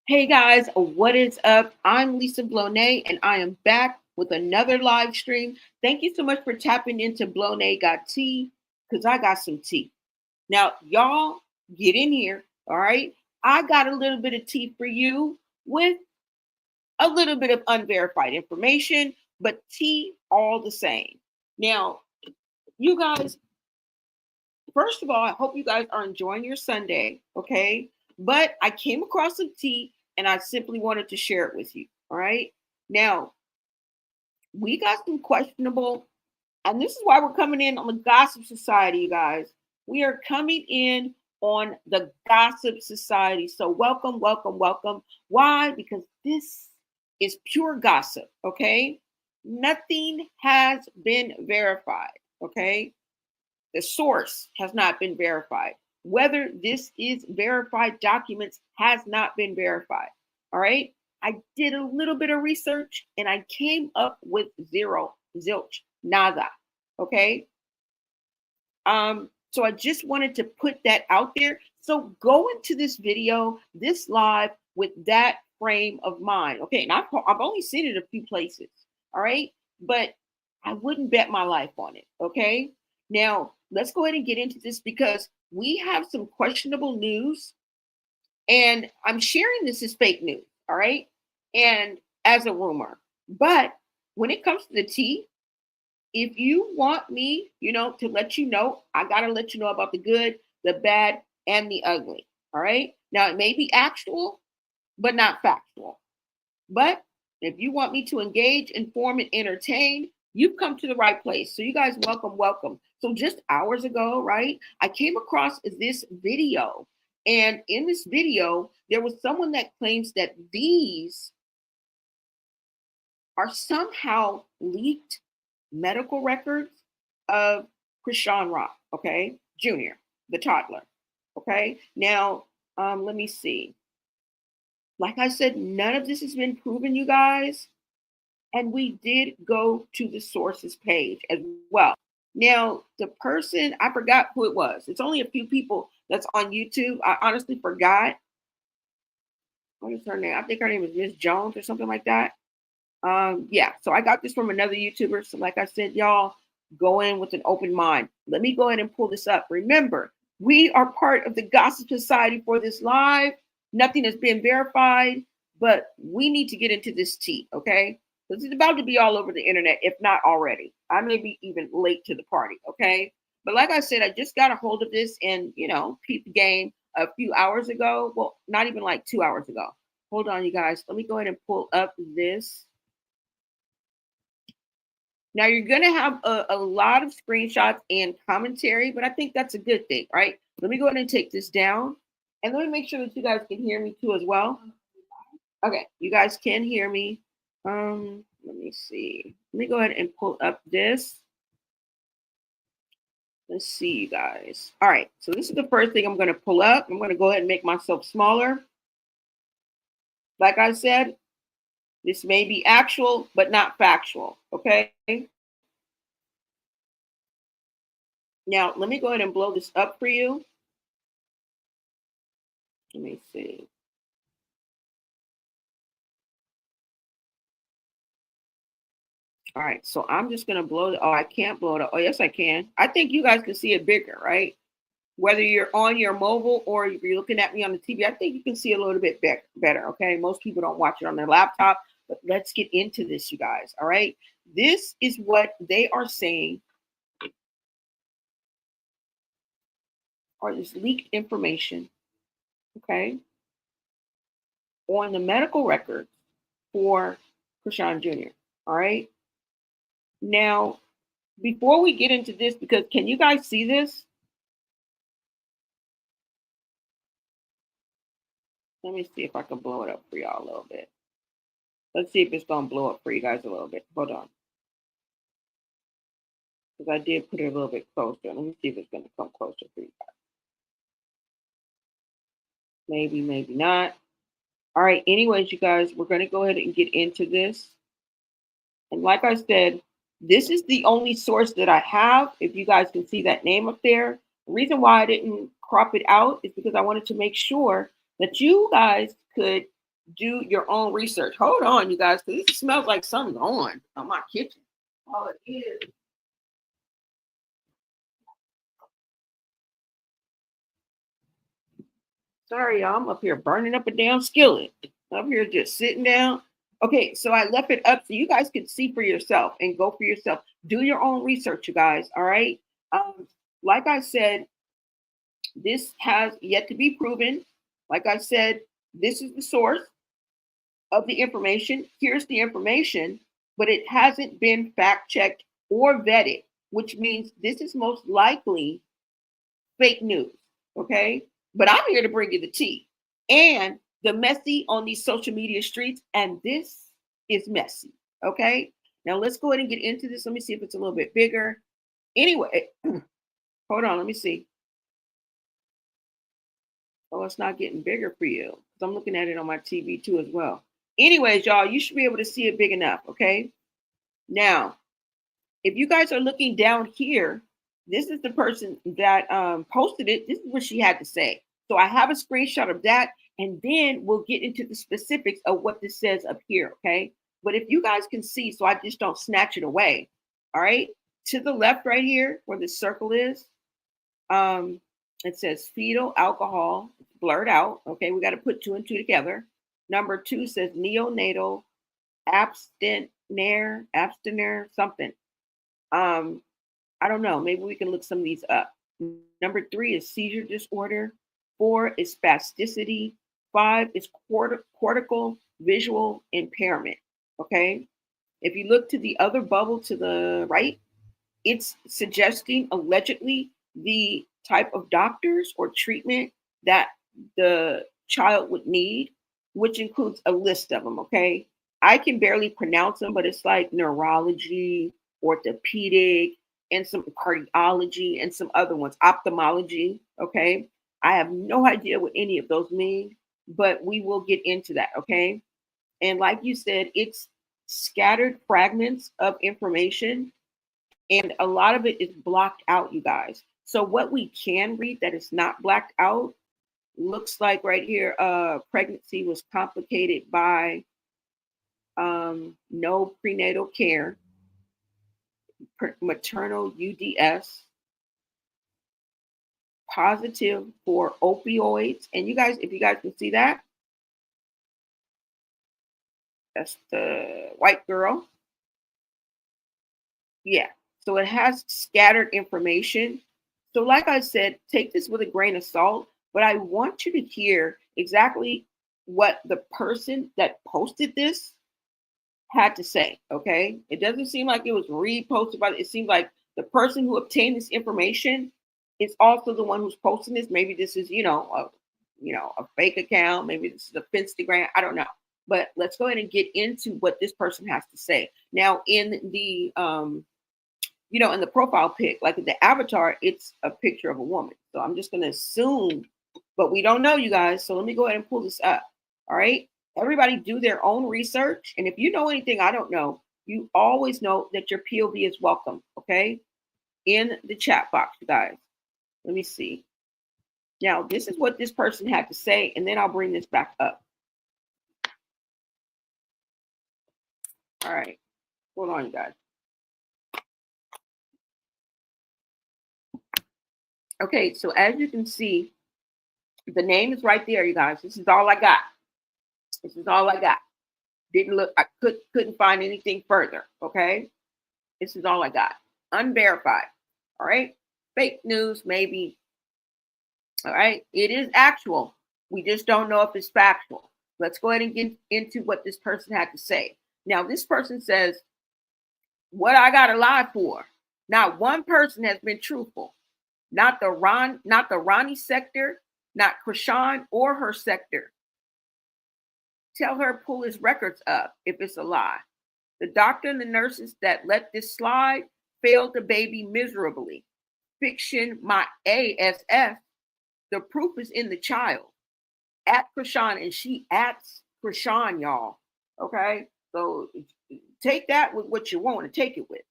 Hey guys, what is up? I'm Lisa Blonay and I am back with another live stream. Thank you so much for tapping into Blonay Got Tea because I got some tea. Now, y'all get in here, all right? I got a little bit of tea for you with a little bit of unverified information, but tea all the same. Now, you guys, first of all, I hope you guys are enjoying your Sunday, okay? But I came across some tea and I simply wanted to share it with you, all right? Now, we got some questionable, and this is why we're coming in on the Gossip Society, you guys. We are coming in on the Gossip Society. So, welcome, welcome, welcome. Why? Because this is pure gossip, okay? Nothing has been verified, okay? The source has not been verified. Whether this is verified documents has not been verified. All right. I did a little bit of research and I came up with zero, zilch, nada. Okay. So I just wanted to put that out there. So go into this video, this live with that frame of mind. Okay. And I've only seen it a few places. All right. But I wouldn't bet my life on it. Okay. Now, let's go ahead and get into this because we have some questionable news and I'm sharing this as fake news. All right. And as a rumor. But when it comes to the tea, if you want me, to let you know, I got to let you know about the good, the bad, and the ugly. All right. Now, it may be actual, but not factual. But if you want me to engage, inform, and entertain, you've come to the right place. So you guys, welcome, welcome. So just hours ago, right, I came across this video. And in this video, there was someone that claims that these are somehow leaked medical records of Chrisean Rock, okay, Jr., the toddler. Okay. Now, let me see. Like I said, none of this has been proven, you guys. And we did go to the sources page as well. Now, the person, I forgot who it was. It's only a few people that's on YouTube. I honestly forgot. What is her name? I think her name is Miss Jones or something like that. Yeah, so I got this from another YouTuber. So, like I said, y'all go in with an open mind. Let me go ahead and pull this up. Remember, we are part of the Gossip Society for this live. Nothing has been verified, but we need to get into this tea, okay? This is about to be all over the internet, if not already. I may be even late to the party, okay? But like I said, I just got a hold of this and, peep the game a few hours ago. Well, not even like 2 hours ago. Hold on, you guys. Let me go ahead and pull up this. Now, you're going to have a lot of screenshots and commentary, but I think that's a good thing, right? Let me go ahead and take this down. And let me make sure that you guys can hear me too as well. Okay, you guys can hear me. Let me see. Let me go ahead and pull up this. Let's see, you guys. All right, so this is the first thing I'm going to pull up. I'm going to go ahead and make myself smaller. Like I said, this may be actual, but not factual, okay? Now, let me go ahead and blow this up for you. Let me see. All right, so I'm just going to blow it. Oh, I can't blow it up. Oh, yes, I can. I think you guys can see it bigger, right? Whether you're on your mobile or if you're looking at me on the TV, I think you can see a little bit better, okay? Most people don't watch it on their laptop, but let's get into this, you guys, all right? This is what they are saying, or this leaked information, okay, on the medical records for Chrisean Jr., all right? Now, before we get into this, because can you guys see this? Let me see if I can blow it up for y'all a little bit. Let's see if it's going to blow up for you guys a little bit. Hold on. Because I did put it a little bit closer. Let me see if it's going to come closer for you guys. Maybe, maybe not. All right. Anyways, you guys, we're going to go ahead and get into this. And like I said, this is the only source that I have. If you guys can see that name up there. The reason why I didn't crop it out is because I wanted to make sure that you guys could do your own research. Hold on, you guys, because it smells like something's on my kitchen. All it is. Sorry, y'all. I'm up here burning up a damn skillet. Up here just sitting down. Okay, so I left it up so you guys can see for yourself and go for yourself. Do your own research, you guys. All right. Like I said, this has yet to be proven. Like I said, this is the source of the information. Here's the information, but it hasn't been fact checked or vetted, which means this is most likely fake news. Okay. But I'm here to bring you the tea and the messy on these social media streets. And this is messy. Okay. Now let's go ahead and get into this. Let me see if it's a little bit bigger. Anyway, hold on. Let me see. Oh, it's not getting bigger for you. I'm looking at it on my TV too as well. Anyways, y'all, you should be able to see it big enough. Okay. Now, if you guys are looking down here, this is the person that posted it. This is what she had to say. So I have a screenshot of that, and then we'll get into the specifics of what this says up here, okay? But if you guys can see, so I just don't snatch it away, all right? To the left right here, where the circle is, it says fetal alcohol, blurred out, okay? We got to put 2 and 2 together. Number 2 says neonatal abstinence, something. I don't know. Maybe we can look some of these up. Number 3 is seizure disorder. 4 is spasticity. 5 is cortical visual impairment. Okay. If you look to the other bubble to the right, it's suggesting allegedly the type of doctors or treatment that the child would need, which includes a list of them. Okay. I can barely pronounce them, but it's like neurology, orthopedic, and some cardiology and some other ones, ophthalmology. Okay. I have no idea what any of those mean, but we will get into that. Okay. And like you said, it's scattered fragments of information, and a lot of it is blocked out, you guys. So what we can read that is not blacked out looks like right here, pregnancy was complicated by no prenatal care, maternal UDS, positive for opioids. And you guys, if you guys can see that, that's the white girl. Yeah. So it has scattered information. So like I said, take this with a grain of salt, but I want you to hear exactly what the person that posted this had to say. Okay. It doesn't seem like it was reposted, but it seems like the person who obtained this information is also the one who's posting this. Maybe this is, a fake account. Maybe this is a Instagram. I don't know. But let's go ahead and get into what this person has to say. Now, in the in the profile pic, like the avatar, it's a picture of a woman. So I'm just going to assume, but we don't know, you guys. So let me go ahead and pull this up. All right. Everybody do their own research. And if you know anything I don't know, you always know that your POV is welcome. Okay. In the chat box, you guys. Let me see. Now, this is what this person had to say, and then I'll bring this back up. All right. Hold on, you guys. Okay, so as you can see, the name is right there, you guys. This is all I got. This is all I got. Didn't look, I couldn't find anything further. Okay. This is all I got. Unverified. All right. Fake news, maybe. All right. It is actual. We just don't know if it's factual. Let's go ahead and get into what this person had to say. Now, this person says, what I got to lie for? Not one person has been truthful. Not the Ronnie sector, not Chrisean or her sector. Tell her pull his records up if it's a lie. The doctor and the nurses that let this slide failed the baby miserably. Fiction, my ASF. The proof is in the child. At Chrisean, and she ats Chrisean, y'all. Okay? So take that with what you want to take it with.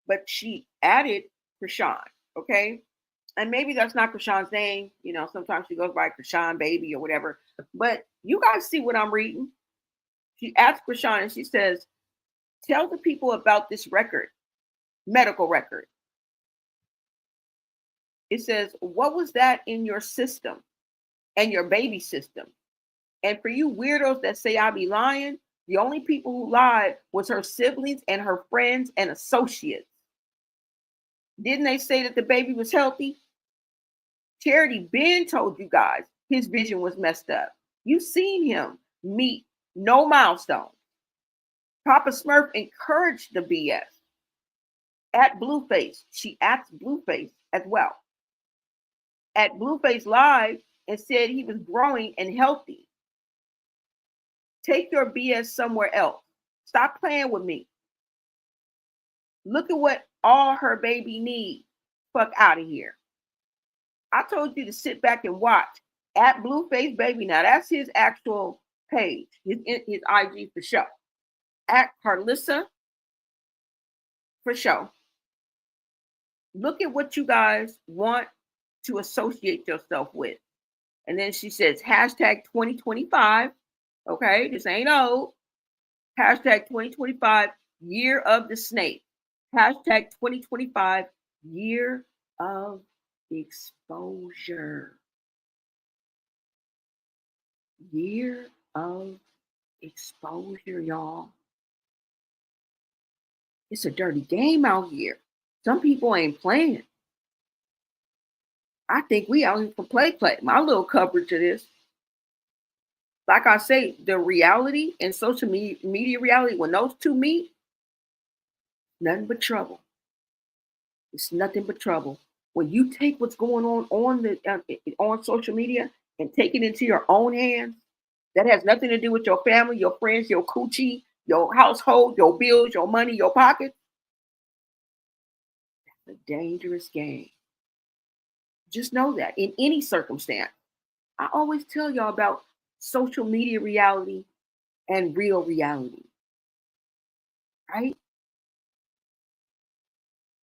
But she added Chrisean. Okay? And maybe that's not Chrisean's name. You know, sometimes she goes by Chrisean Baby or whatever. But you guys see what I'm reading. She asks Chrisean and she says, tell the people about this record, medical record. It says, what was that in your system and your baby system? And for you weirdos that say I be lying, the only people who lied was her siblings and her friends and associates. Didn't they say that the baby was healthy? Charity Ben told you guys his vision was messed up. You've seen him meet no milestone. Papa Smurf encouraged the BS. At Blueface, she asked Blueface as well. At Blueface Live and said he was growing and healthy. Take your BS somewhere else. Stop playing with me. Look at what all her baby needs. Fuck out of here. I told you to sit back and watch. At Blueface Baby. Now that's his actual page, his IG for show. At Carlissa for show. Look at what you guys want to associate yourself with. And then she says, hashtag 2025. Okay, this ain't old. Hashtag 2025, year of the snake. Hashtag 2025, year of exposure. Year of exposure, y'all. It's a dirty game out here. Some people ain't playing. I think we out here for play. My little coverage of this. Like I say, the reality and social media reality, when those two meet, nothing but trouble. It's nothing but trouble. When you take what's going on social media and take it into your own hands, that has nothing to do with your family, your friends, your coochie, your household, your bills, your money, your pocket. That's a dangerous game. Just know that in any circumstance. I always tell y'all about social media reality and real reality. Right?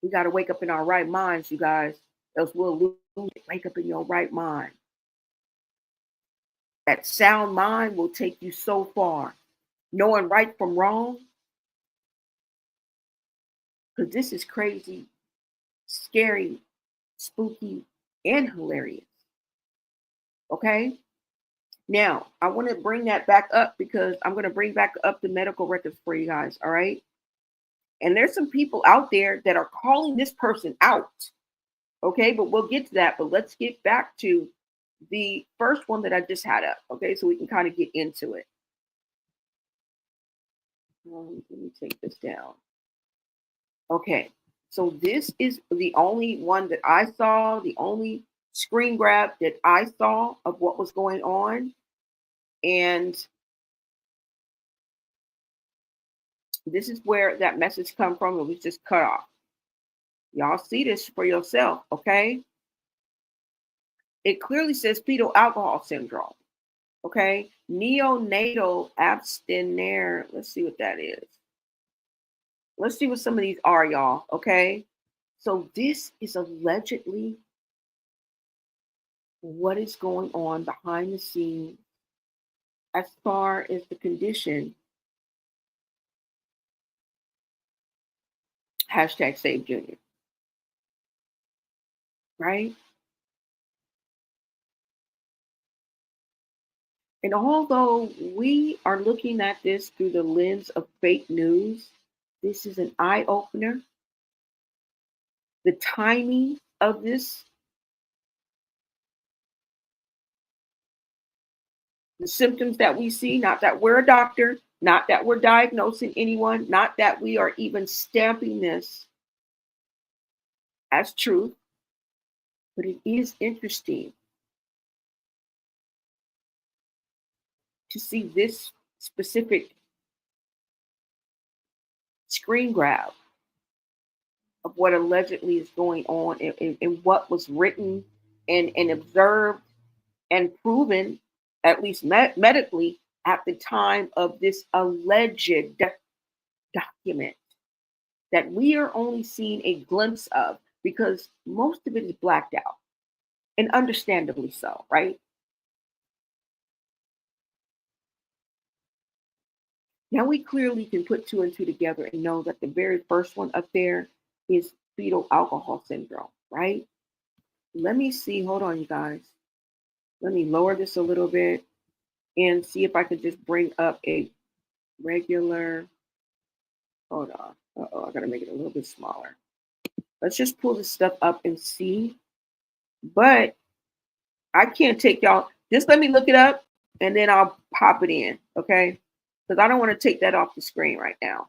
We got to wake up in our right minds, you guys, else we'll lose it. Wake up in your right mind. That sound mind will take you so far. Knowing right from wrong. Because this is crazy, scary, spooky, and hilarious. Okay? Now, I want to bring that back up because I'm going to bring back up the medical records for you guys. All right? And there's some people out there that are calling this person out. Okay, but we'll get to that. But let's get back to the first one that I just had up. Okay, so we can kind of get into it. Let me take this down. Okay, so this is the only one that I saw, the only screen grab that I saw of what was going on. And this is where that message come from. It was just cut off. Y'all see this for yourself, okay? It clearly says fetal alcohol syndrome, okay? Neonatal abstinence. Let's see what that is. Let's see what some of these are, y'all, okay? So this is allegedly what is going on behind the scenes as far as the condition. Hashtag Save Junior. Right? And although we are looking at this through the lens of fake news, this is an eye opener. The timing of this, the symptoms that we see, not that we're a doctor, not that we're diagnosing anyone, not that we are even stamping this as truth, but it is interesting to see this specific screen grab of what allegedly is going on and what was written and observed and proven, at least medically, at the time of this alleged document that we are only seeing a glimpse of because most of it is blacked out. and understandably so, right? Now we clearly can put two and two together and know that the very first one up there is fetal alcohol syndrome, right? Let me see. Hold on, you guys. Let me lower this a little bit and see if I could just bring up a regular. Hold on. Oh, I gotta make it a little bit smaller. Let's just pull this stuff up and see. But I can't take y'all. Just let me look it up and then I'll pop it in, okay? Because I don't want to take that off the screen right now.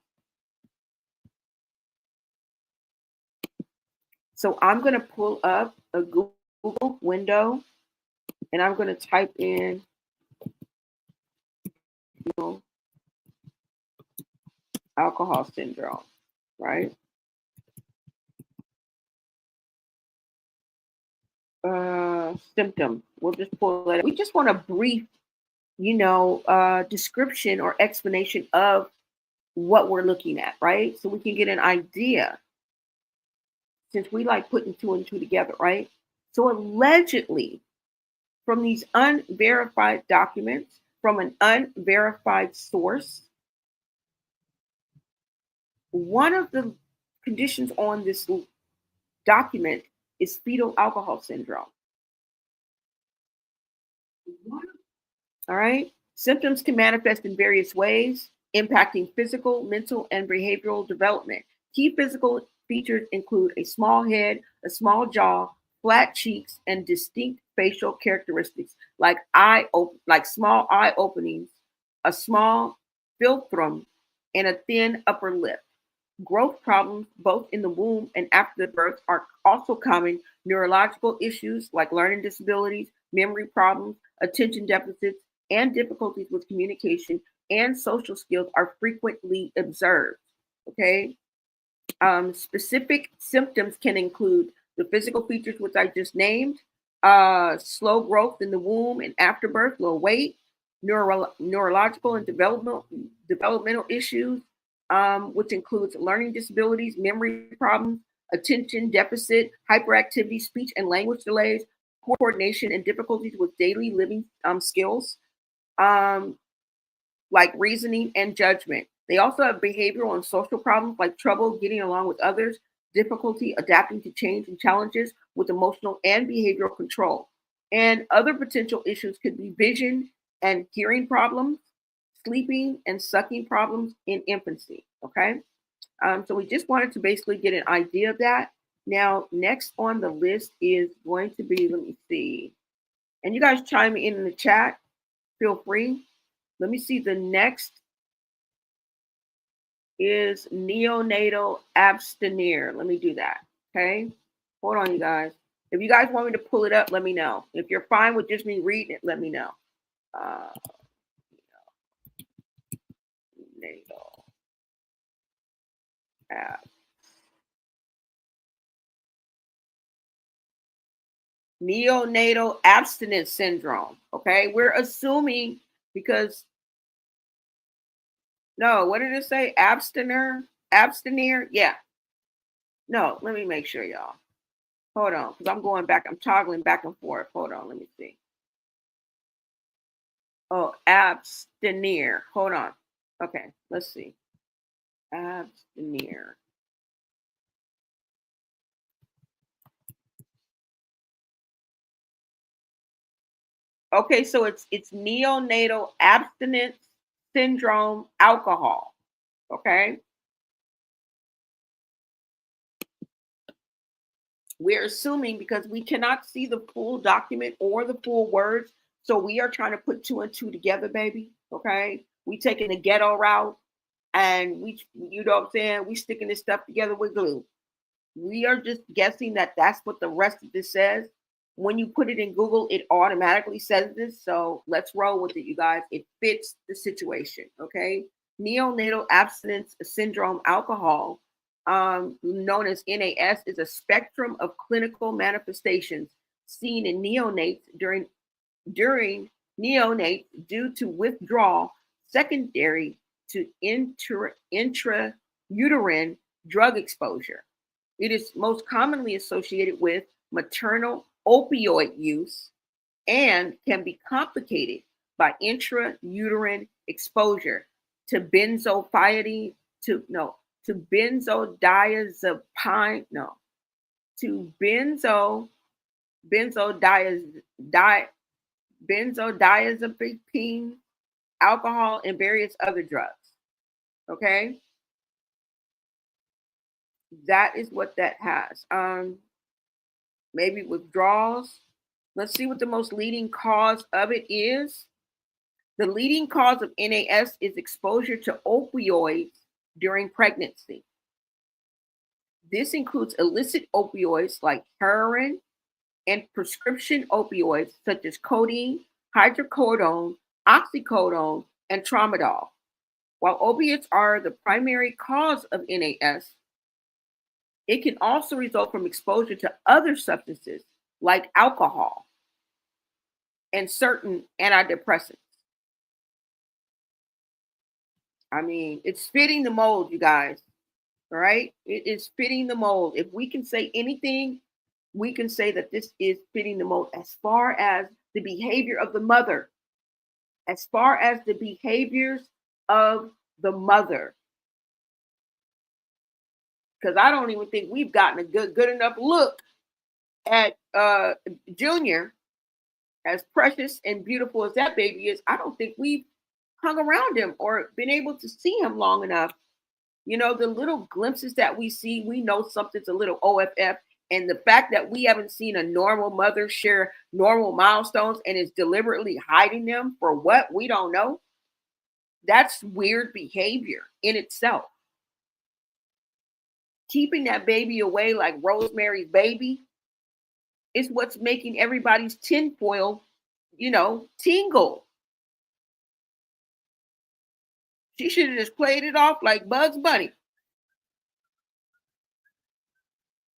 So I'm going to pull up a Google window and I'm going to type in, alcohol syndrome, right? Symptom. We'll just pull that. We just want a brief, description or explanation of what we're looking at, right? So we can get an idea since we like putting two and two together, right? So allegedly, from these unverified documents, from an unverified source, one of the conditions on this document is fetal alcohol syndrome. All right. Symptoms can manifest in various ways, impacting physical, mental, and behavioral development. Key physical features include a small head, a small jaw, flat cheeks, and distinct facial characteristics like small eye openings, a small philtrum, and a thin upper lip. Growth problems, both in the womb and after the birth, are also common. Neurological issues like learning disabilities, memory problems, attention deficits, and difficulties with communication and social skills are frequently observed. Okay. Specific symptoms can include the physical features, which I just named, slow growth in the womb and after birth, low weight, neurological and developmental issues, which includes learning disabilities, memory problems, attention deficit, hyperactivity, speech and language delays, coordination, and difficulties with daily living skills, like reasoning and judgment. They also have behavioral and social problems like trouble getting along with others, difficulty adapting to change and challenges with emotional and behavioral control. And other potential issues could be vision and hearing problems, sleeping and sucking problems in infancy. Okay. So we just wanted to basically get an idea of that. Now, next on the list is going to be, let me see. And you guys chime in the chat. Feel free. Let me see. The next is neonatal abstinere. Let me do that. Okay. Hold on, you guys. If you guys want me to pull it up, let me know. If you're fine with just me reading it, let me know. Natal neonatal abstinence syndrome. Okay, we're assuming because no, what did it say? Abstinere? Yeah. No, let me make sure, y'all. Hold on, because I'm going back. I'm toggling back and forth. Hold on, let me see. Oh, abstinere. Hold on. Okay, let's see. Abstinere. Okay, so it's neonatal abstinence syndrome alcohol. Okay. We're assuming because we cannot see the full document or the full words. So we are trying to put two and two together, baby. Okay. We taking the ghetto route and you know what I'm saying? We sticking this stuff together with glue. We are just guessing that that's what the rest of this says. When you put it in Google, it automatically says this. So let's roll with it, you guys. It fits the situation. Okay. Neonatal abstinence syndrome alcohol, known as NAS, is a spectrum of clinical manifestations seen in neonates during neonates due to withdrawal secondary to intrauterine drug exposure. It is most commonly associated with maternal opioid use, and can be complicated by intrauterine exposure to benzodiazepine, to benzodiazepine, to benzodiazepine, alcohol, and various other drugs. Okay, that is what that has. Maybe withdrawals. Let's see what the most leading cause of it is. The leading cause of NAS is exposure to opioids during pregnancy. This includes illicit opioids like heroin and prescription opioids such as codeine, hydrocodone, oxycodone, and tramadol. While opiates are the primary cause of NAS, it can also result from exposure to other substances like alcohol and certain antidepressants. I mean, it's fitting the mold, you guys. All right? It is fitting the mold. If we can say anything, we can say that this is fitting the mold as far as the behavior of the mother, as far as the behaviors of the mother. Because I don't even think we've gotten a good enough look at Junior, as precious and beautiful as that baby is. I don't think we've hung around him or been able to see him long enough. You know, the little glimpses that we see, we know something's a little OFF. And the fact that we haven't seen a normal mother share normal milestones and is deliberately hiding them for what, we don't know. That's weird behavior in itself. Keeping that baby away like Rosemary's Baby is what's making everybody's tinfoil, tingle. She should have just played it off like Bugs Bunny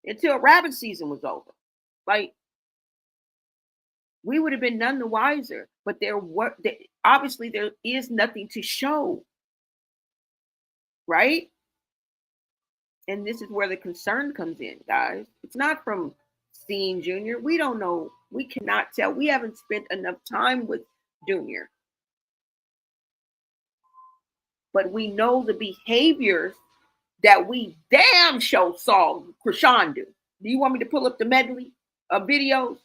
until rabbit season was over. Like, we would have been none the wiser, but obviously there is nothing to show, right? And this is where the concern comes in, guys. It's not from seeing Junior. We don't know. We cannot tell. We haven't spent enough time with Junior. But we know the behaviors that we damn sure saw Chrisean do. Do you want me to pull up the medley of videos?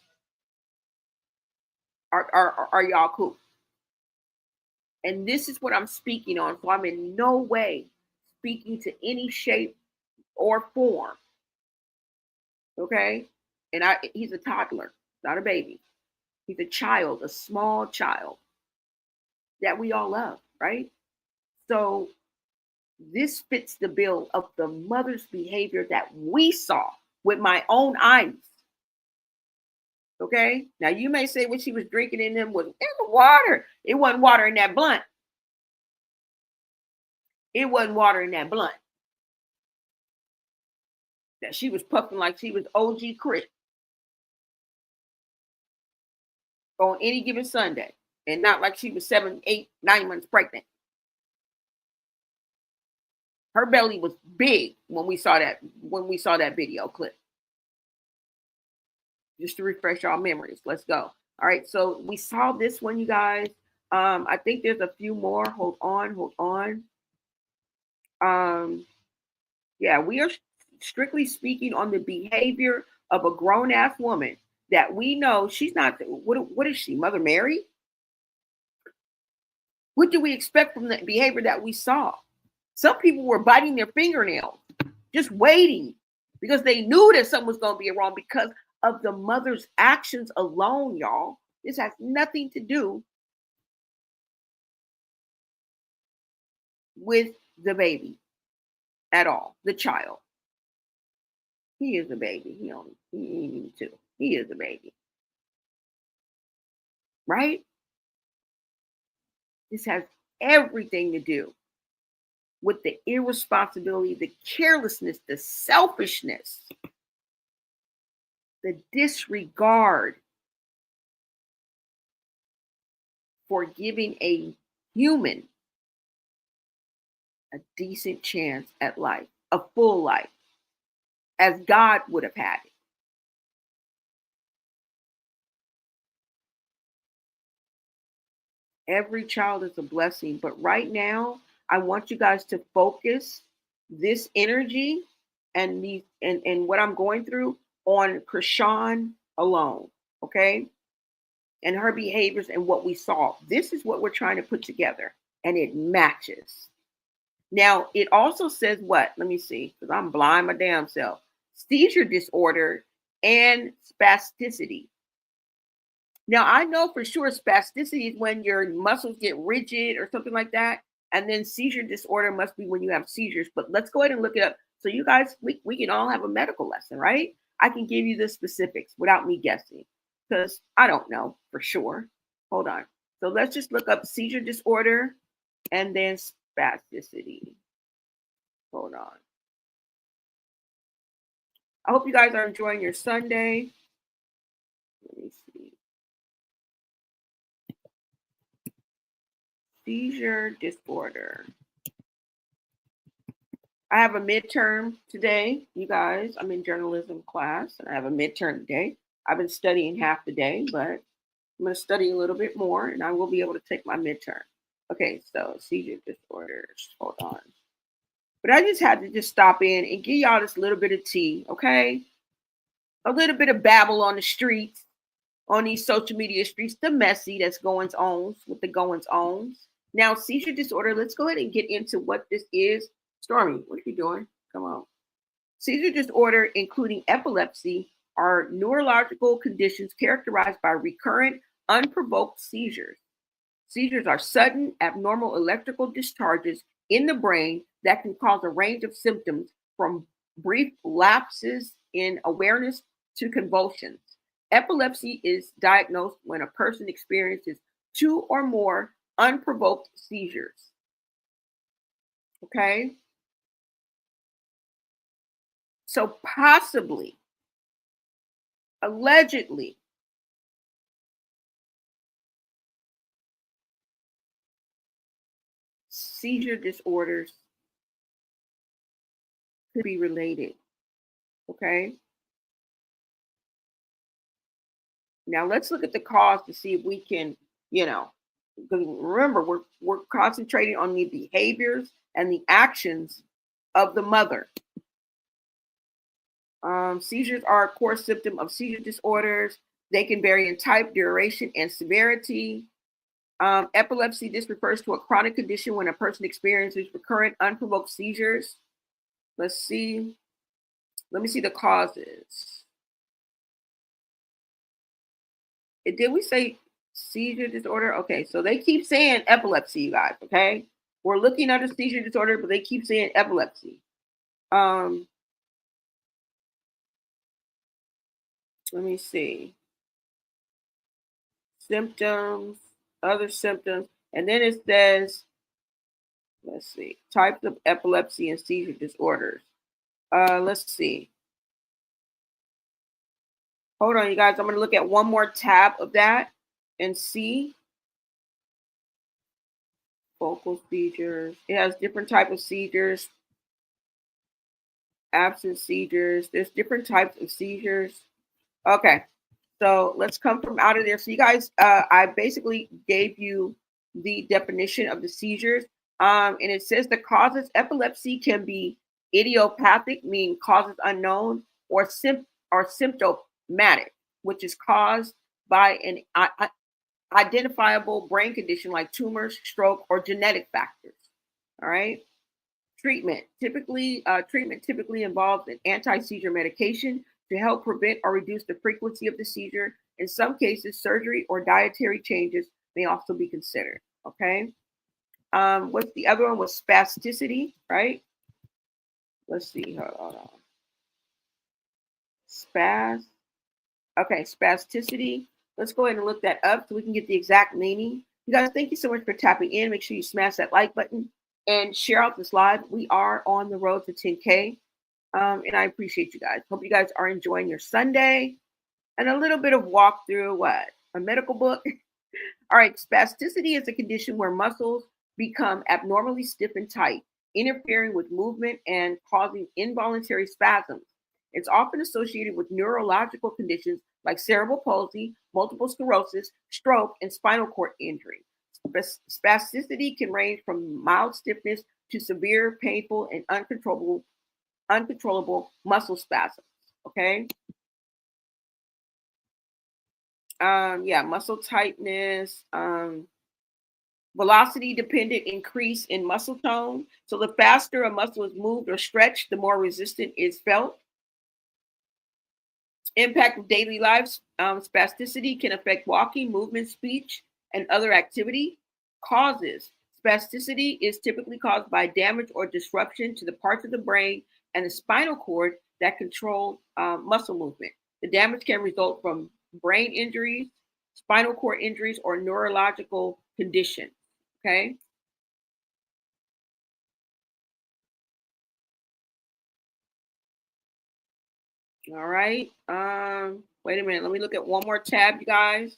Are y'all cool? And this is what I'm speaking on. So I'm in no way speaking to any shape or form. Okay? And he's a toddler, not a baby. He's a child, a small child that we all love, right? So this fits the bill of the mother's behavior that we saw with my own eyes. Okay? Now you may say what she was drinking in them was water. It wasn't water in that blunt. It wasn't water in that blunt. That she was puffing like she was OG Crit on any given Sunday. And not like she was 7, 8, 9 months pregnant. Her belly was big when we saw that video clip. Just to refresh our memories. Let's go. All right. So we saw this one, you guys. I think there's a few more. Hold on. Yeah, we are strictly speaking on the behavior of a grown-ass woman that we know she's not. What is she? Mother Mary? What do we expect from the behavior that we saw? Some people were biting their fingernails, just waiting because they knew that something was going to be wrong because of the mother's actions alone, y'all. This has nothing to do with the baby at all, the child. He is a baby. He ain't even 2. He is a baby. Right? This has everything to do with the irresponsibility, the carelessness, the selfishness, the disregard for giving a human a decent chance at life, a full life, as God would have had it. Every child is a blessing. But right now, I want you guys to focus this energy and what I'm going through on Chrisean alone. Okay. And her behaviors and what we saw. This is what we're trying to put together. And it matches. Now, it also says what? Let me see, because I'm blind my damn self. Seizure disorder and spasticity. Now, I know for sure spasticity is when your muscles get rigid or something like that. And then seizure disorder must be when you have seizures. But let's go ahead and look it up. So you guys, we can all have a medical lesson, right? I can give you the specifics without me guessing because I don't know for sure. Hold on. So let's just look up seizure disorder and then spasticity. Hold on. I hope you guys are enjoying your Sunday. Let me see. Seizure disorder. I have a midterm today, you guys. I'm in journalism class and I have a midterm today. I've been studying half the day, but I'm going to study a little bit more and I will be able to take my midterm. Okay, so seizure disorders. Hold on. But I just had to just stop in and give y'all this little bit of tea, okay? A little bit of babble on the streets, on these social media streets, the messy that's goings on with the goings ons. Now, seizure disorder, let's go ahead and get into what this is. Stormy, what are you doing? Come on. Seizure disorder, including epilepsy, are neurological conditions characterized by recurrent, unprovoked seizures. Seizures are sudden, abnormal electrical discharges in the brain that can cause a range of symptoms from brief lapses in awareness to convulsions. Epilepsy is diagnosed when a person experiences 2 or more unprovoked seizures. Okay? So possibly, allegedly, seizure disorders could be related. Okay? Now let's look at the cause to see if we can, because remember, we're concentrating on the behaviors and the actions of the mother. Seizures are a core symptom of seizure disorders. They can vary in type, duration, and severity. Epilepsy, this refers to a chronic condition when a person experiences recurrent unprovoked seizures. Let's see. Let me see the causes. Did we say seizure disorder? Okay, so they keep saying epilepsy, you guys, okay? We're looking at a seizure disorder, but they keep saying epilepsy. Let me see. Symptoms, other symptoms, and then it says, let's see, types of epilepsy and seizure disorders. Let's see. Hold on, you guys. I'm going to look at one more tab of that and see. Focal seizures. It has different types of seizures. Absent seizures. There's different types of seizures. Okay. So let's come from out of there. So you guys, I basically gave you the definition of the seizures. And it says the causes, epilepsy can be idiopathic, meaning causes unknown, or symptomatic, which is caused by an identifiable brain condition like tumors, stroke, or genetic factors. All right. Treatment typically involves an anti-seizure medication to help prevent or reduce the frequency of the seizure. In some cases, surgery or dietary changes may also be considered. Okay. What's the other one? Was spasticity, right? Let's see. Hold on. Okay, spasticity. Let's go ahead and look that up so we can get the exact meaning. You guys, thank you so much for tapping in. Make sure you smash that like button and share out this live. We are on the road to 10K. And I appreciate you guys. Hope you guys are enjoying your Sunday and a little bit of walk through a medical book. All right, spasticity is a condition where muscles become abnormally stiff and tight, interfering with movement and causing involuntary spasms. It's often associated with neurological conditions like cerebral palsy, multiple sclerosis, stroke, and spinal cord injury. Spasticity can range from mild stiffness to severe, painful, and uncontrollable muscle spasms. Okay. Yeah, muscle tightness, velocity dependent increase in muscle tone. So the faster a muscle is moved or stretched, the more resistant is felt. Impact of daily life, spasticity can affect walking, movement, speech, and other activity. Causes spasticity is typically caused by damage or disruption to the parts of the brain and the spinal cord that control muscle movement. The damage can result from brain injuries, spinal cord injuries, or neurological conditions. Okay. All right. Wait a minute. Let me look at one more tab, you guys.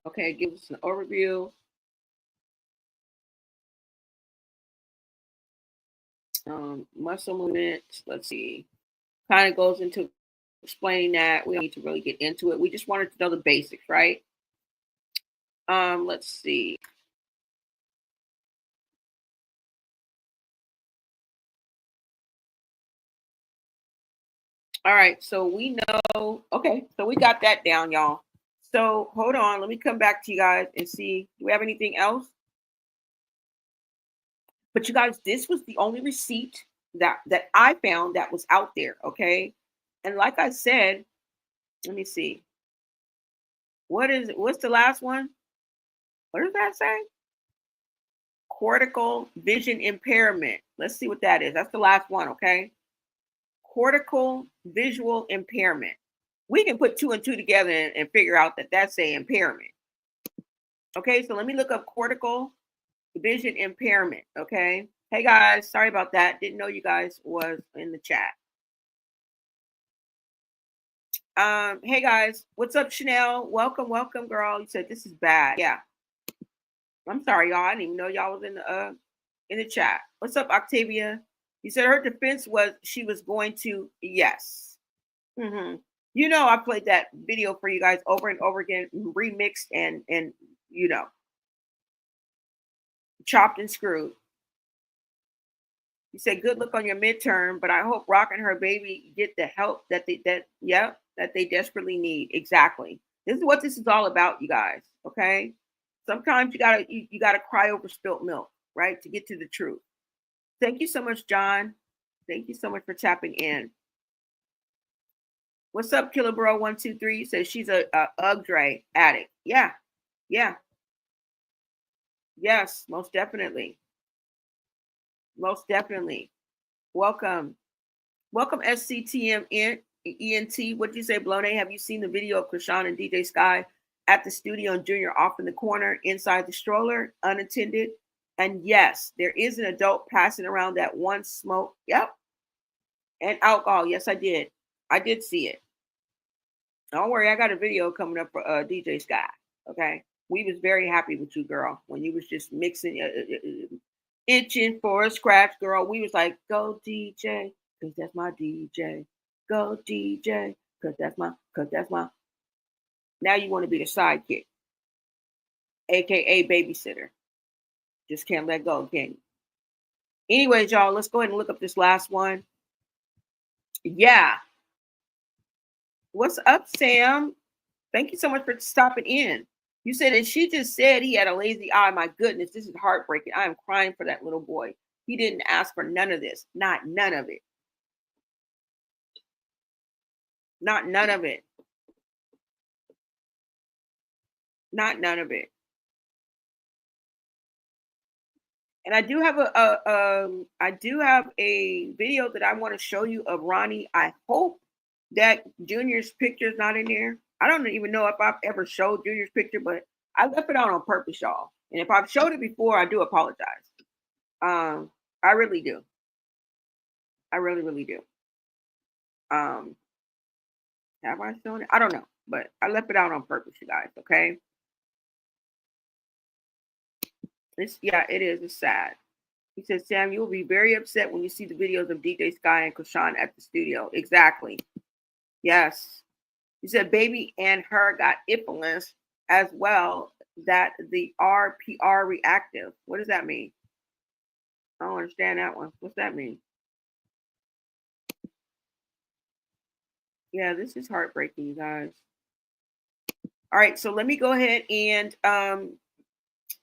Okay, give us an overview. Muscle movements. Let's see. Kind of goes into explaining that. We don't need to really get into it. We just wanted to know the basics, right? Let's see. All right, so we know. Okay, so we got that down, y'all. So hold on. Let me come back to you guys and see. Do we have anything else? But you guys, this was the only receipt that I found that was out there. Okay, and like I said, let me see. What's the last one? What does that say? Cortical vision impairment. Let's see what that is. That's the last one, okay? Cortical visual impairment. We can put two and two together and figure out that that's a impairment. Okay, so let me look up cortical vision impairment. Okay. Hey guys, sorry about that. Didn't know you guys was in the chat. Hey guys, what's up, Chanel? Welcome, welcome, girl. You said this is bad. Yeah. I'm sorry, y'all. I didn't even know y'all was in the chat. What's up, Octavia? You said her defense was she was going to yes. Mm-hmm. You know, I played that video for you guys over and over again, remixed and you know, chopped and screwed. You said good luck on your midterm, but I hope Rock and her baby get the help that they desperately need. Exactly. This is what this is all about, you guys. Okay. Sometimes you gotta cry over spilt milk, right? To get to the truth. Thank you so much, John. Thank you so much for tapping in. What's up, Killer Bro 123? You said she's a UGG Dre addict. Yeah, yeah, yes, most definitely. Most definitely. Welcome. Welcome, SCTM ENT. What did you say, Blone? Have you seen the video of Chrisean and DJ Sky at the studio and Junior off in the corner inside the stroller, unattended? And yes, there is an adult passing around that one smoke. Yep. And alcohol. Yes, I did. I did see it. Don't worry, I got a video coming up for DJ Sky. Okay. We was very happy with you, girl, when you was just mixing, itching for a scratch, girl. We was like, go DJ, because that's my DJ. Go DJ, because that's my. Now you want to be the sidekick, aka babysitter. Just can't let go, can you? Anyways, y'all, let's go ahead and look up this last one. Yeah. What's up, Sam? Thank you so much for stopping in. You said, and she just said he had a lazy eye. My goodness, this is heartbreaking. I am crying for that little boy. He didn't ask for none of this. Not none of it. Not none of it. Not none of it. And I do have a video that I want to show you of Ronnie. I hope that Junior's picture is not in there. I don't even know if I've ever showed Junior's picture, but I left it on purpose, y'all. And if I've showed it before, I do apologize. I really do. I really, really do. Um, have I shown it? I don't know, but I left it out on purpose, you guys. Okay. It's yeah, it is. It's sad. He says, Sam, you'll be very upset when you see the videos of DJ Sky and Chrisean at the studio. Exactly. Yes. He said, Baby and her got IPLS as well, that the RPR reactive. What does that mean? I don't understand that one. What's that mean? Yeah, this is heartbreaking, you guys. All right, so let me go ahead and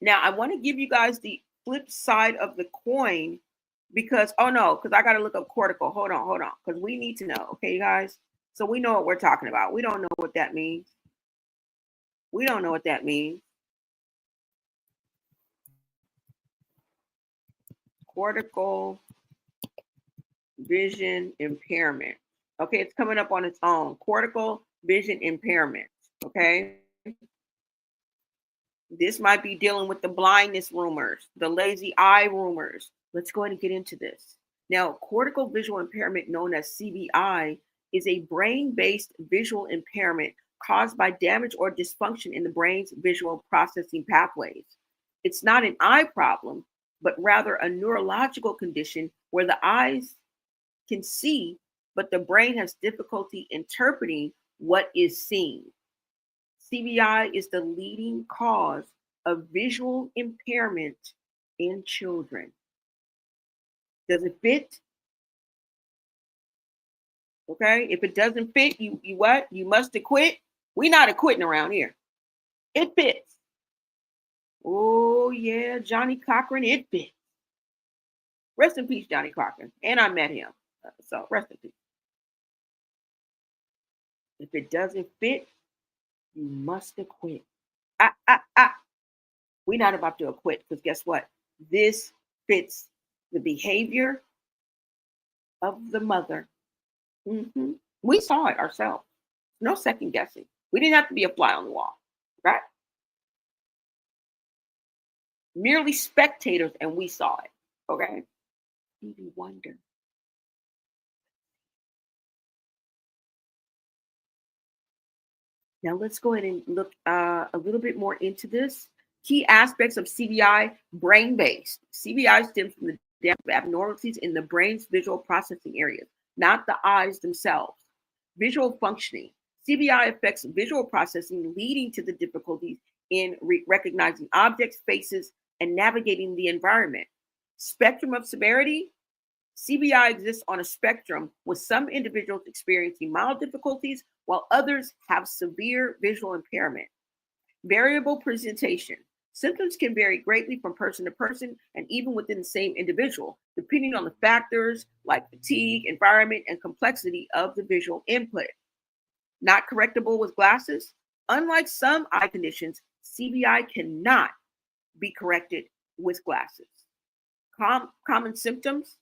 now I want to give you guys the flip side of the coin because because I got to look up cortical. Hold on, because we need to know. Okay, you guys. So we know what we're talking about. We don't know what that means. We don't know what that means. Cortical vision impairment. Okay, it's coming up on its own. Cortical vision impairment. Okay. This might be dealing with the blindness rumors, the lazy eye rumors. Let's go ahead and get into this. Now, cortical visual impairment, known as CVI, is a brain-based visual impairment caused by damage or dysfunction in the brain's visual processing pathways. It's not an eye problem, but rather a neurological condition where the eyes can see, but the brain has difficulty interpreting what is seen. CVI is the leading cause of visual impairment in children. Does it fit? Okay. If it doesn't fit, you what? You must acquit. We're not acquitting around here. It fits. Oh yeah, Johnny Cochran, it fits. Rest in peace, Johnny Cochran. And I met him. So rest in peace. If it doesn't fit, you must acquit. We're not about to acquit because guess what? This fits the behavior of the mother. Mm-hmm. We saw it ourselves. No second guessing. We didn't have to be a fly on the wall, right? Merely spectators, and we saw it. Okay. Stevie Wonder. Now let's go ahead and look a little bit more into this. Key aspects of CVI, brain-based. CVI stems from the abnormalities in the brain's visual processing areas, not the eyes themselves. Visual functioning. CVI affects visual processing, leading to the difficulties in recognizing objects, faces, and navigating the environment. Spectrum of severity. CVI exists on a spectrum, with some individuals experiencing mild difficulties while others have severe visual impairment. Variable presentation. Symptoms can vary greatly from person to person and even within the same individual, depending on the factors like fatigue, environment, and complexity of the visual input. Not correctable with glasses. Unlike some eye conditions, CVI cannot be corrected with glasses. Common symptoms.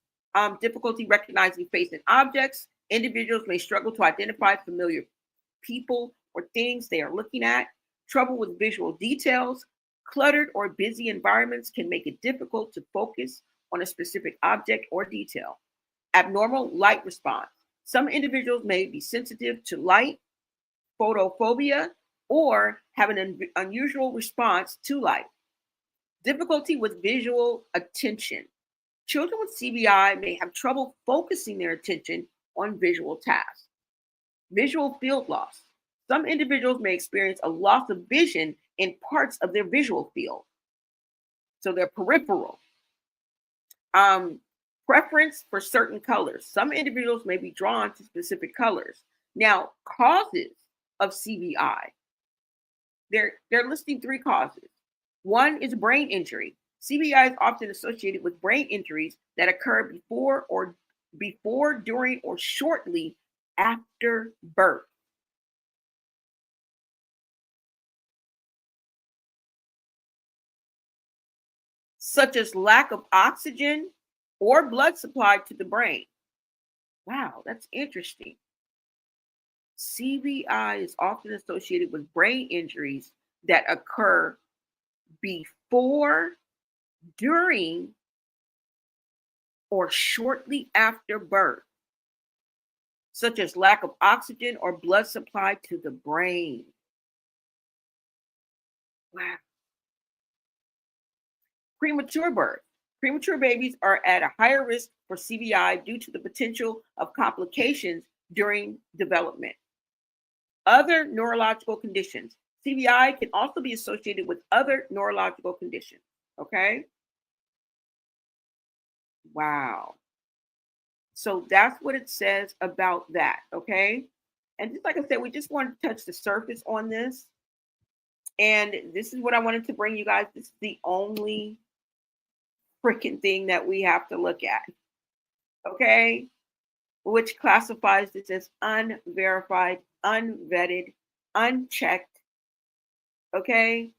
Difficulty recognizing face and objects. Individuals may struggle to identify familiar people or things they are looking at. Trouble with visual details. Cluttered or busy environments can make it difficult to focus on a specific object or detail. Abnormal light response. Some individuals may be sensitive to light, photophobia, or have an unusual response to light. Difficulty with visual attention. Children with CVI may have trouble focusing their attention on visual tasks. Visual field loss. Some individuals may experience a loss of vision in parts of their visual field. So they're peripheral. Preference for certain colors. Some individuals may be drawn to specific colors. Now, causes of CVI. They're listing 3 causes. One is brain injury. CVI is often associated with brain injuries that occur before, during, or shortly after birth. Such as lack of oxygen or blood supply to the brain. Wow, that's interesting. CVI is often associated with brain injuries that occur before, during, or shortly after birth, such as lack of oxygen or blood supply to the brain. Wow. Premature birth. Premature babies are at a higher risk for CBI due to the potential of complications during development. Other neurological conditions. CBI can also be associated with other neurological conditions. Okay. Wow. So that's what it says about that. Okay. And just like I said, we just wanted to touch the surface on this. And this is what I wanted to bring you guys. This is the only freaking thing that we have to look at. Okay. Which classifies this as unverified, unvetted, unchecked. Okay.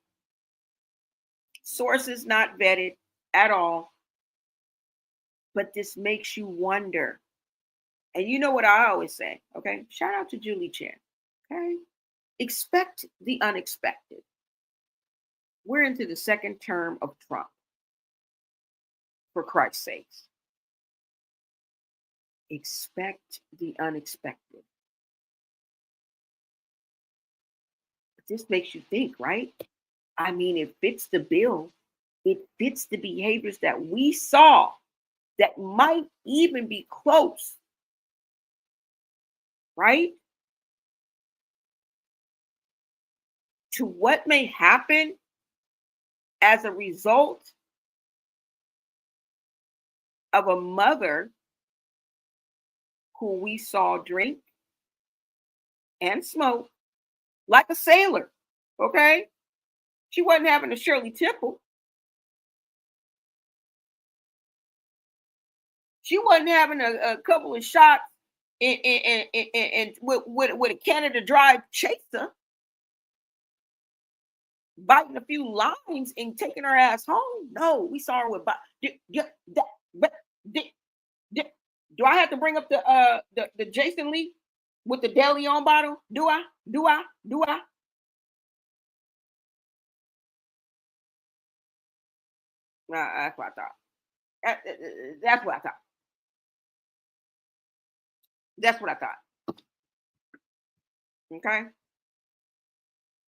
Sources not vetted at all. But this makes you wonder. And you know what I always say, okay? Shout out to Julie Chen, okay? Expect the unexpected. We're into the second term of Trump, for Christ's sakes. Expect the unexpected. But this makes you think, right? I mean, it fits the bill. It fits the behaviors that we saw that might even be close, right? To what may happen as a result of a mother who we saw drink and smoke like a sailor, okay? She wasn't having a Shirley Temple. She wasn't having a couple of shots and with a Canada Dry chaser, biting a few lines and taking her ass home. No, we saw her with. Do I have to bring up the Jason Lee with the De Leon bottle? Do I? That's what I thought. That's what I thought. That's what I thought. Okay.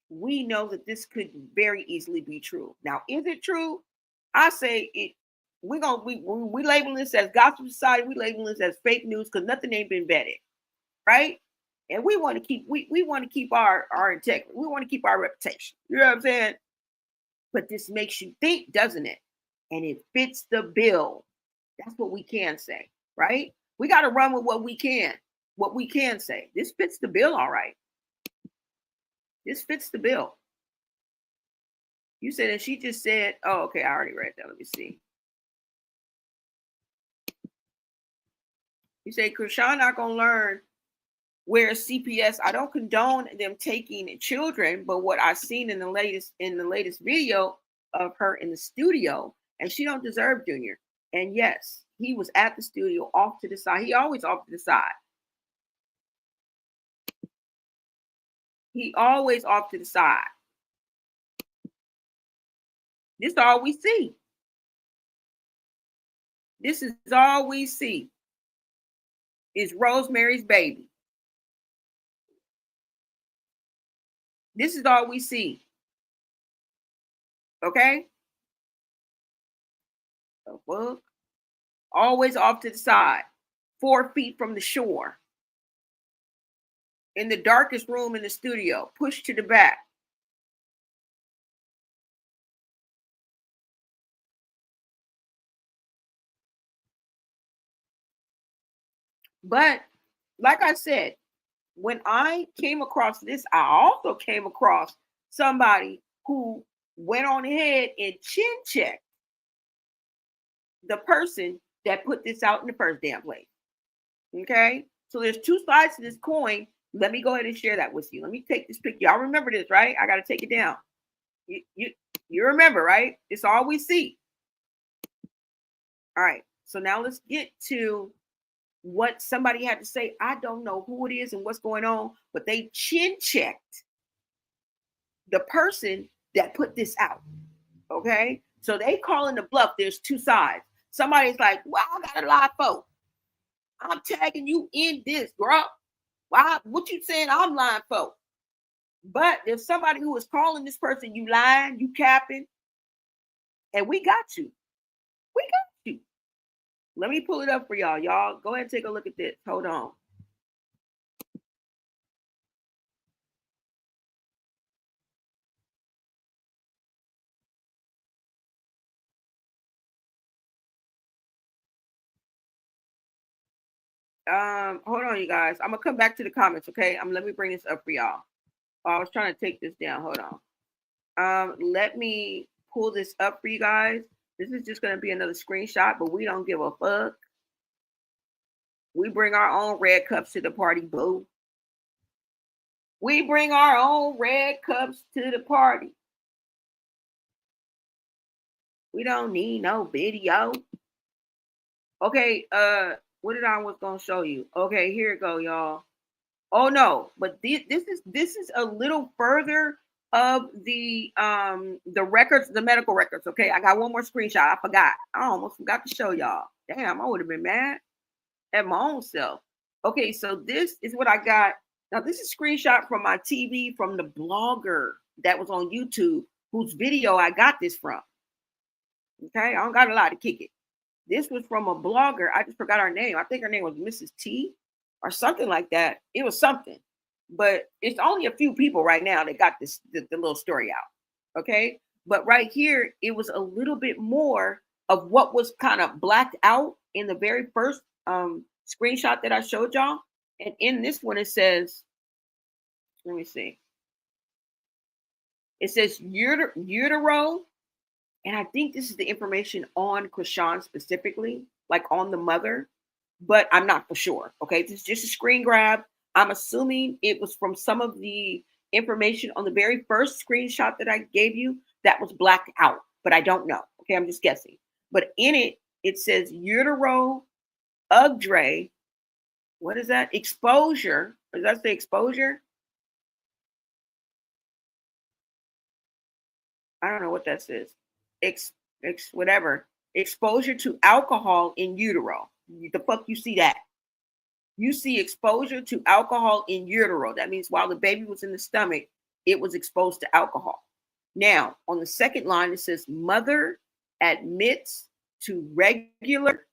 We know that this could very easily be true. Now, is it true? I say it. We labeling this as gospel society. We labeling this as fake news because nothing ain't been vetted, right? And we want to keep we want to keep our integrity. We want to keep our reputation. You know what I'm saying? But this makes you think, doesn't it? And it fits the bill. That's what we can say, right? We got to run with what we can say. This fits the bill, all right. This fits the bill. You said, and she just said, oh, okay, I already read that. Let me see. You say, Chrisean not going to learn where CPS. I don't condone them taking children, but what I've seen in the latest video of her in the studio, and she don't deserve Junior. And yes, he was at the studio off to the side. He always off to the side. He always off to the side. This is all we see. This is all we see is Rosemary's Baby. This is all we see. Okay? The book. Always off to the side. 4 feet from the shore. In the darkest room in the studio. Pushed to the back. But like I said, when I came across this, I also came across somebody who went on ahead and chin checked the person that put this out in the first damn place. Okay? So there's two sides to this coin. Let me go ahead and share that with you. Let me take this picture. Y'all remember this, right? I got to take it down. You remember, right? It's all we see. All right. So now let's get to what somebody had to say. I don't know who it is and what's going on, but they chin checked the person that put this out. Okay. So they calling the bluff. There's two sides. Somebody's like, well, I got a live phone. I'm tagging you in this, girl. Why? What you saying I'm lying for? But there's somebody who is calling this person, you lying, you capping, and we got you. We Let me pull it up for y'all. Y'all go ahead and take a look at this. Hold on. Hold on, you guys. I'm gonna come back to the comments, okay? Let me bring this up for y'all. Oh, I was trying to take this down. Hold on. Let me pull this up for you guys. This is just gonna be another screenshot, but we don't give a fuck. We bring our own red cups to the party, boo. We bring our own red cups to the party. We don't need no video. Okay, what did I was gonna show you? Okay, here it go, y'all. Oh no, but this is a little further of the records, the medical records. Okay, I got one more screenshot. I forgot. I almost forgot to show y'all. Damn, I would have been mad at my own self. Okay, so this is what I got. Now this is a screenshot from my TV from the blogger that was on YouTube, whose video I got this from. Okay, I don't got a lot to kick it. This was from a blogger. I just forgot her name. I think her name was Mrs. T or something like that. It was something, but it's only a few people right now that got this the little story out. Okay, but right here it was a little bit more of what was kind of blacked out in the very first screenshot that I showed y'all, and in this one it says, let me see, it says utero. And I think this is the information on Chrisean specifically, like on the mother, but I'm not for sure. Okay, this is just a screen grab. I'm assuming it was from some of the information on the very first screenshot that I gave you that was blacked out, but I don't know. Okay, I'm just guessing. But in it, it says utero ugdre. What is that? Exposure. Does that say exposure? I don't know what that says. Whatever, exposure to alcohol in utero. The fuck you see that? You see exposure to alcohol in utero. That means while the baby was in the stomach, it was exposed to alcohol. Now, on the second line, it says mother admits to regular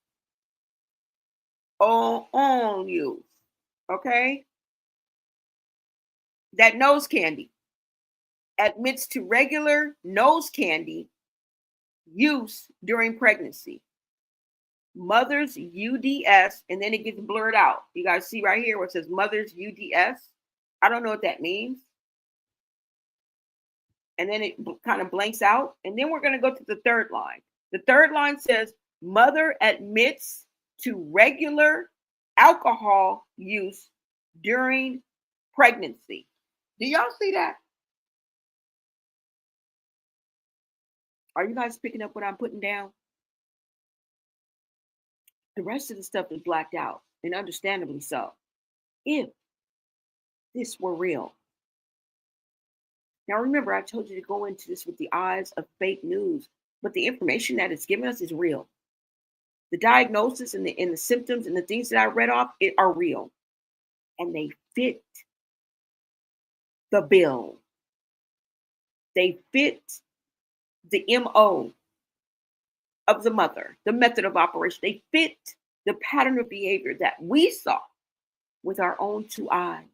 on use. Okay? That nose candy admits to regular nose candy use during pregnancy. Mother's UDS, and then it gets blurred out. You guys see right here where it says mother's UDS. I don't know what that means. And then it kind of blanks out. And then we're going to go to the third line. The third line says mother admits to regular alcohol use during pregnancy. Do y'all see that? Are you guys picking up what I'm putting down? The rest of the stuff is blacked out, and understandably so. If this were real. Now, remember, I told you to go into this with the eyes of fake news, but the information that it's giving us is real. The diagnosis and the symptoms and the things that I read off are real, and they fit the bill. They fit the MO of the mother, the method of operation. They fit the pattern of behavior that we saw with our own two eyes.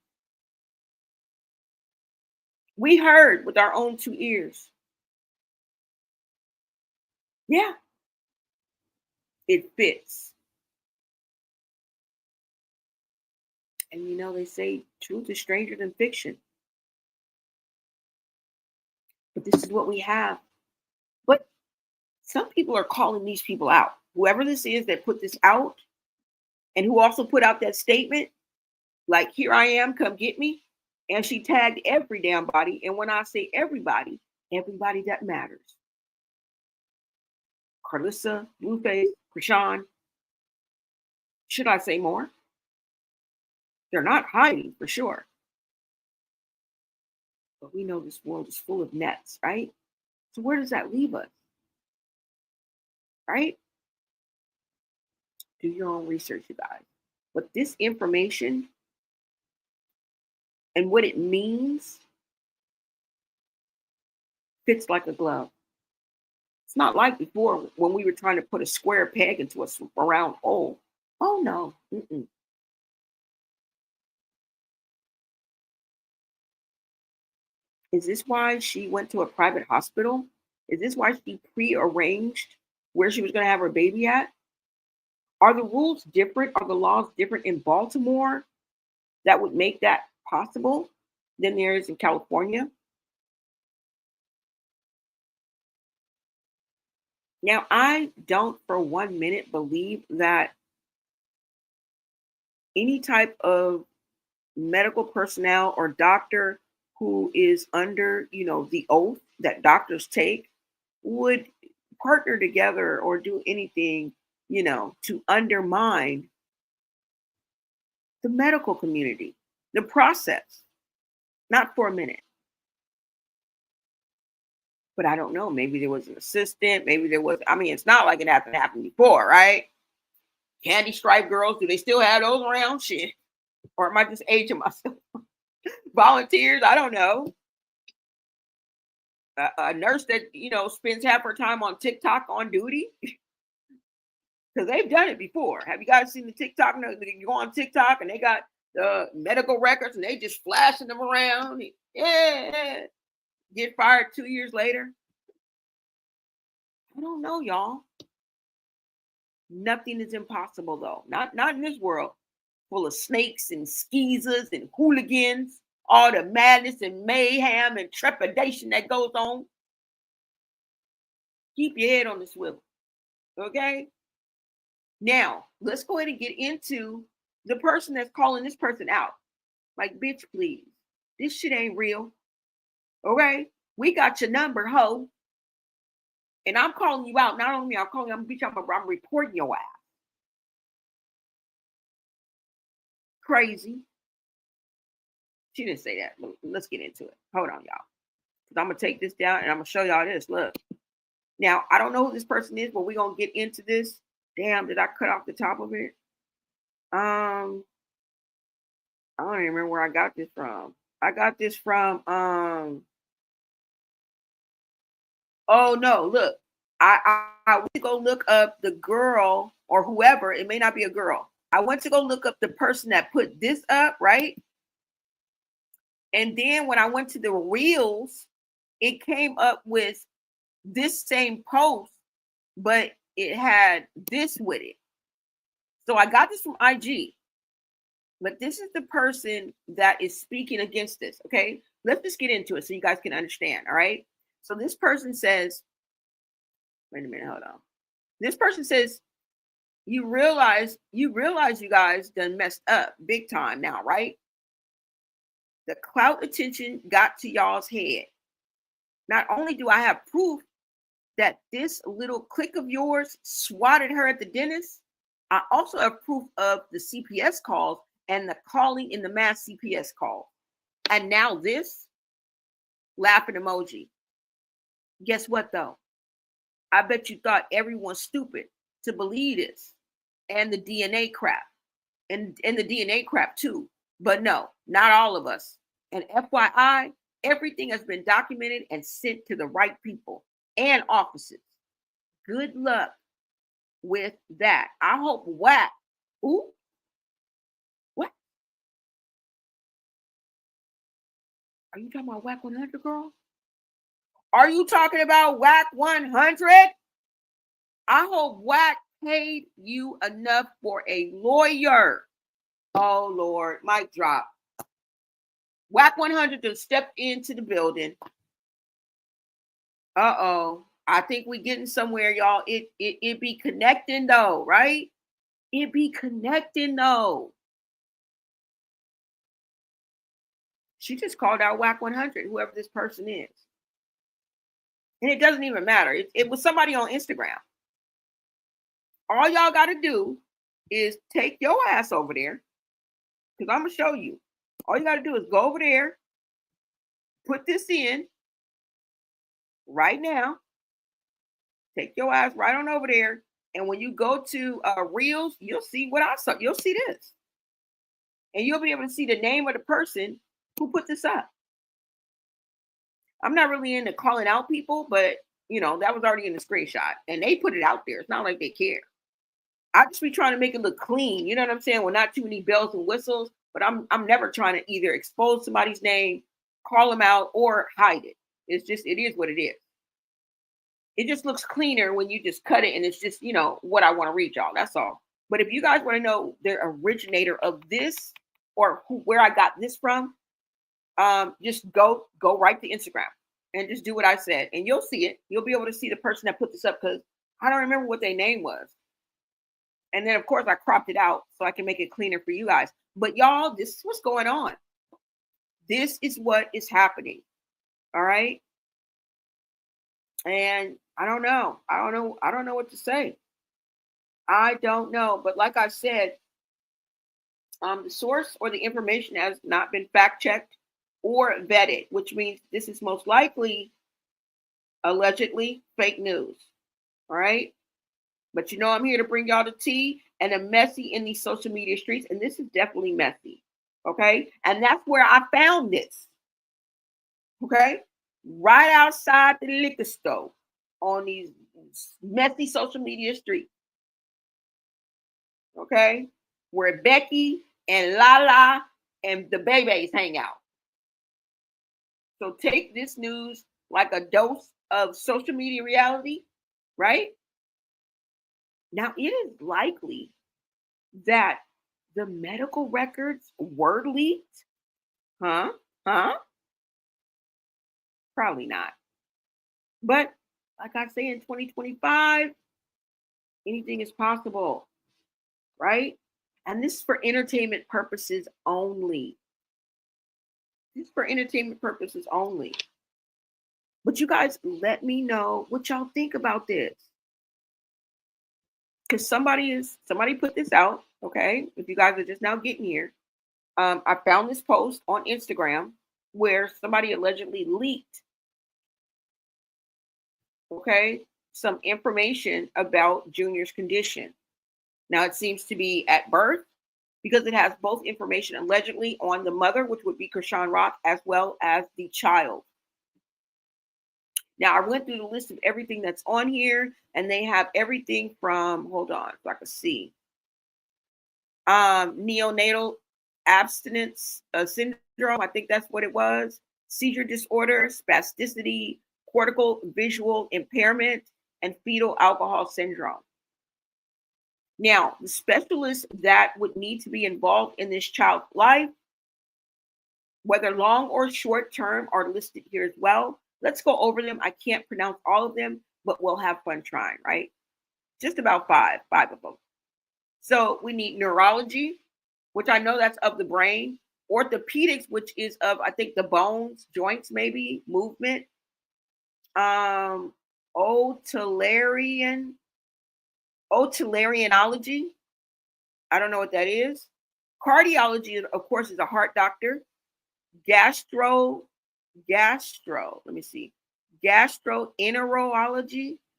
We heard with our own two ears. Yeah, it fits. And you know, they say truth is stranger than fiction. But this is what we have. But some people are calling these people out. Whoever this is that put this out and who also put out that statement, like, here I am, come get me. And she tagged every damn body. And when I say everybody, everybody that matters. Carlissa, Blueface, Chrisean. Should I say more? They're not hiding for sure. But we know this world is full of nets, right? So where does that leave us? Right? Do your own research, you guys. But this information and what it means fits like a glove. It's not like before when we were trying to put a square peg into a round hole. Oh no. Mm-mm. Is this why she went to a private hospital? Is this why she prearranged where she was going to have her baby at? Are the rules different? Are the laws different in Baltimore that would make that possible than there is in California? Now, I don't for 1 minute believe that any type of medical personnel or doctor who is under, the oath that doctors take would partner together or do anything, to undermine the medical community, the process. Not for a minute. But I don't know. Maybe there was an assistant. Maybe there was. I mean, it's not like it hasn't happened before, right? Candy stripe girls, do they still have those around? Shit. Or am I just aging myself? Volunteers, I don't know. A nurse that, spends half her time on TikTok on duty because they've done it before. Have you guys seen the TikTok? You go on TikTok and they got the medical records and they just flashing them around. Yeah. Get fired 2 years later. I don't know, y'all. Nothing is impossible though. Not in this world full of snakes and skeezers and hooligans, all the madness and mayhem and trepidation that goes on. Keep your head on the swivel. Okay? Now, let's go ahead and get into the person that's calling this person out. Like, bitch, please. This shit ain't real. Okay? We got your number, ho. And I'm calling you out. Not only me, I'm calling you, bitch, I'm reporting your ass. Crazy. She didn't say that. Let's get into it. Hold on, y'all. Because I'm going to take this down and I'm going to show y'all this. Look. Now, I don't know who this person is, but we're going to get into this. Damn, did I cut off the top of it? I don't even remember where I got this from. I got this from, oh no, look. I went to go look up the girl or whoever. It may not be a girl. I went to go look up the person that put this up, right? And then when I went to the reels, it came up with this same post, but it had this with it. So I got this from IG, but this is the person that is speaking against this. Okay, let's just get into it so you guys can understand. All right. So this person says, wait a minute, hold on. This person says, you realize you guys done messed up big time now, right? The clout attention got to y'all's head. Not only do I have proof that this little clique of yours swatted her at the dentist, I also have proof of the CPS calls and the calling in the mass CPS call. And now this laughing emoji. Guess what though? I bet you thought everyone's stupid to believe this and the DNA crap and the DNA crap too. But no, not all of us. And FYI, everything has been documented and sent to the right people and offices. Good luck with that. I hope whack. Ooh. What? Are you talking about whack 100, girl? Are you talking about whack 100? I hope whack paid you enough for a lawyer. Oh Lord, mic drop. Whack 100 to step into the building. Uh-oh. I think we getting somewhere, y'all. It be connecting though, right? It be connecting though. She just called out whack 100, whoever this person is. And it doesn't even matter. It was somebody on Instagram. All y'all got to do is take your ass over there, because I'm going to show you. All you got to do is go over there, put this in right now. Take your ass right on over there. And when you go to Reels, you'll see what I saw. You'll see this. And you'll be able to see the name of the person who put this up. I'm not really into calling out people, but that was already in the screenshot, and they put it out there. It's not like they care. I just be trying to make it look clean. You know what I'm saying? Well, not too many bells and whistles, but I'm never trying to either expose somebody's name, call them out, or hide it. It is what it is. It just looks cleaner when you just cut it and it's just, what I want to read y'all. That's all. But if you guys want to know the originator of this or where I got this from, just go right to Instagram and just do what I said. And you'll see it. You'll be able to see the person that put this up because I don't remember what their name was. And then, of course, I cropped it out so I can make it cleaner for you guys. But y'all, this is what's going on. This is what is happening. All right. And I don't know. I don't know what to say. I don't know. But like I said, the source or the information has not been fact checked or vetted, which means this is most likely, allegedly, fake news. All right. But I'm here to bring y'all the tea, and a messy in these social media streets. And this is definitely messy. Okay. And that's where I found this. Okay. Right outside the liquor store on these messy social media streets. Okay. Where Becky and Lala and the babies hang out. So take this news like a dose of social media reality, right? Now, it is likely that the medical records were leaked. Huh? Probably not. But like I say, in 2025, anything is possible, right? And this is for entertainment purposes only. This is for entertainment purposes only. But you guys, let me know what y'all think about this. Because somebody put this out, okay? If you guys are just now getting here, I found this post on Instagram where somebody allegedly leaked, okay, some information about Junior's condition. Now it seems to be at birth because it has both information allegedly on the mother, which would be Chrisean Rock, as well as the child. Now, I went through the list of everything that's on here, and they have everything from, hold on, so I can see, neonatal abstinence syndrome, I think that's what it was, seizure disorder, spasticity, cortical visual impairment, and fetal alcohol syndrome. Now, the specialists that would need to be involved in this child's life, whether long or short term, are listed here as well. Let's go over them. I can't pronounce all of them, but we'll have fun trying, right? Just about five of them. So we need neurology, which I know that's of the brain, orthopedics, which is of, I think, the bones, joints, maybe, movement, otolarianology. I don't know what that is. Cardiology, of course, is a heart doctor. Gastroenterology,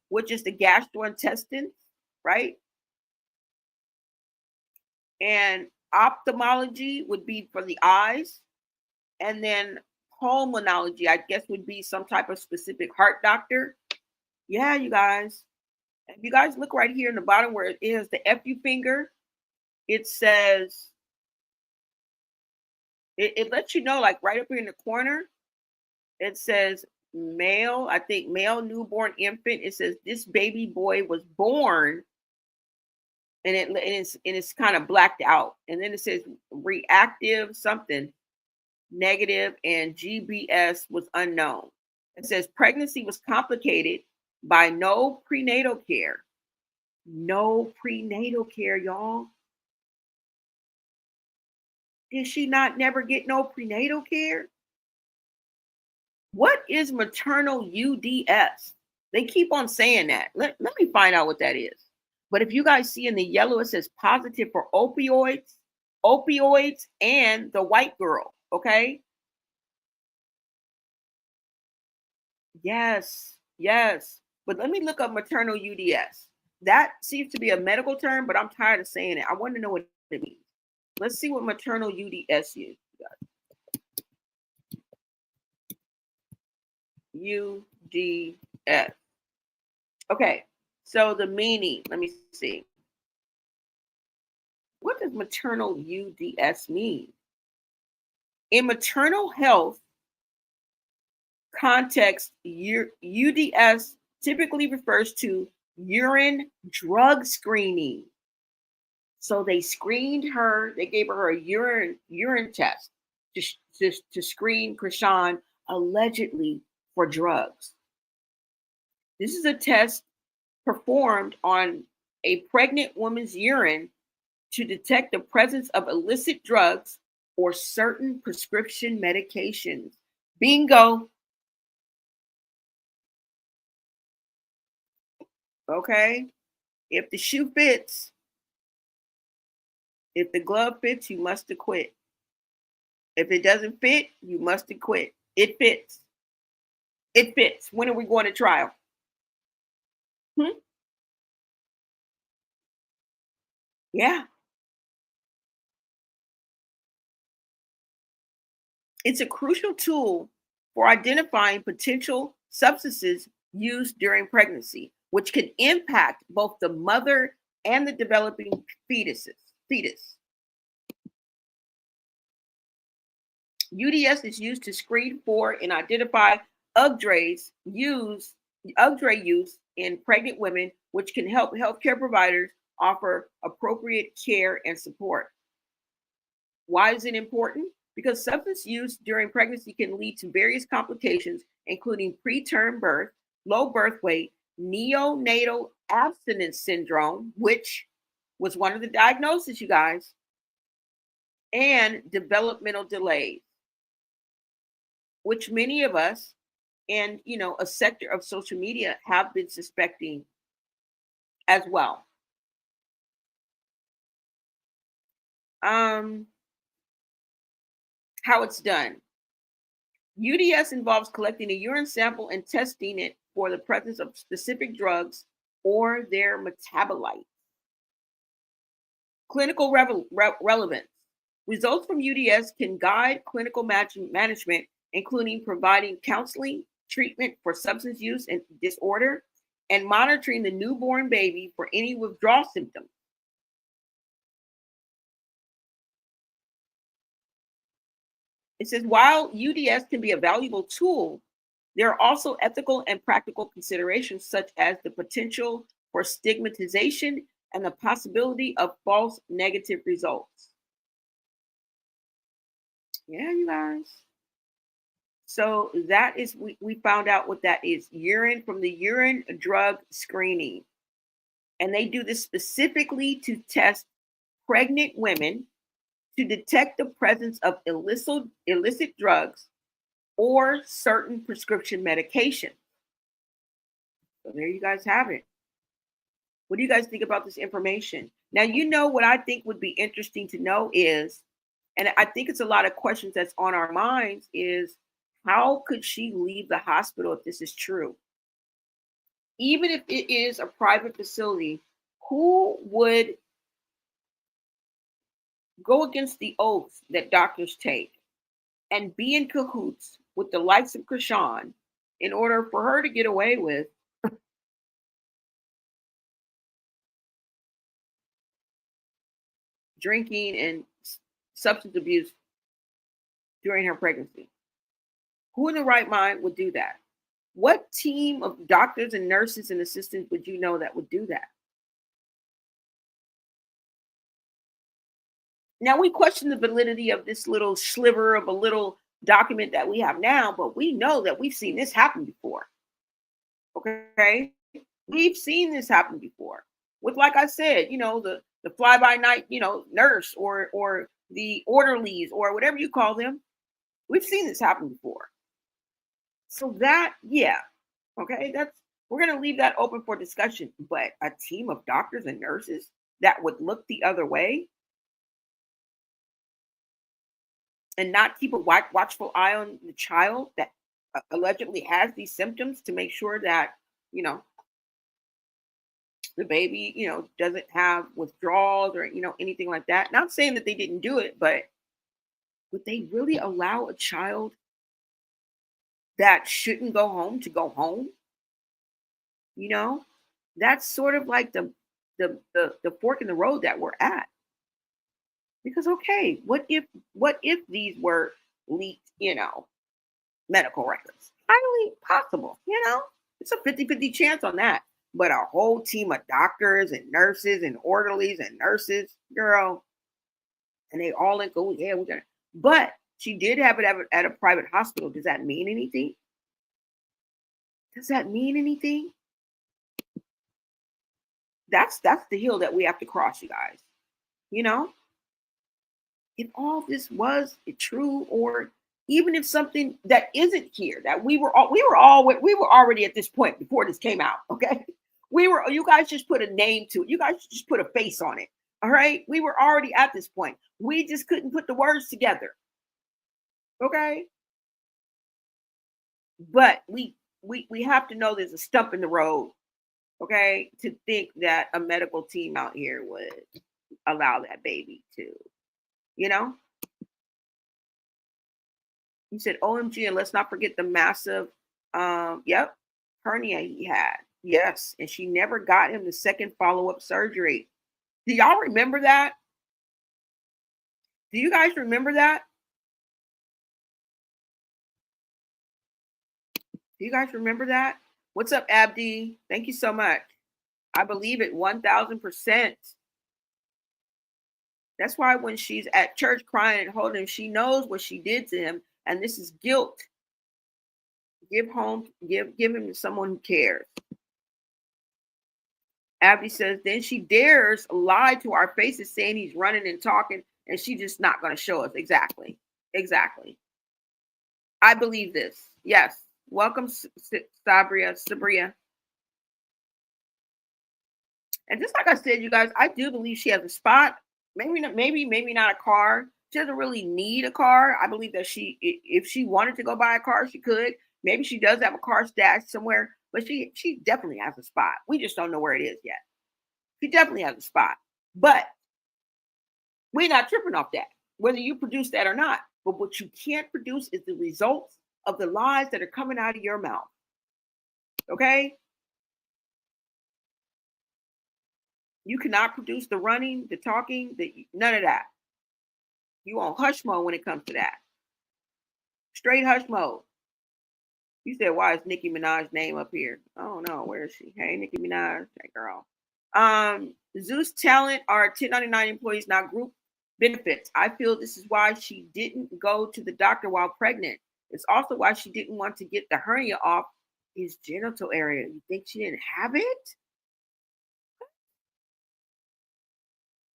which is the gastrointestines, right? And ophthalmology would be for the eyes. And then pulmonology, I guess, would be some type of specific heart doctor. Yeah, you guys. If you guys look right here in the bottom where it is the FU finger, it says, it lets you know, like right up here in the corner, it says male, I think male newborn infant. It says this baby boy was born, and it's kind of blacked out. And then it says reactive something negative, and GBS was unknown. It says pregnancy was complicated by no prenatal care. No prenatal care, y'all. Did she not never get no prenatal care? What is maternal UDS? They keep on saying that. Let me find out what that is. But if you guys see in the yellow, it says positive for opioids, and the white girl, okay? Yes. But let me look up maternal UDS. That seems to be a medical term, but I'm tired of saying it. I want to know what it means. Let's see what maternal UDS is. UDS. Okay, so the meaning, let me see. What does maternal UDS mean? In maternal health context, UDS typically refers to urine drug screening. So they screened her, they gave her a urine test to screen Chrisean allegedly for drugs. This is a test performed on a pregnant woman's urine to detect the presence of illicit drugs or certain prescription medications. Bingo. Okay. If the shoe fits, if the glove fits, you must acquit. If it doesn't fit, you must acquit. It fits. It fits. When are we going to trial? Hmm? Yeah. It's a crucial tool for identifying potential substances used during pregnancy, which can impact both the mother and the developing fetus. UDS is used to screen for and identify UGDRE use in pregnant women, which can help healthcare providers offer appropriate care and support. Why is it important? Because substance use during pregnancy can lead to various complications, including preterm birth, low birth weight, neonatal abstinence syndrome, which was one of the diagnoses, you guys, and developmental delays, which many of us and a sector of social media have been suspecting as well. Um, how it's done. UDS involves collecting a urine sample and testing it for the presence of specific drugs or their metabolites. Clinical relevance. Results from UDS can guide clinical management, including providing counseling, treatment for substance use and disorder, and monitoring the newborn baby for any withdrawal symptoms. It says while UDS can be a valuable tool, there are also ethical and practical considerations, such as the potential for stigmatization and the possibility of false negative results. Yeah, you guys. So that is, we found out what that is, urine from the urine drug screening. And they do this specifically to test pregnant women to detect the presence of illicit drugs or certain prescription medication. So there you guys have it. What do you guys think about this information? Now, what I think would be interesting to know is, and I think it's a lot of questions that's on our minds, is how could she leave the hospital if this is true? Even if it is a private facility, who would go against the oaths that doctors take and be in cahoots with the likes of Chrisean in order for her to get away with drinking and substance abuse during her pregnancy? Who in the right mind would do that? What team of doctors and nurses and assistants would you know that would do that? Now, we question the validity of this little sliver of a little document that we have now, but we know that we've seen this happen before. Okay. We've seen this happen before with, like I said, the fly by night, nurse or the orderlies or whatever you call them. We've seen this happen before. So that, yeah, okay, we're going to leave that open for discussion. But a team of doctors and nurses that would look the other way and not keep a watchful eye on the child that allegedly has these symptoms to make sure that, you know, the baby, doesn't have withdrawals or, anything like that. Not saying that they didn't do it, but would they really allow a child that shouldn't go home to go home? You know? That's sort of like the fork in the road that we're at. Because okay, what if these were leaked, medical records? Highly possible, It's a 50-50 chance on that. But a whole team of doctors and nurses and orderlies and nurses, girl, and they all like, oh yeah, we're gonna. But she did have it at a private hospital. Does that mean anything? Does that mean anything? That's the hill that we have to cross, you guys. You know, if all this was true, or even if something that isn't here, that we were already at this point before this came out. Okay, you guys just put a name to it. You guys just put a face on it. All right, we were already at this point. We just couldn't put the words together. Okay, but we have to know there's a stump in the road. Okay, to think that a medical team out here would allow that baby to, you know. You said OMG, and let's not forget the massive, yep, hernia he had. Yes, and she never got him the second follow-up surgery. Do y'all remember that? Do you guys remember that? Do you guys remember that? What's up, Abdi? Thank you so much. I believe it 1000%. That's why when she's at church crying and holding him, she knows what she did to him, and this is guilt. Give him to someone who cares. Abby says, then she dares lie to our faces saying he's running and talking, and she's just not going to show us. Exactly. I believe this. Yes. Welcome, Sabria. And just like I said, you guys, I do believe she has a spot. Maybe not a car. She doesn't really need a car. I believe that if she wanted to go buy a car, she could. Maybe she does have a car stashed somewhere, but she definitely has a spot. We just don't know where it is yet. She definitely has a spot. But we're not tripping off that, whether you produce that or not. But what you can't produce is the results of the lies that are coming out of your mouth. Okay? You cannot produce the running, the talking, none of that. You on hush mode when it comes to that. Straight hush mode. You said, why is Nicki Minaj's name up here? I don't know. Where is she? Hey, Nicki Minaj. Hey, girl. Zeus Talent are 1099 employees, not group benefits. I feel this is why she didn't go to the doctor while pregnant. It's also why she didn't want to get the hernia off his genital area. You think she didn't have it?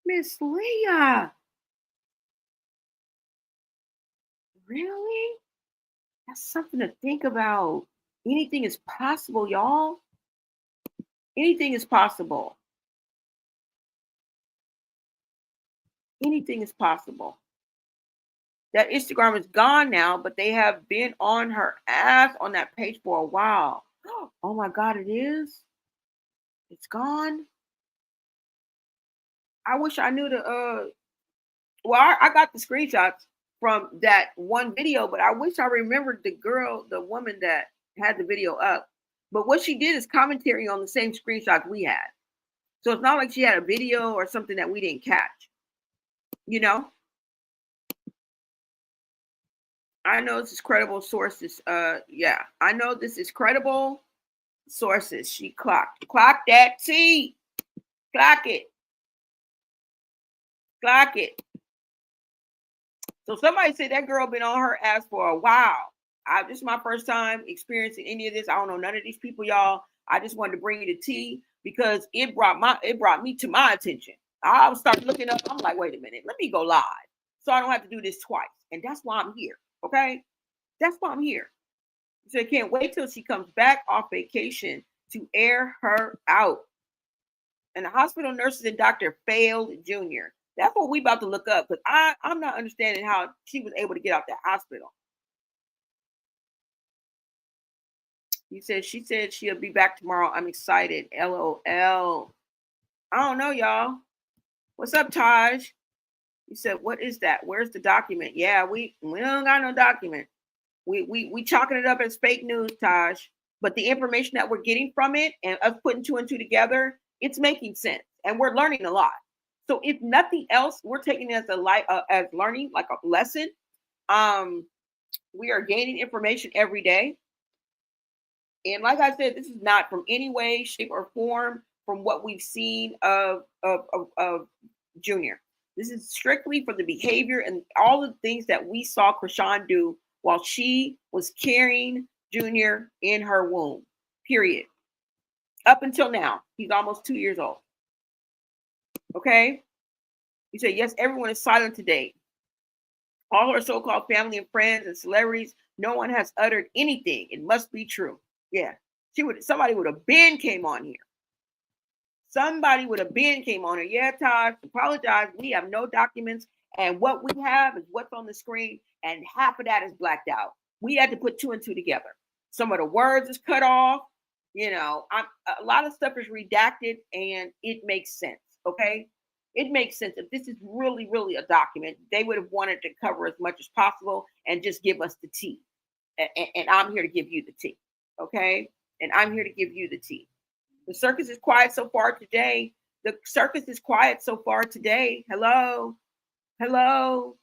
Miss Leah. Really? That's something to think about. Anything is possible, y'all. Anything is possible. Anything is possible. That Instagram is gone now, but they have been on her ass on that page for a while. Oh my God, it is? It's gone? I wish I knew I got the screenshots from that one video, but I wish I remembered the woman that had the video up. But what she did is commentary on the same screenshots we had. So it's not like she had a video or something that we didn't catch. I know this is credible sources. Yeah, I know this is credible sources. She clocked that T. Clock it. So somebody said that girl been on her ass for a while. This is my first time experiencing any of this. I don't know none of these people, y'all. I just wanted to bring you the tea because it brought me to my attention. I started looking up. I'm like, wait a minute, let me go live so I don't have to do this twice. And that's why I'm here. Okay, that's why I'm here. So I can't wait till she comes back off vacation to air her out. And the hospital nurses and doctor failed Junior. That's what we about to look up because I'm not understanding how she was able to get out that hospital. She said she'll be back tomorrow. I'm excited. LOL. I don't know, y'all. What's up, Taj? You said, what is that? Where's the document? Yeah, we don't got no document. We chalking it up as fake news, Taj. But the information that we're getting from it and us putting two and two together, it's making sense. And we're learning a lot. So if nothing else, we're taking it as as learning, like a lesson. Um, we are gaining information every day. And like I said, this is not from any way, shape, or form from what we've seen of Junior. This is strictly for the behavior and all the things that we saw Chrisean do while she was carrying Junior in her womb. Period. Up until now, he's almost 2 years old. Okay? You say, yes, everyone is silent today. All her so-called family and friends and celebrities, no one has uttered anything. It must be true. Yeah. Somebody would have been came on here. Somebody would have been came on here. Yeah, Todd, apologize. We have no documents. And what we have is what's on the screen. And half of that is blacked out. We had to put two and two together. Some of the words is cut off. You know, a lot of stuff is redacted and it makes sense. Okay. It makes sense. If this is really, really a document, they would have wanted to cover as much as possible and just give us the tea. And I'm here to give you the tea. Okay. And I'm here to give you the tea. The circus is quiet so far today. The circus is quiet so far today. Hello. Hello.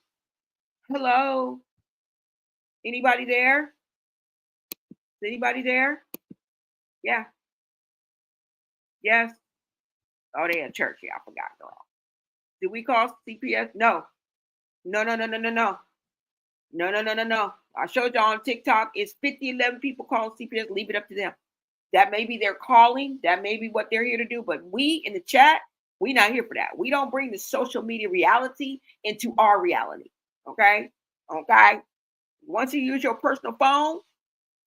Hello. Anybody there? Is anybody there? Yeah. Yes. Oh, they at church. Yeah, I forgot. Girl. Did we call CPS? No. No, no, no, no, no, no. No, no, no, no, no. I showed y'all on TikTok. It's 11 people calling CPS. Leave it up to them. That may be their calling. That may be what they're here to do. But we in the chat, we're not here for that. We don't bring the social media reality into our reality. Okay? Okay? Once you use your personal phone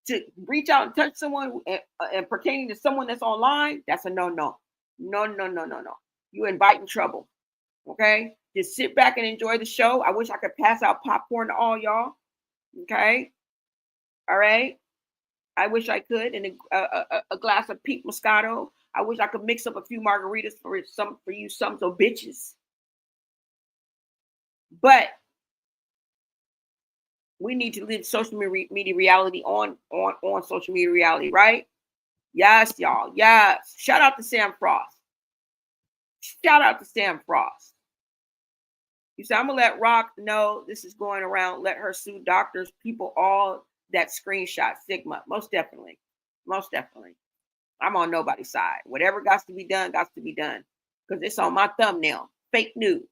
to reach out and touch someone and pertaining to someone that's online, that's a no-no. No, no, no, no, no. You inviting trouble. Okay? Just sit back and enjoy the show. I wish I could pass out popcorn to all y'all. Okay? All right? I wish I could, and a glass of pink Moscato. I wish I could mix up a few margaritas for you sons of bitches. But we need to live social media reality on social media reality, right? Yes, y'all. Yes. Shout out to Sam Frost. Shout out to Sam Frost. You say, I'm gonna let Rock know this is going around. Let her sue doctors, people, all that screenshot. Sigma. Most definitely. Most definitely. I'm on nobody's side. Whatever got to be done, got to be done. Because it's on my thumbnail. Fake news.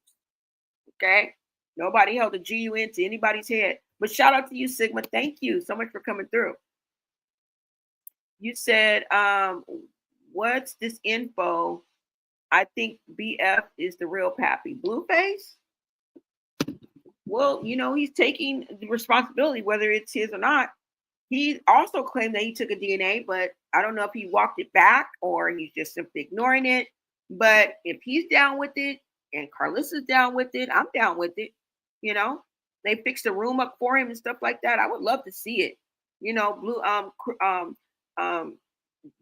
Okay? Nobody held a GUN to anybody's head. But shout out to you, Sigma. Thank you so much for coming through. You said, what's this info? I think BF is the real Pappy. Blueface? Well, you know, he's taking the responsibility, whether it's his or not. He also claimed that he took a DNA, but I don't know if he walked it back or he's just simply ignoring it. But if he's down with it and Carlissa's down with it, I'm down with it. You know, they fixed the room up for him and stuff like that. I would love to see it. You know,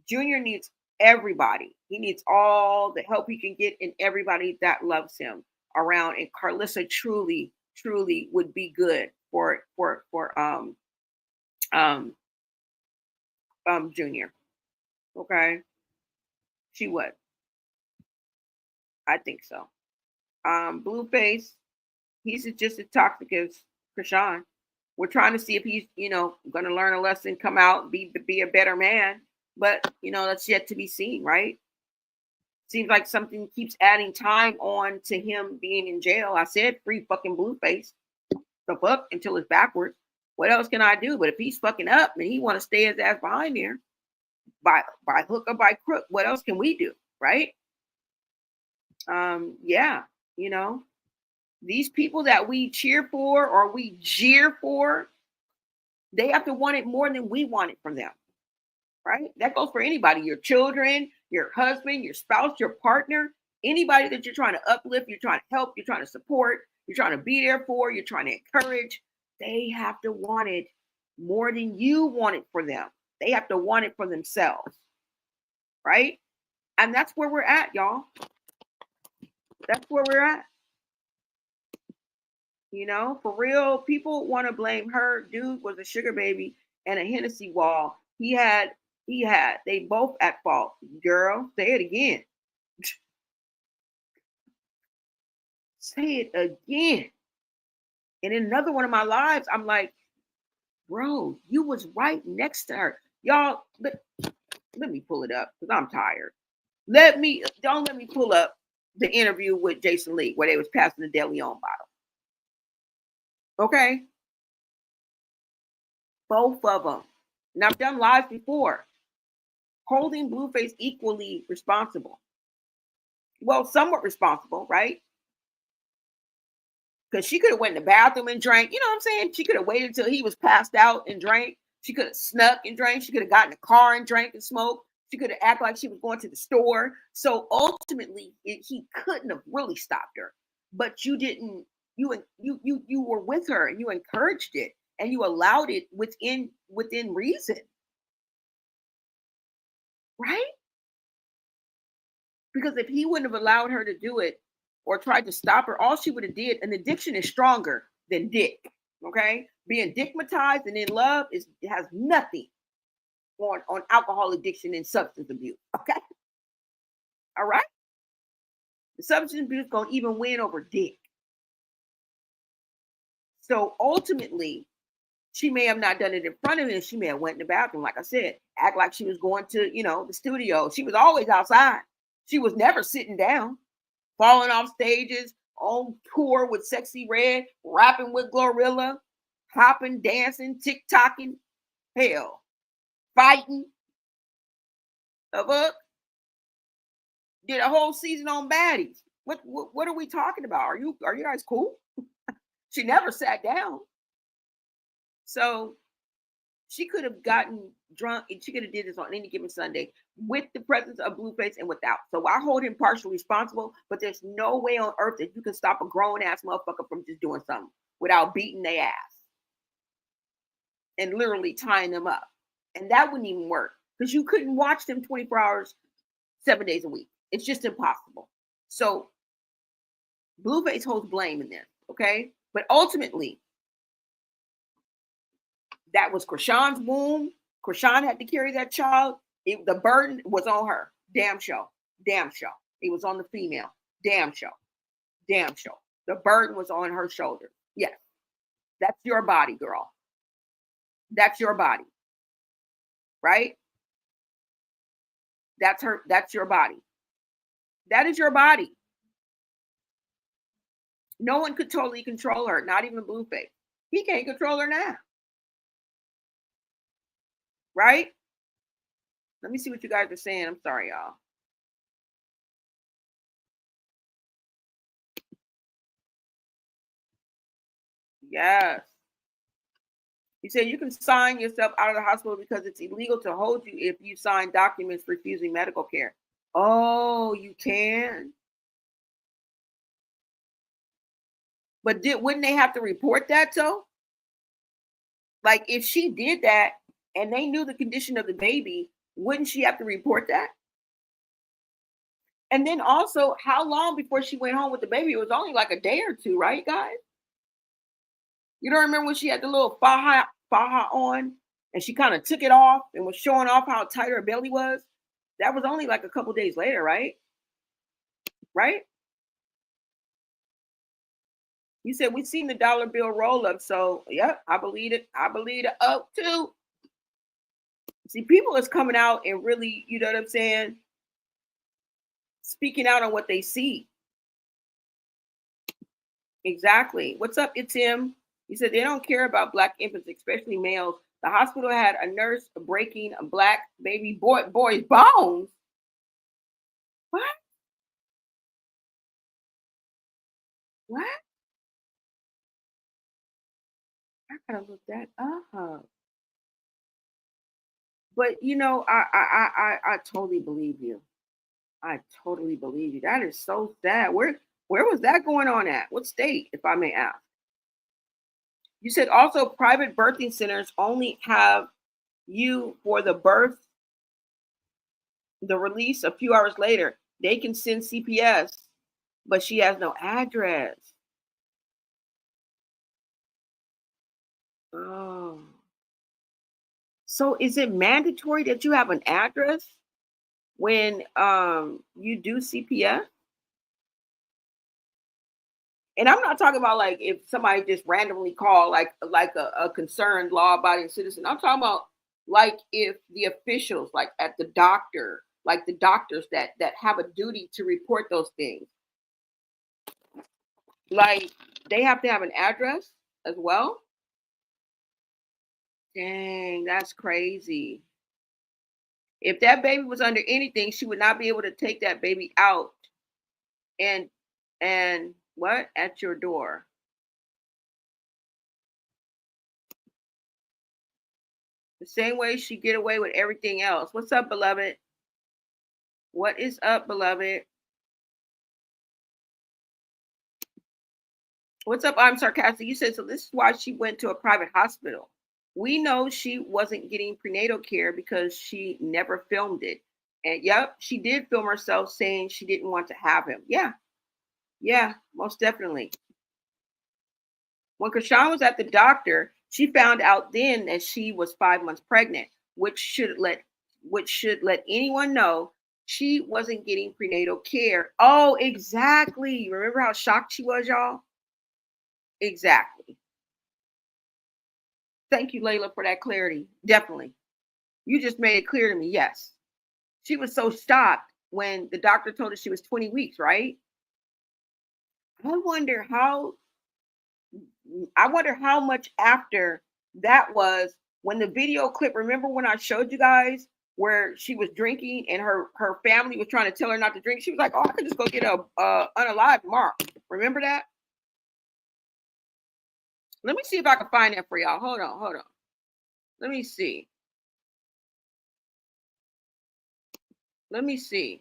Junior needs everybody. He needs all the help he can get and everybody that loves him around. And Carlissa truly would be good for Junior. Okay. She would. I think so. Blueface, he's just as toxic as Chrisean. We're trying to see if he's, you know, gonna learn a lesson, come out, be a better man. But you know, that's yet to be seen, right? Seems like something keeps adding time on to him being in jail. I said free fucking Blueface. The fuck until it's backwards. What else can I do? But if he's fucking up and he want to stay his ass behind there, by hook or by crook, what else can we do, right? Yeah, you know, these people that we cheer for or we jeer for, they have to want it more than we want it from them, right? That goes for anybody, your children, your husband, your spouse, your partner, anybody that you're trying to uplift, you're trying to help, you're trying to support, you're trying to be there for, you're trying to encourage. They have to want it more than you want it for them. They have to want it for themselves, right? And that's where we're at, y'all. That's where we're at. You know, for real, people want to blame her. Dude was a sugar baby and a Hennessy wall. He had He had. They both at fault. Girl, say it again. Say it again. And in another one of my lives, I'm like, bro, you was right next to her. Y'all, let me pull it up because I'm tired. Don't let me pull up the interview with Jason Lee where they was passing the De Leon bottle. Okay? Both of them. And I've done lives before. Holding Blueface equally responsible. Well, somewhat responsible, right? Because she could have went in the bathroom and drank. You know what I'm saying? She could have waited until he was passed out and drank. She could have snuck and drank. She could have gotten in the car and drank and smoked. She could have acted like she was going to the store. So ultimately, he couldn't have really stopped her. But you didn't. You were with her and you encouraged it and you allowed it within reason, right? Because if he wouldn't have allowed her to do it or tried to stop her, all she would have did. An addiction is stronger than dick. Okay, being dickmatized and in love has nothing on alcohol addiction and substance abuse. Okay, all right. The substance abuse gonna even win over dick. So ultimately, she may have not done it in front of him. She may have went in the bathroom, like I said, act like she was going to, the studio. She was always outside. She was never sitting down, falling off stages, on tour with Sexy Red, rapping with Glorilla, hopping, dancing, TikToking, hell, fighting. A book. Did a whole season on baddies. What are we talking about? Are you guys cool? She never sat down. So she could have gotten drunk and she could have did this on any given Sunday with the presence of Blueface and without. So I hold him partially responsible, but there's no way on earth that you can stop a grown ass motherfucker from just doing something without beating their ass and literally tying them up. And that wouldn't even work because you couldn't watch them 24 hours, 7 days a week. It's just impossible. So Blueface holds blame in this, okay? But ultimately, that was Chrisean's womb. Chrisean had to carry that child. The burden was on her. Damn show. Damn show. It was on the female. Damn show. Damn show. The burden was on her shoulders. Yes. That's your body, girl. That's your body. Right? That's her. That's your body. That is your body. No one could totally control her, not even Blueface. He can't control her now. Right? Let me see what you guys are saying. I'm sorry, y'all. Yes. You said you can sign yourself out of the hospital because it's illegal to hold you if you sign documents refusing medical care. Oh, you can? But wouldn't they have to report that though? Like if she did that and they knew the condition of the baby, wouldn't she have to report that? And then also, how long before she went home with the baby? It was only like a day or two, right, guys? You don't remember when she had the little faja on and she kind of took it off and was showing off how tight her belly was? That was only like a couple days later, right? Right? You said we've seen the dollar bill roll up, so yeah, I believe it. I believe it up too. See, people is coming out and really, you know what I'm saying, speaking out on what they see. Exactly. What's up, it's him. He said they don't care about black infants, especially males. The hospital had a nurse breaking a black baby boy's bones. What? What? I gotta look that up. But I totally believe you. I totally believe you. That is so sad. Where was that going on at? What state, if I may ask? You said also private birthing centers only have you for the birth, the release a few hours later. They can send CPS, but she has no address. Oh. So is it mandatory that you have an address when you do CPS? And I'm not talking about like if somebody just randomly called like a concerned law abiding citizen. I'm talking about like if the officials like at the doctor, like the doctors that have a duty to report those things, like they have to have an address as well. Dang, that's crazy. If that baby was under anything, she would not be able to take that baby out and what at your door. The same way she get away with everything else. What's up, beloved? What is up, beloved? What's up? I'm sarcastic. You said so. This is why she went to a private hospital. We know she wasn't getting prenatal care because she never filmed it. And yep, she did film herself saying she didn't want to have him. Yeah, yeah, most definitely. When Chrisean was at the doctor, she found out then that she was 5 months pregnant, which should let anyone know she wasn't getting prenatal care. Oh, exactly. Remember how shocked she was, y'all? Exactly. Thank you, Layla, for that clarity. Definitely. You just made it clear to me. Yes. She was so shocked when the doctor told her she was 20 weeks, right? I wonder how I wonder how much after that was when the video clip. Remember when I showed you guys where she was drinking and her family was trying to tell her not to drink? She was like, "Oh, I could just go get a unalive mark." Remember that? Let me see if I can find that for y'all. Hold on, hold on. Let me see. Let me see.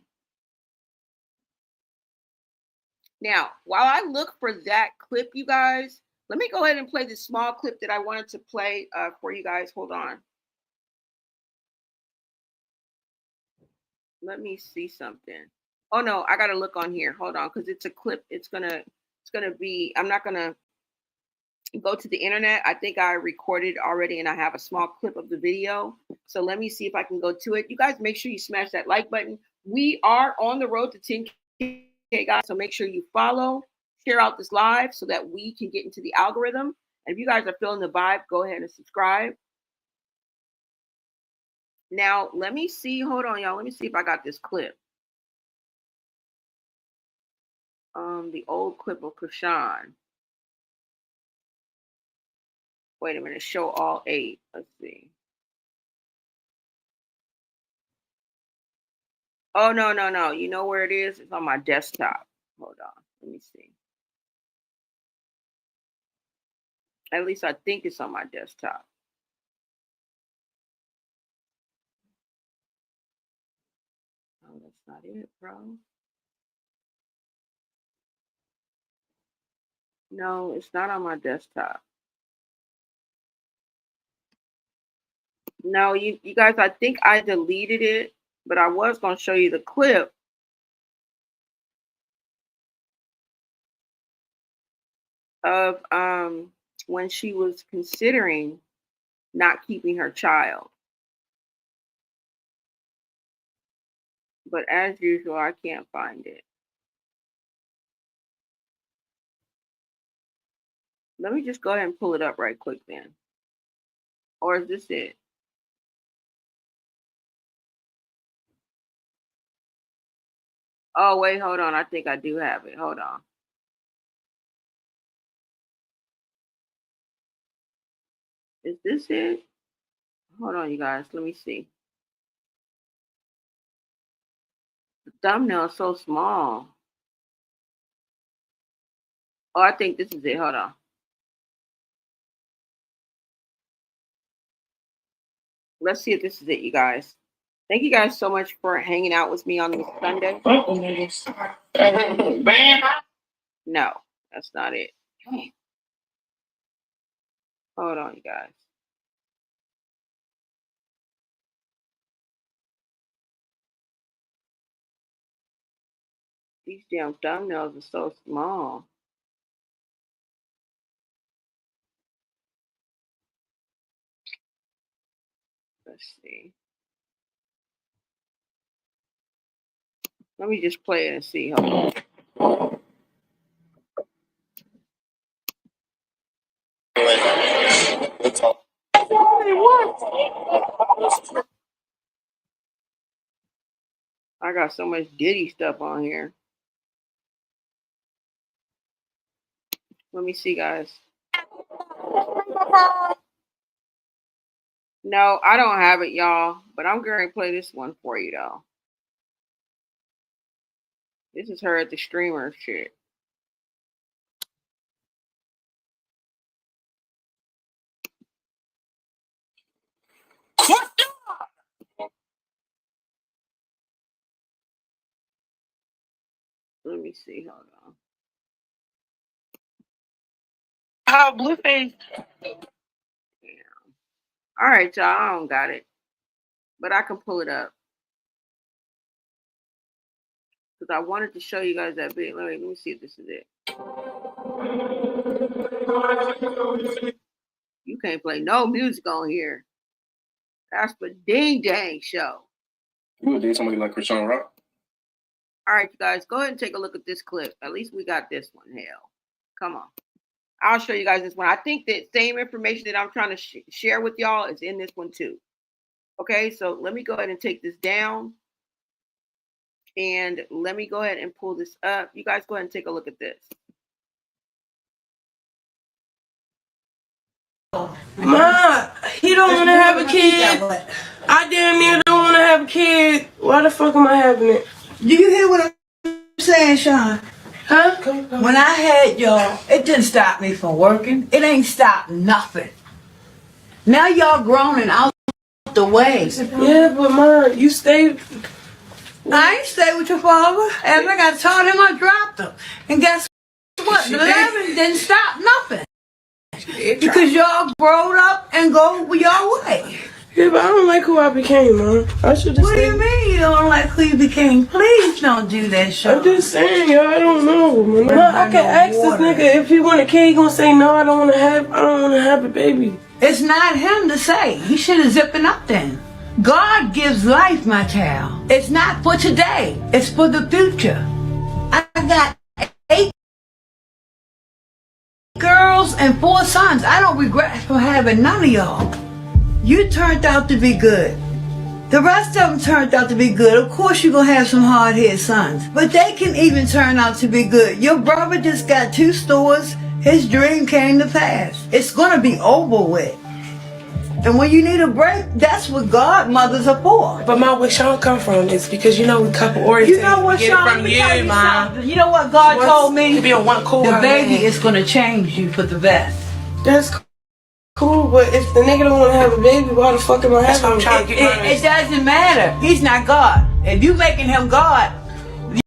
Now, while I look for that clip, you guys, let me go ahead and play this small clip that I wanted to play for you guys. Hold on. Let me see something. Oh no, I gotta look on here. Hold on, because it's a clip. It's gonna be. I'm not gonna go to the internet. I think I recorded already, and I have a small clip of the video. So let me see if I can go to it. You guys, make sure you smash that like button. We are on the road to 10K, guys. So make sure you follow, share out this live, so that we can get into the algorithm. And if you guys are feeling the vibe, go ahead and subscribe. Now, let me see. Hold on, y'all. Let me see if I got this clip. The old clip of Chrisean. Wait a minute. Show all 8. Let's see. Oh no, no, no. You know where it is? It's on my desktop. Hold on. Let me see. At least I think it's on my desktop. Oh, that's not it, bro. No, it's not on my desktop. No, you guys, I think I deleted it, but I was gonna show you the clip of when she was considering not keeping her child. But as usual, I can't find it. Let me just go ahead and pull it up right quick then. Or is this it? Oh, wait, hold on. I think I do have it. Hold on. Is this it? Hold on, you guys. Let me see. The thumbnail is so small. Oh, I think this is it. Hold on. Let's see if this is it, you guys. Thank you guys so much for hanging out with me on this Sunday. No, that's not it. Hold on, you guys. These damn thumbnails are so small. Let's see. Let me just play it and see. Hold on. I got so much Diddy stuff on here. Let me see, guys. No, I don't have it, y'all. But I'm going to play this one for you, though. This is her at the streamer shit. Let me see. Hold on. How Blueface? Yeah. All right, y'all. I don't got it, but I can pull it up because I wanted to show you guys that video. Let me see if this is it. You can't play no music on here. That's the ding dang show. You would date somebody like Chrisean Rock? All right, you guys, go ahead and take a look at this clip. At least we got this one. Hell, come on. I'll show you guys this one. I think that same information that I'm trying to share with y'all is in this one too. Okay, so let me go ahead and take this down. And let me go ahead and pull this up. You guys go ahead and take a look at this. Ma, he don't want to have a kid. I damn near don't want to have a kid. Why the fuck am I having it? Do you hear what I'm saying, Sean? Huh? When I had y'all, it didn't stop me from working. It ain't stopped nothing. Now y'all grown and out the way. Yeah, but Ma, you stayed. I ain't stay with your father. After I got told him, I dropped him. And guess what? The 11 didn't stop nothing. Because y'all growed up and go your way. Yeah, but I don't like who I became, Ma. I should just. What do you mean you don't like who you became? Please don't do that, Sean. I'm just saying, y'all. I don't know, Ma. I can ask this nigga if he want a kid. He gonna say no. I don't want to have a baby. It's not him to say. He should have zipping up then. God gives life, my child. It's not for today. It's for the future. I got 8 girls and 4 sons. I don't regret for having none of y'all. You turned out to be good. The rest of them turned out to be good. Of course you're going to have some hard-headed sons. But they can even turn out to be good. Your brother just got 2 stores. His dream came to pass. It's going to be over with. And when you need a break, that's what godmothers are for. But Ma, where Sean come from is because, you know, we couple oriented. You know what, Get Sean? it from you, Ma. You know what God told me? To be a one cool. The baby is going to change you for the best. That's cool, but if the nigga don't want to have a baby, why the fuck am I having him? It doesn't matter. He's not God. If you making him God,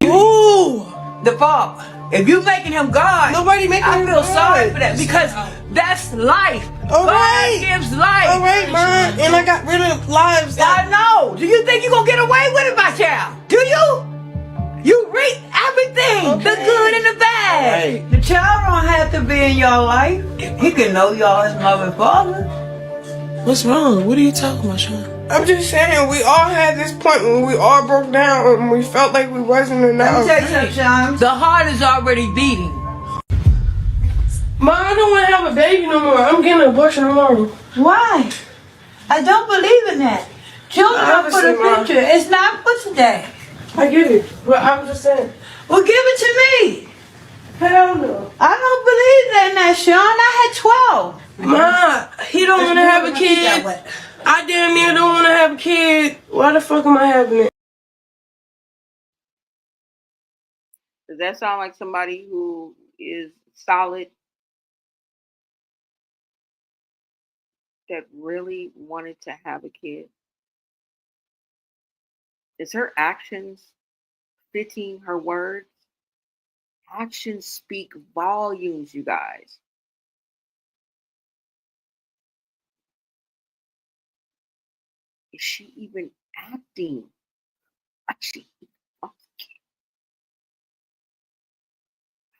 the father. If you making him God, nobody making him I feel God. sorry for that because that's life. All right. God gives life. All right, Ma. And I got rid of lives. I know. Do you think you gonna get away with it, my child? Do you? You reap everything, the good and the bad. Right. The child don't have to be in your life. He can know y'all as mother and father. What's wrong? What are you talking about, Sean? I'm just saying, we all had this point when we all broke down and we felt like we wasn't enough. Let me tell you something, Sean. The heart is already beating. Ma, I don't want to have a baby no more. I'm getting an abortion tomorrow. Why? I don't believe in that. Children are for the future. It's not for today. I get it, but I'm just saying. Well, give it to me. Hell no. I don't believe that now, Sean. I had 12. Ma, he don't want to have a kid. I damn near don't want to have a kid. Why the fuck am I having it? Does that sound like somebody who is solid, that really wanted to have a kid? Is her actions fitting her words? Actions speak volumes, you guys. Is she even acting like she wants a kid?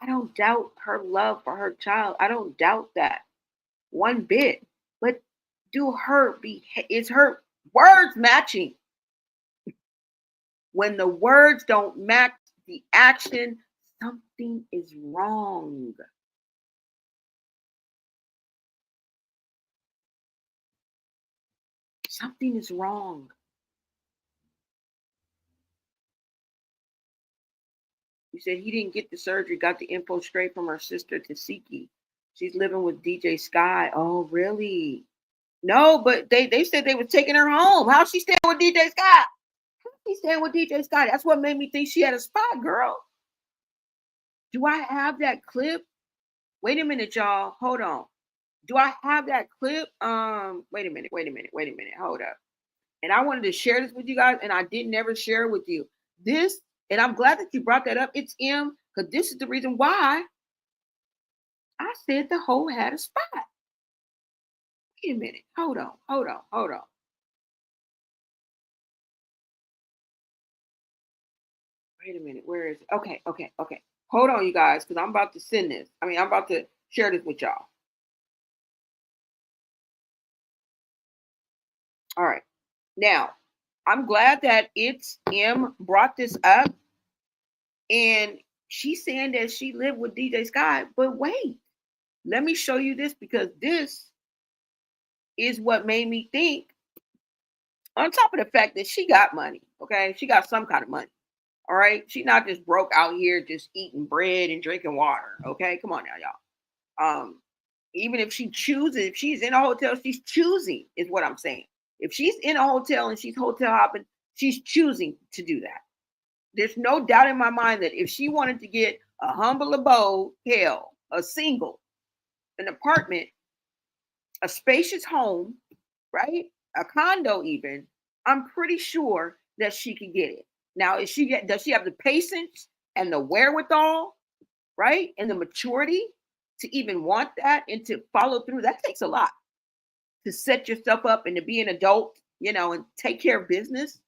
I don't doubt her love for her child. I don't doubt that one bit. But is her Words matching. When the words don't match the action, something is wrong. Something is wrong. You said he didn't get the surgery, got the info straight from her sister Tasiki. She's living with DJ Sky. Oh, really? No, but they said they were taking her home. How's she staying with DJ Sky? She's staying with DJ Sky. That's what made me think she had a spot, girl. Do I have that clip? Wait a minute, y'all. Hold on. Do I have that clip? Wait a minute. Hold up. And I wanted to share this with you guys, and I did never share it with you. This, and I'm glad that you brought that up. It's M, because this is the reason why I said the hoe had a spot. Wait a minute. Hold on. Wait a minute. Where is it? Okay. Hold on, you guys, because I'm about to send this. I'm about to share this with y'all. All right. Now, I'm glad that It's M brought this up. And she's saying that she lived with DJ Sky. But wait, let me show you this, because this is what made me think, on top of the fact that she got money, okay? She got some kind of money, all right? She's not just broke out here just eating bread and drinking water, okay? Come on now, y'all. Even if she chooses, if she's in a hotel, she's choosing, is what I'm saying. If she's in a hotel and she's hotel hopping, she's choosing to do that. There's no doubt in my mind that if she wanted to get a humble abode, hell, a single, an apartment, a spacious home, right? A condo even, I'm pretty sure that she could get it. Now, does she have the patience and the wherewithal, right? And the maturity to even want that and to follow through? That takes a lot to set yourself up and to be an adult, and take care of business.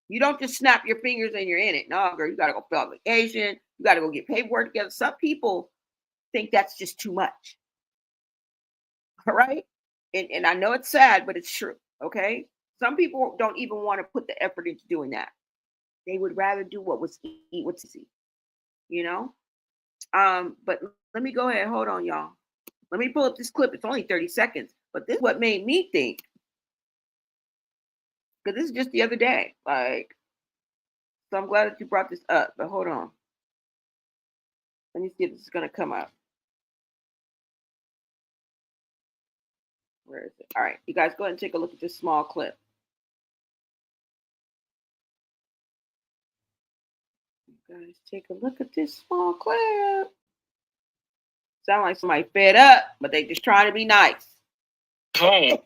You don't just snap your fingers and you're in it. No, girl, you got to go fill out vacation. You got to go get paperwork together. Some people think that's just too much. All right. And I know it's sad, but it's true. Okay. Some people don't even want to put the effort into doing that. They would rather do what's easy, But let me go ahead. Hold on, y'all. Let me pull up this clip. It's only 30 seconds, but this is what made me think. Because this is just the other day. So I'm glad that you brought this up, but hold on. Let me see if this is going to come up. Where is it? All right, you guys go ahead and take a look at this small clip. You guys take a look at this small clip. Sound like somebody fed up, but they just trying to be nice. Home.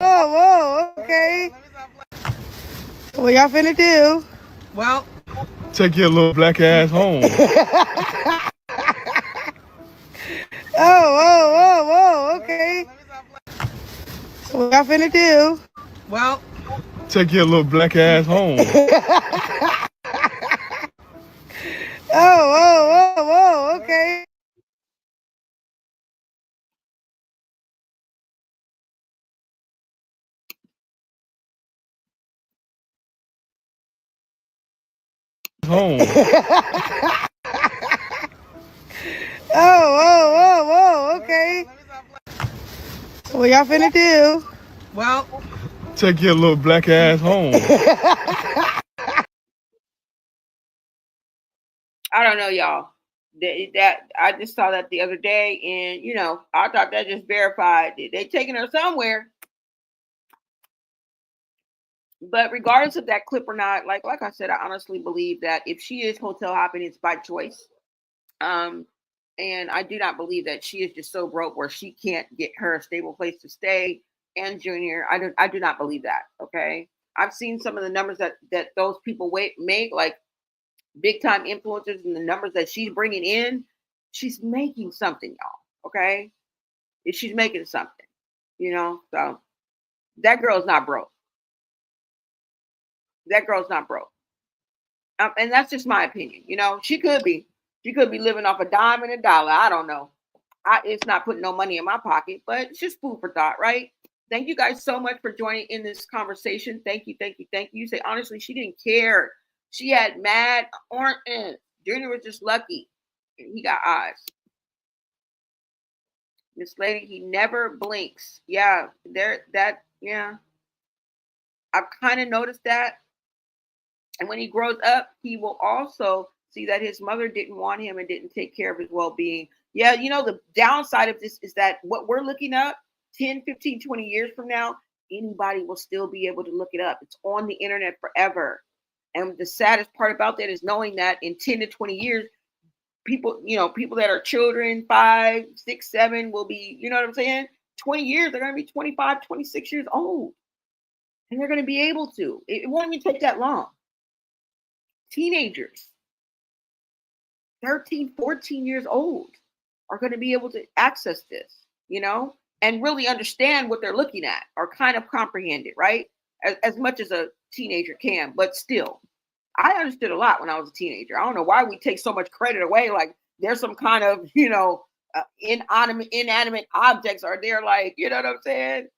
Whoa, okay. What y'all finna do? Well, Take your little black ass home. Whoa, okay. What y'all finna do? well, Take your little black ass home. Whoa, okay. Home. Whoa, okay. What y'all finna do? well, Take your little black ass home. I don't know, y'all. That I just saw that the other day, and I thought that just verified they taking her somewhere. But regardless of that clip or not, like I said, I honestly believe that if she is hotel hopping, it's by choice. Um, and I do not believe that she is just so broke where she can't get her a stable place to stay. And Junior, I do not believe that. Okay, I've seen some of the numbers that those people make, like big time influencers, and the numbers that she's bringing in. She's making something, y'all. Okay, she's making something. So that girl's not broke. That girl's not broke. And that's just my opinion. She could be. She could be living off a dime and a dollar. I don't know. It's not putting no money in my pocket, but it's just food for thought, right? Thank you guys so much for joining in this conversation. Thank you, thank you, thank you. You say honestly, she didn't care. She had mad orange. Junior was just lucky. And he got eyes. This lady, he never blinks. Yeah, yeah. I've kind of noticed that. And when he grows up, he will also see that his mother didn't want him and didn't take care of his well-being. Yeah, the downside of this is that what we're looking up 10, 15, 20 years from now, anybody will still be able to look it up. It's on the internet forever. And the saddest part about that is knowing that in 10 to 20 years, people that are children, 5, 6, 7 will be, you know what I'm saying? 20 years, they're going to be 25, 26 years old. And they're going to be able to. It won't even take that long. Teenagers, 13, 14 years old, are going to be able to access this, and really understand what they're looking at or kind of comprehend it, right? As much as a teenager can, but still. I understood a lot when I was a teenager. I don't know why we take so much credit away. Like there's some kind of, inanimate objects are there. Like, you know what I'm saying?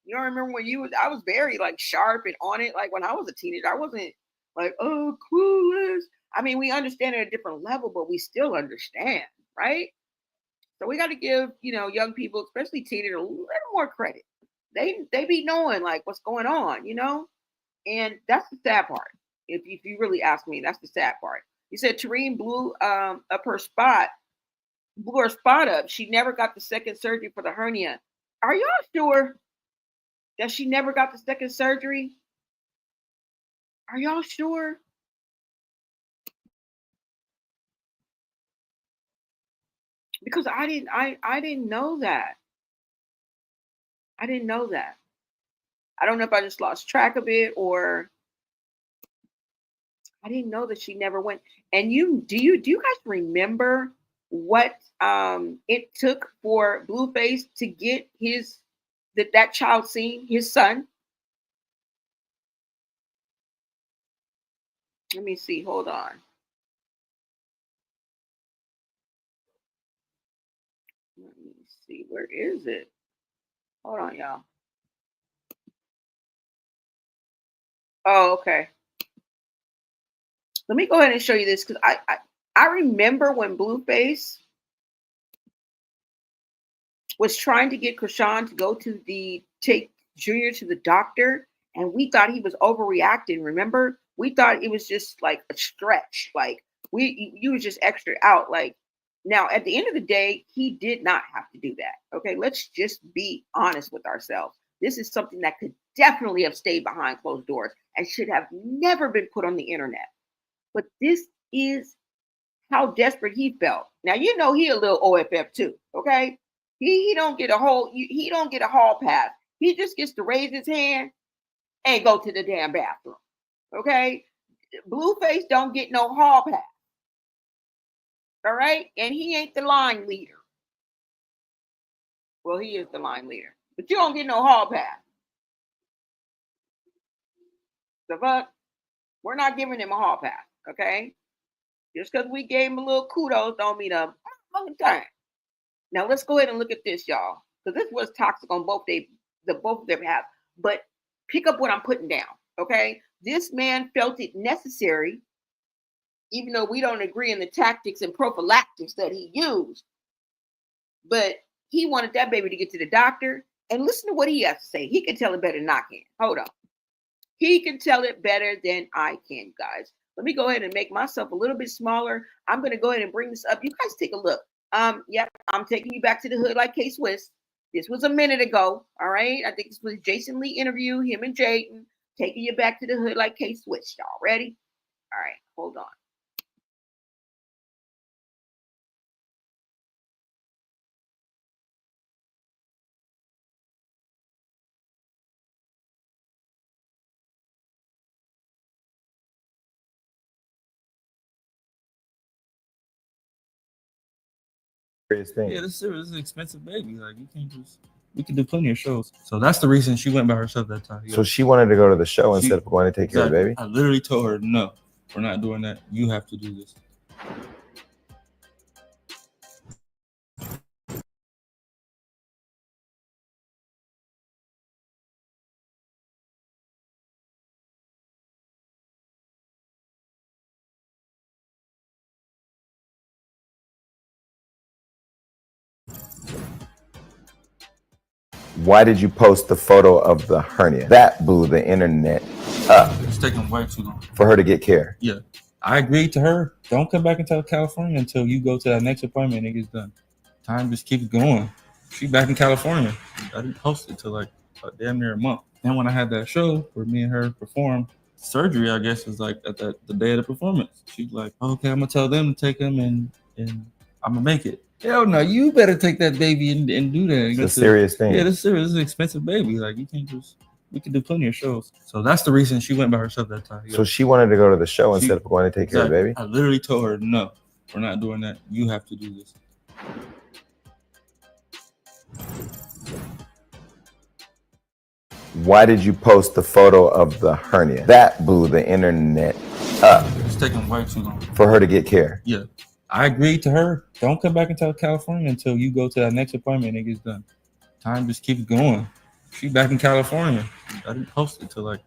You don't remember when I was very like sharp and on it. Like when I was a teenager, I wasn't like, oh, clueless. I mean, we understand at a different level, but we still understand, right? So we got to give, young people, especially teenagers, a little more credit. They be knowing like what's going on, and that's the sad part. If you really ask me, that's the sad part. You said Tareen blew up her spot, blew her spot up. She never got the second surgery for the hernia. Are y'all sure that she never got the second surgery? Are y'all sure? Because I didn't know that. I didn't know that. I don't know if I just lost track of it or I didn't know that she never went. And do you guys remember what it took for Blueface to get that child seen, his son? Let me see. Hold on. Let me see. Where is it? Hold on, y'all. Oh, okay. Let me go ahead and show you this because I remember when Blueface was trying to get Chrisean to go take Junior to the doctor, and we thought he was overreacting. Remember, we thought it was just like a stretch, like you was just extra out. Like now, at the end of the day, he did not have to do that. Okay, let's just be honest with ourselves. This is something that could definitely have stayed behind closed doors and should have never been put on the internet. But this is how desperate he felt. Now he a little OFF too. Okay, he don't get a hall pass. He just gets to raise his hand and go to the damn bathroom. Okay, Blueface don't get no hall pass. All right, and he ain't the line leader. Well, he is the line leader, but you don't get no hall pass. The fuck, we're not giving him a hall pass. Okay, just because we gave him a little kudos don't mean a fucking thing. Now let's go ahead and look at this, y'all, because this was toxic on both of their behalf. But pick up what I'm putting down. Okay, this man felt it necessary, even though we don't agree in the tactics and prophylactics that he used. But he wanted that baby to get to the doctor. And listen to what he has to say. He can tell it better than I can. Hold on. He can tell it better than I can, guys. Let me go ahead and make myself a little bit smaller. I'm going to go ahead and bring this up. You guys take a look. Yep, I'm taking you back to the hood like K-Swiss. This was a minute ago. All right. I think this was Jason Lee interview, him and Jayden. Taking you back to the hood like K Switch. Y'all ready? All right, hold on. Thing. Yeah, this is an expensive baby. Like you can't just. We can do plenty of shows. So that's the reason she went by herself that time. So she wanted to go to the show instead of going to take care of the baby? I literally told her, no, we're not doing that. You have to do this. Why did you post the photo of the hernia? That blew the internet up. It's taking way too long. For her to get care? Yeah. I agreed to her. Don't come back into California until you go to that next appointment and it gets done. Time just keeps going. She back in California. I didn't post it till like damn near a month. Then when I had that show where me and her performed, surgery, I guess, was like at the day of the performance. She's like, okay, I'm gonna tell them to take him and I'm gonna make it. Hell no, you better take that baby and do that. It's a serious thing. Yeah, this is an expensive baby. Like you can't just. We can do plenty of shows. So that's the reason she went by herself that time. So she wanted to go to the show instead of going to take care of the baby? I literally told her, no, we're not doing that. You have to do this. Why did you post the photo of the hernia? That blew the internet up. It's taking way too long. For her to get care? Yeah. I agreed to her. Don't come back into California until you go to that next appointment and it gets done. Time just keeps going. She back in California. I didn't post it till like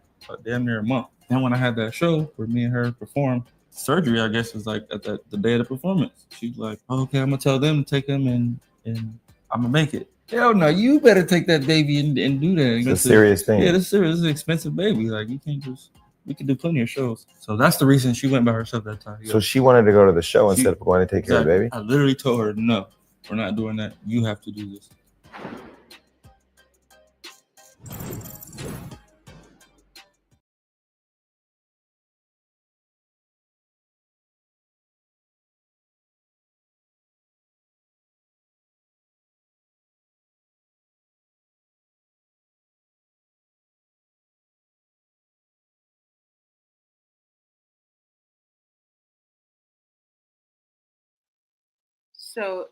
damn near a month. Then when I had that show where me and her performed, surgery, I guess, was like at the day of the performance. She's like, okay, I'm gonna tell them to take him and I'm gonna make it. Hell no, you better take that baby and do that. It's a serious thing. Yeah, this is an expensive baby. Like you can't just. We can do plenty of shows. So that's the reason she went by herself that time. So she wanted to go to the show instead of going to take care of the baby? I literally told her, no, we're not doing that. You have to do this.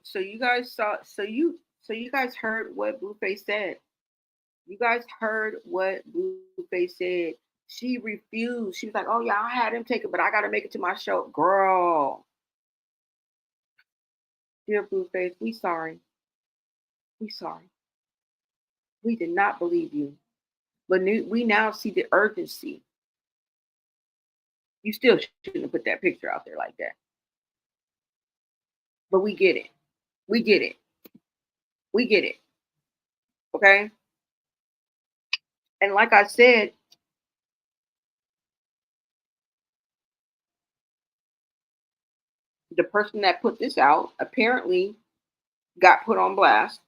So you guys saw. So you guys heard what Blueface said. You guys heard what Blueface said. She refused. She was like, "Oh yeah, I had him take it, but I got to make it to my show." Girl, dear Blueface, we sorry. We sorry. We did not believe you, but we now see the urgency. You still shouldn't have put that picture out there like that. But we get it. We get it. We get it. Okay? And like I said, the person that put this out apparently got put on blast.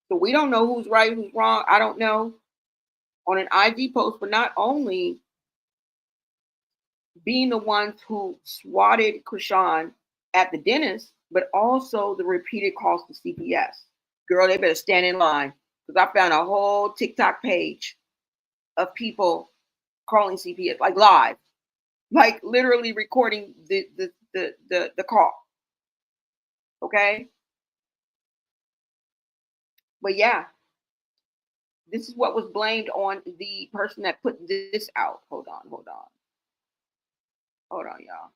So we don't know who's right, who's wrong. I don't know. On an IG post, but not only being the ones who swatted Chrisean at the dentist, but also the repeated calls to CPS. Girl, they better stand in line, because I found a whole TikTok page of people calling CPS, like live, like literally recording the call. Okay? But yeah, this is what was blamed on the person that put this out. Hold on, y'all.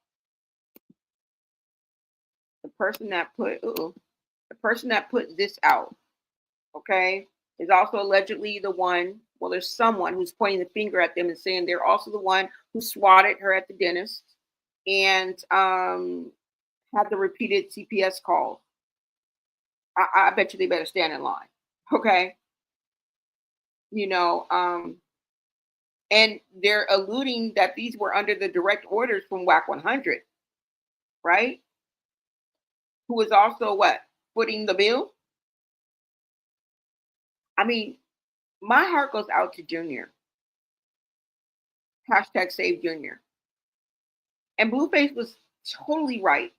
The person that put this out, okay, is also allegedly the one. Well, there's someone who's pointing the finger at them and saying they're also the one who swatted her at the dentist and had the repeated CPS calls. I bet you they better stand in line, okay? You know, and they're alluding that these were under the direct orders from WAC 100, right? Who was also what? Footing the bill? I mean, my heart goes out to Junior. Hashtag Save Junior. And Blueface was totally right.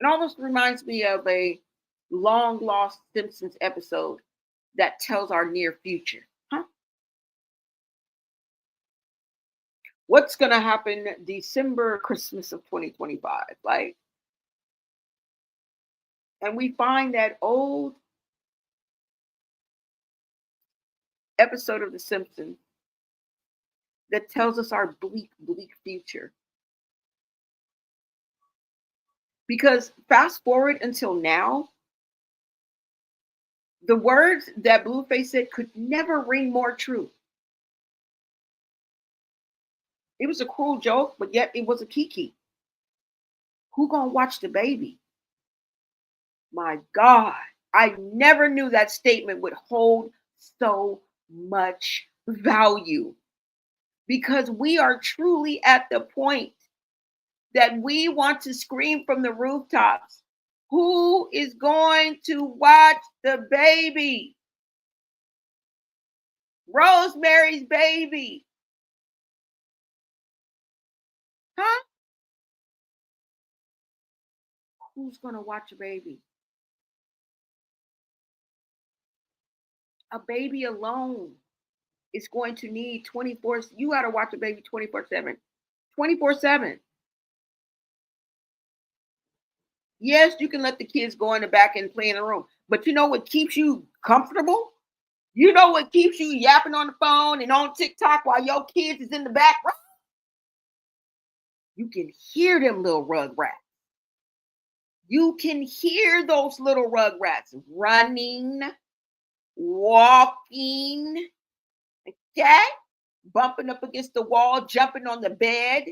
It almost reminds me of a long lost Simpsons episode that tells our near future. Huh? What's going to happen December, Christmas of 2025? Like, and we find that old episode of The Simpsons that tells us our bleak, bleak future. Because fast forward until now, the words that Blueface said could never ring more true. It was a cruel joke, but yet it was a kiki. Who gonna watch the baby? My God, I never knew that statement would hold so much value, because we are truly at the point that we want to scream from the rooftops. Who is going to watch the baby? Rosemary's Baby. Huh? Who's going to watch a baby? A baby alone is going to need 24. You got to watch a baby 24/7. 24/7. Yes, you can let the kids go in the back and play in the room. But you know what keeps you comfortable? You know what keeps you yapping on the phone and on TikTok while your kids is in the background? You can hear them little rugrats. You can hear those little rugrats running, walking, okay? Bumping up against the wall, jumping on the bed,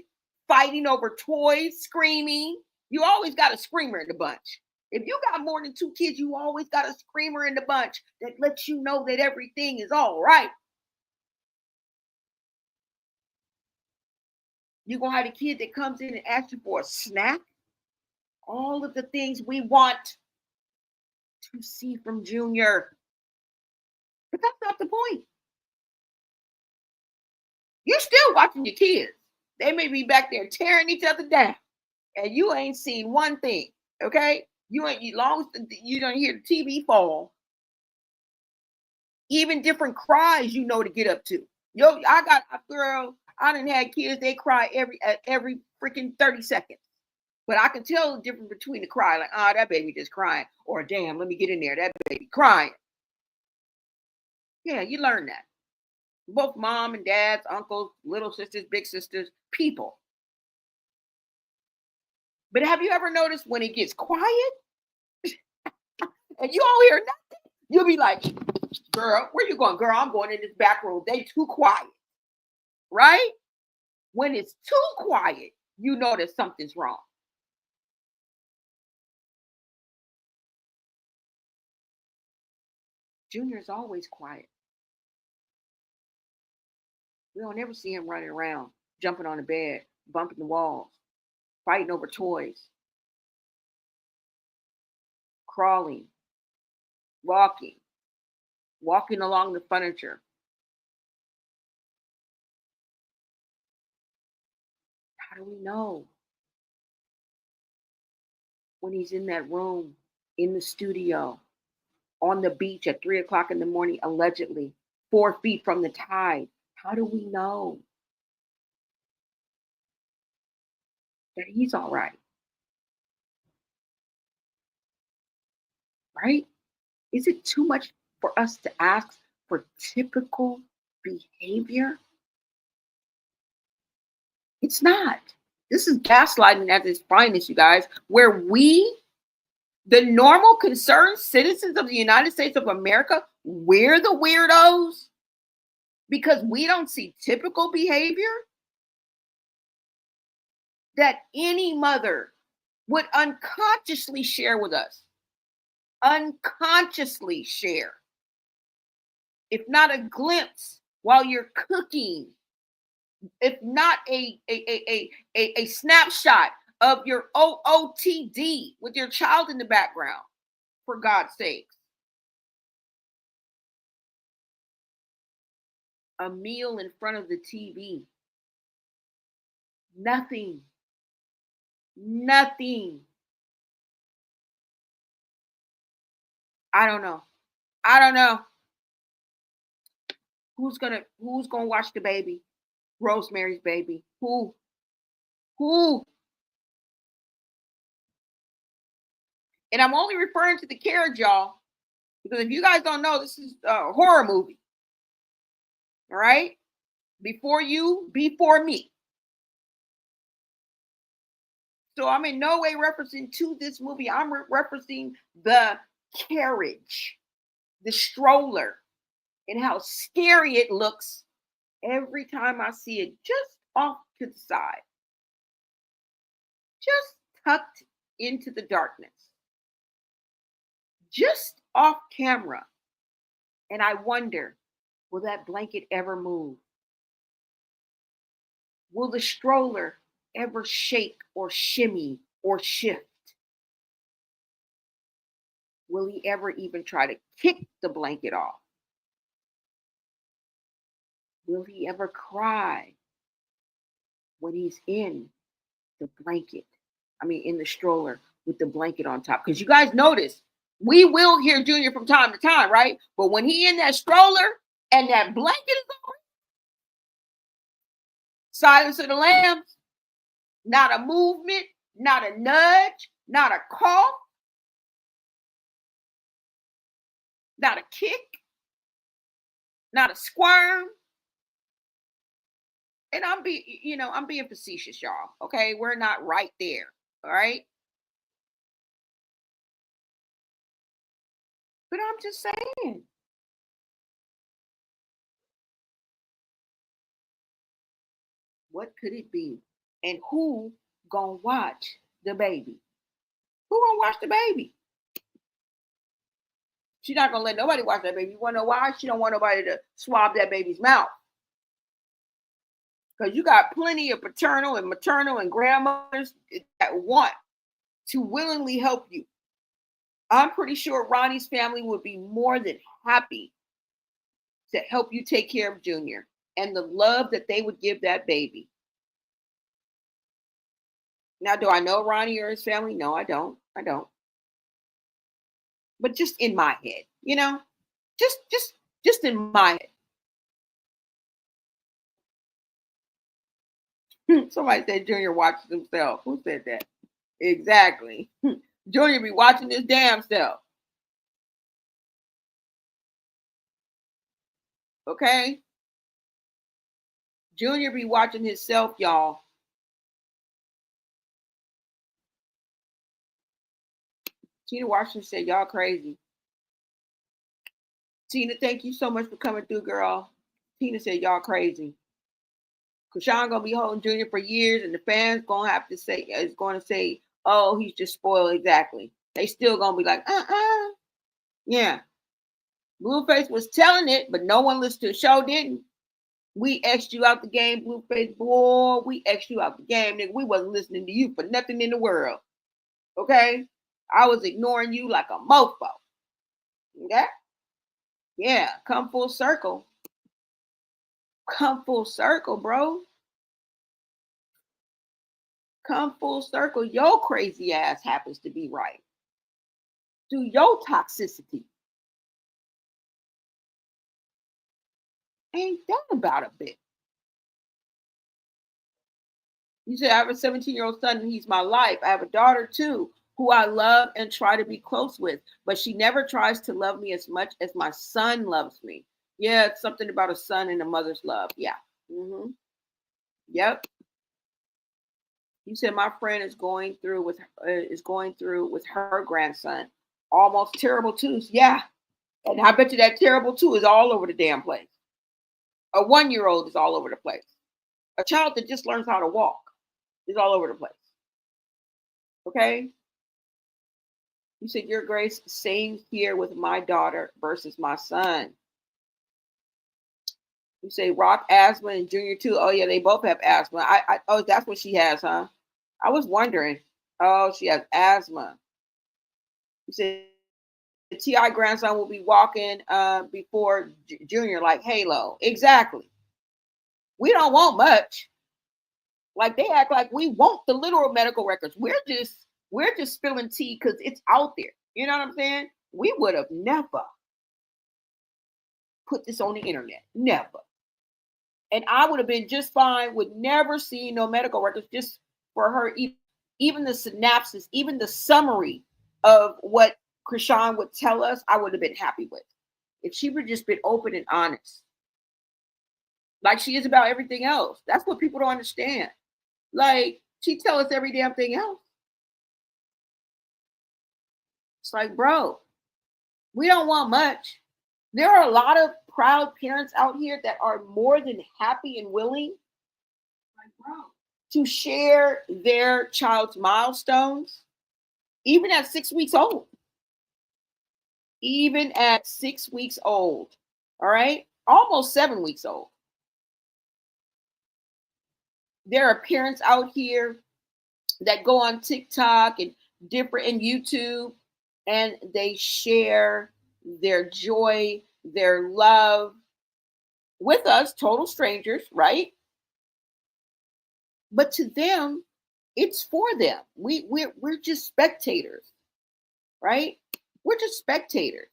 fighting over toys, screaming. You always got a screamer in the bunch. If you got more than 2 kids, you always got a screamer in the bunch that lets you know that everything is all right. You're going to have a kid that comes in and asks you for a snack. All of the things we want to see from Junior. But that's not the point. You're still watching your kids. They may be back there tearing each other down, and you ain't seen one thing, okay? You ain't, as long as you don't hear the TV fall, even different cries you know to get up to. Yo, I got a girl, I done had kids, they cry every freaking 30 seconds. But I can tell the difference between the cry, like, that baby just crying, or damn, let me get in there, that baby crying. Yeah, you learn that. Both mom and dads, uncles, little sisters, big sisters, people. But have you ever noticed when it gets quiet and you don't hear nothing? You'll be like, girl, where you going? Girl, I'm going in this back room. They too quiet, right? When it's too quiet, you know that something's wrong. Junior's always quiet. We don't ever see him running around, jumping on the bed, bumping the walls, fighting over toys, crawling, walking along the furniture. How do we know? When he's in that room, in the studio, on the beach at 3 o'clock in the morning, allegedly 4 feet from the tide. How do we know that he's all right? Right? Is it too much for us to ask for typical behavior? It's not. This is gaslighting at its finest, you guys, where we, the normal concerned citizens of the United States of America, we're the weirdos because we don't see typical behavior that any mother would unconsciously share with us. Unconsciously share. If not a glimpse while you're cooking, if not a snapshot of your OOTD with your child in the background, for God's sakes. a meal in front of the TV. Nothing. Nothing. I don't know. I don't know. Who's gonna watch the baby? Rosemary's Baby. Who? And I'm only referring to the carriage, y'all, because if you guys don't know, this is a horror movie. All right? Before you, before me. So I'm in no way referencing to this movie. I'm referencing the carriage, the stroller, and how scary it looks every time I see it just off to the side, just tucked into the darkness, just off camera. And I wonder, will that blanket ever move? Will the stroller ever shake or shimmy or shift? Will he ever even try to kick the blanket off? Will he ever cry when he's in the blanket? I mean, in the stroller with the blanket on top. Because you guys notice, we will hear Junior from time to time, right? But when he in that stroller and that blanket is on, Silence of the Lambs, not a movement, not a nudge, not a cough, not a kick, not a squirm. And I'm being facetious, y'all. Okay, we're not right there. All right. But I'm just saying. What could it be? And who gonna watch the baby? Who gonna watch the baby? She's not gonna let nobody watch that baby. You wanna know why? She don't want nobody to swab that baby's mouth. Because you got plenty of paternal and maternal and grandmothers that want to willingly help you. I'm pretty sure Ronnie's family would be more than happy to help you take care of Junior and the love that they would give that baby. Now, do I know Ronnie or his family? No, I don't. But just in my head, just in my head. Somebody said Junior watches himself. Who said that? Exactly. Junior be watching his damn self. Okay? Junior be watching himself, y'all. Tina Washington said, y'all crazy. Tina, thank you so much for coming through, girl. Tina said, y'all crazy. Chrisean gonna be holding Junior for years, and the fans going to say, oh, he's just spoiled. Exactly. They still gonna be like, yeah. Blueface was telling it, but no one listened to the show, didn't. We X'd you out the game, Blueface. Boy, we X'd you out the game, nigga. We wasn't listening to you for nothing in the world. Okay? I was ignoring you like a mofo. Okay? Yeah, come full circle. Come full circle, bro. Come full circle. Your crazy ass happens to be right. Do your toxicity. Ain't that about a bit? You said, I have a 17-year-old son and he's my life. I have a daughter too, who I love and try to be close with, but she never tries to love me as much as my son loves me. Yeah, it's something about a son and a mother's love. Yeah. Mm-hmm. Yep. You said my friend is going through with her grandson. Almost terrible twos. Yeah. And I bet you that terrible two is all over the damn place. A 1-year-old is all over the place. A child that just learns how to walk is all over the place. Okay? You said, your grace, same here with my daughter versus my son. You say Rock asthma and Junior too. Oh yeah, they both have asthma. Oh, that's what she has, huh? I was wondering. Oh, she has asthma. You said The T.I. grandson will be walking before Junior like Halo. Exactly. We don't want much. Like they act like we want the literal medical records. We're just spilling tea because it's out there. You know what I'm saying? We would have never put this on the internet. Never. And I would have been just fine with never seeing no medical records, just for her, even the synopsis, even the summary of what Chrisean would tell us, I would have been happy with. If she would just been open and honest. Like she is about everything else. That's what people don't understand. Like, she tell us every damn thing else. It's like, bro, we don't want much. There are a lot of proud parents out here that are more than happy and willing, like, bro, to share their child's milestones, even at 6 weeks old. Even at 6 weeks old. All right? Almost 7 weeks old. There are parents out here that go on TikTok and YouTube, and they share their joy, their love with us, total strangers, right? But to them, it's for them. We're just spectators, right? We're just spectators.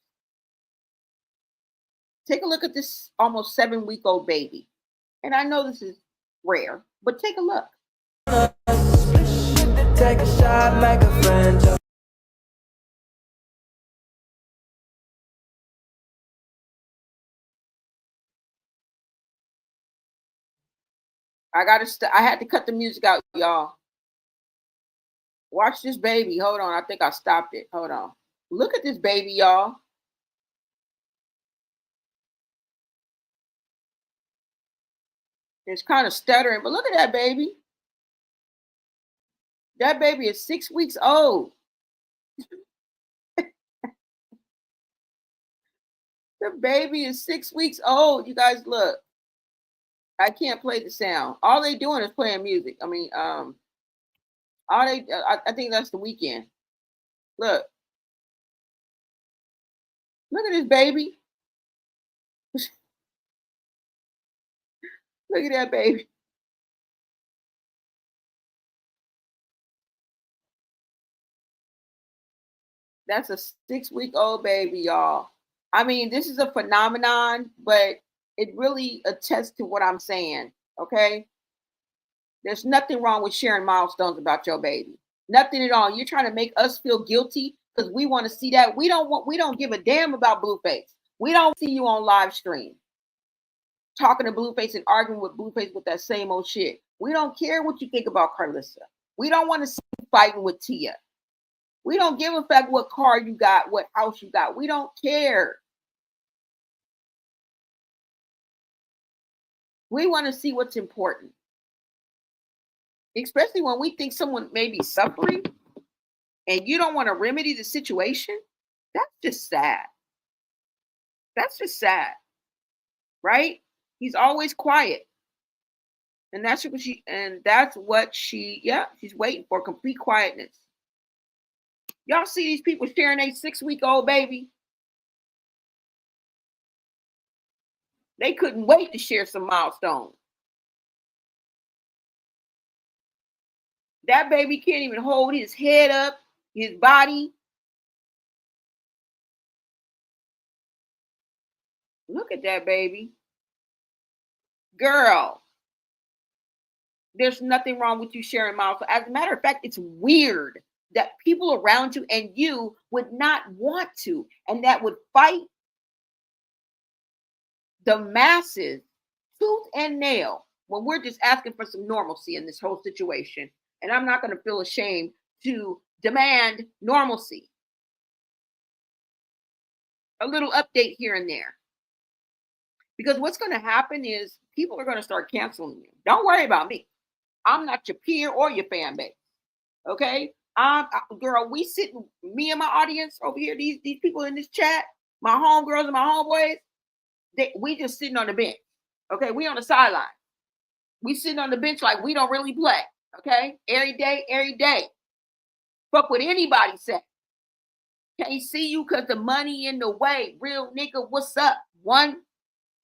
Take a look at this almost 7-week-old baby. And I know this is rare, but take a look. Take a shot, make a friend. I had to cut the music out, y'all. Watch this baby. Hold on. I think I stopped it. Hold on. Look at this baby, y'all. It's kind of stuttering, but look at that baby. That baby is 6 weeks old. The baby is 6 weeks old. You guys, look. I can't play the sound. All they doing is playing music. I mean, I think that's the weekend. Look. Look at this baby. Look at that baby. That's a 6-week-old baby, y'all. I mean, this is a phenomenon, but it really attests to what I'm saying, okay? There's nothing wrong with sharing milestones about your baby. Nothing at all. You're trying to make us feel guilty because we want to see that. We don't give a damn about Blueface. We don't see you on live stream talking to Blueface and arguing with Blueface with that same old shit. We don't care what you think about Carlissa. We don't want to see you fighting with Tia. We don't give a fuck what car you got, what house you got. We don't care. We want to see what's important. Especially when we think someone may be suffering and you don't want to remedy the situation. That's just sad. That's just sad. Right? He's always quiet. And that's what she's waiting for, complete quietness. Y'all see these people sharing a 6-week-old baby? They couldn't wait to share some milestones. That baby can't even hold his head up, his body. Look at that baby. Girl, there's nothing wrong with you sharing milestones. As a matter of fact, it's weird that people around you and you would not want to, and that would fight the masses tooth and nail when we're just asking for some normalcy in this whole situation. And I'm not going to feel ashamed to demand normalcy. A little update here and there. Because what's going to happen is people are going to start canceling you. Don't worry about me. I'm not your peer or your fan base. Okay? Girl, we sitting, me and my audience over here, these people in this chat, my homegirls and my homeboys, we just sitting on the bench. Okay? We on the sideline. We sitting on the bench like we don't really play. Okay? Every day. Fuck what anybody say. Can't see you because the money in the way. Real nigga, what's up? One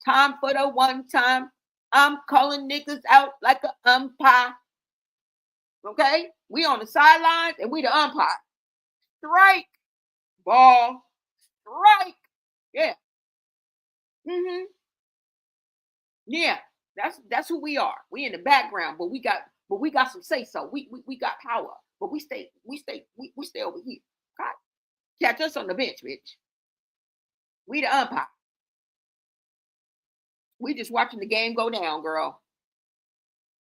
time for the one time. I'm calling niggas out like an umpire. Okay? We on the sidelines and we the umpire. Strike. Ball. Strike. Yeah. Mm-hmm. Yeah. That's who we are. We in the background, but we got some say so. We got power. But we stay over here. Okay? Catch us on the bench, bitch. We the umpire. We just watching the game go down, girl.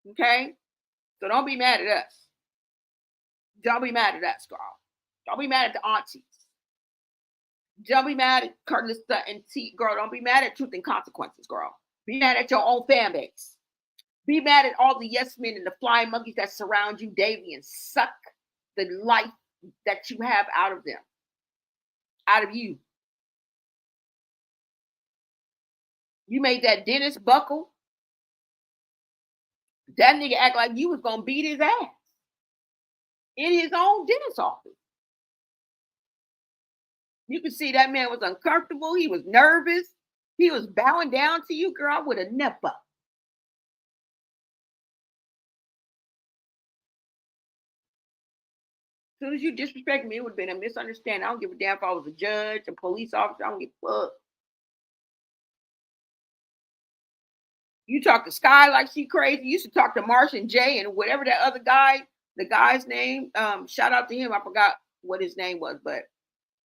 Okay? So don't be mad at us. Don't be mad at us, girl. Don't be mad at the aunties. Don't be mad at Carlista and T, girl. Don't be mad at Truth and Consequences, girl. Be mad at your own fan base. Be mad at all the yes men and the flying monkeys that surround you daily and suck the life that you have out of them. Out of you. You made that dentist buckle. That nigga act like you was gonna beat his ass in his own dentist office. You could see that man was uncomfortable. He was nervous. He was bowing down to you, girl. I would have never. As soon as you disrespect me, it would have been a misunderstanding. I don't give a damn if I was a judge, a police officer. I don't give a fuck. You talk to Sky like she crazy. You used to talk to Martian J and whatever that other guy, the guy's name. Shout out to him. I forgot what his name was, but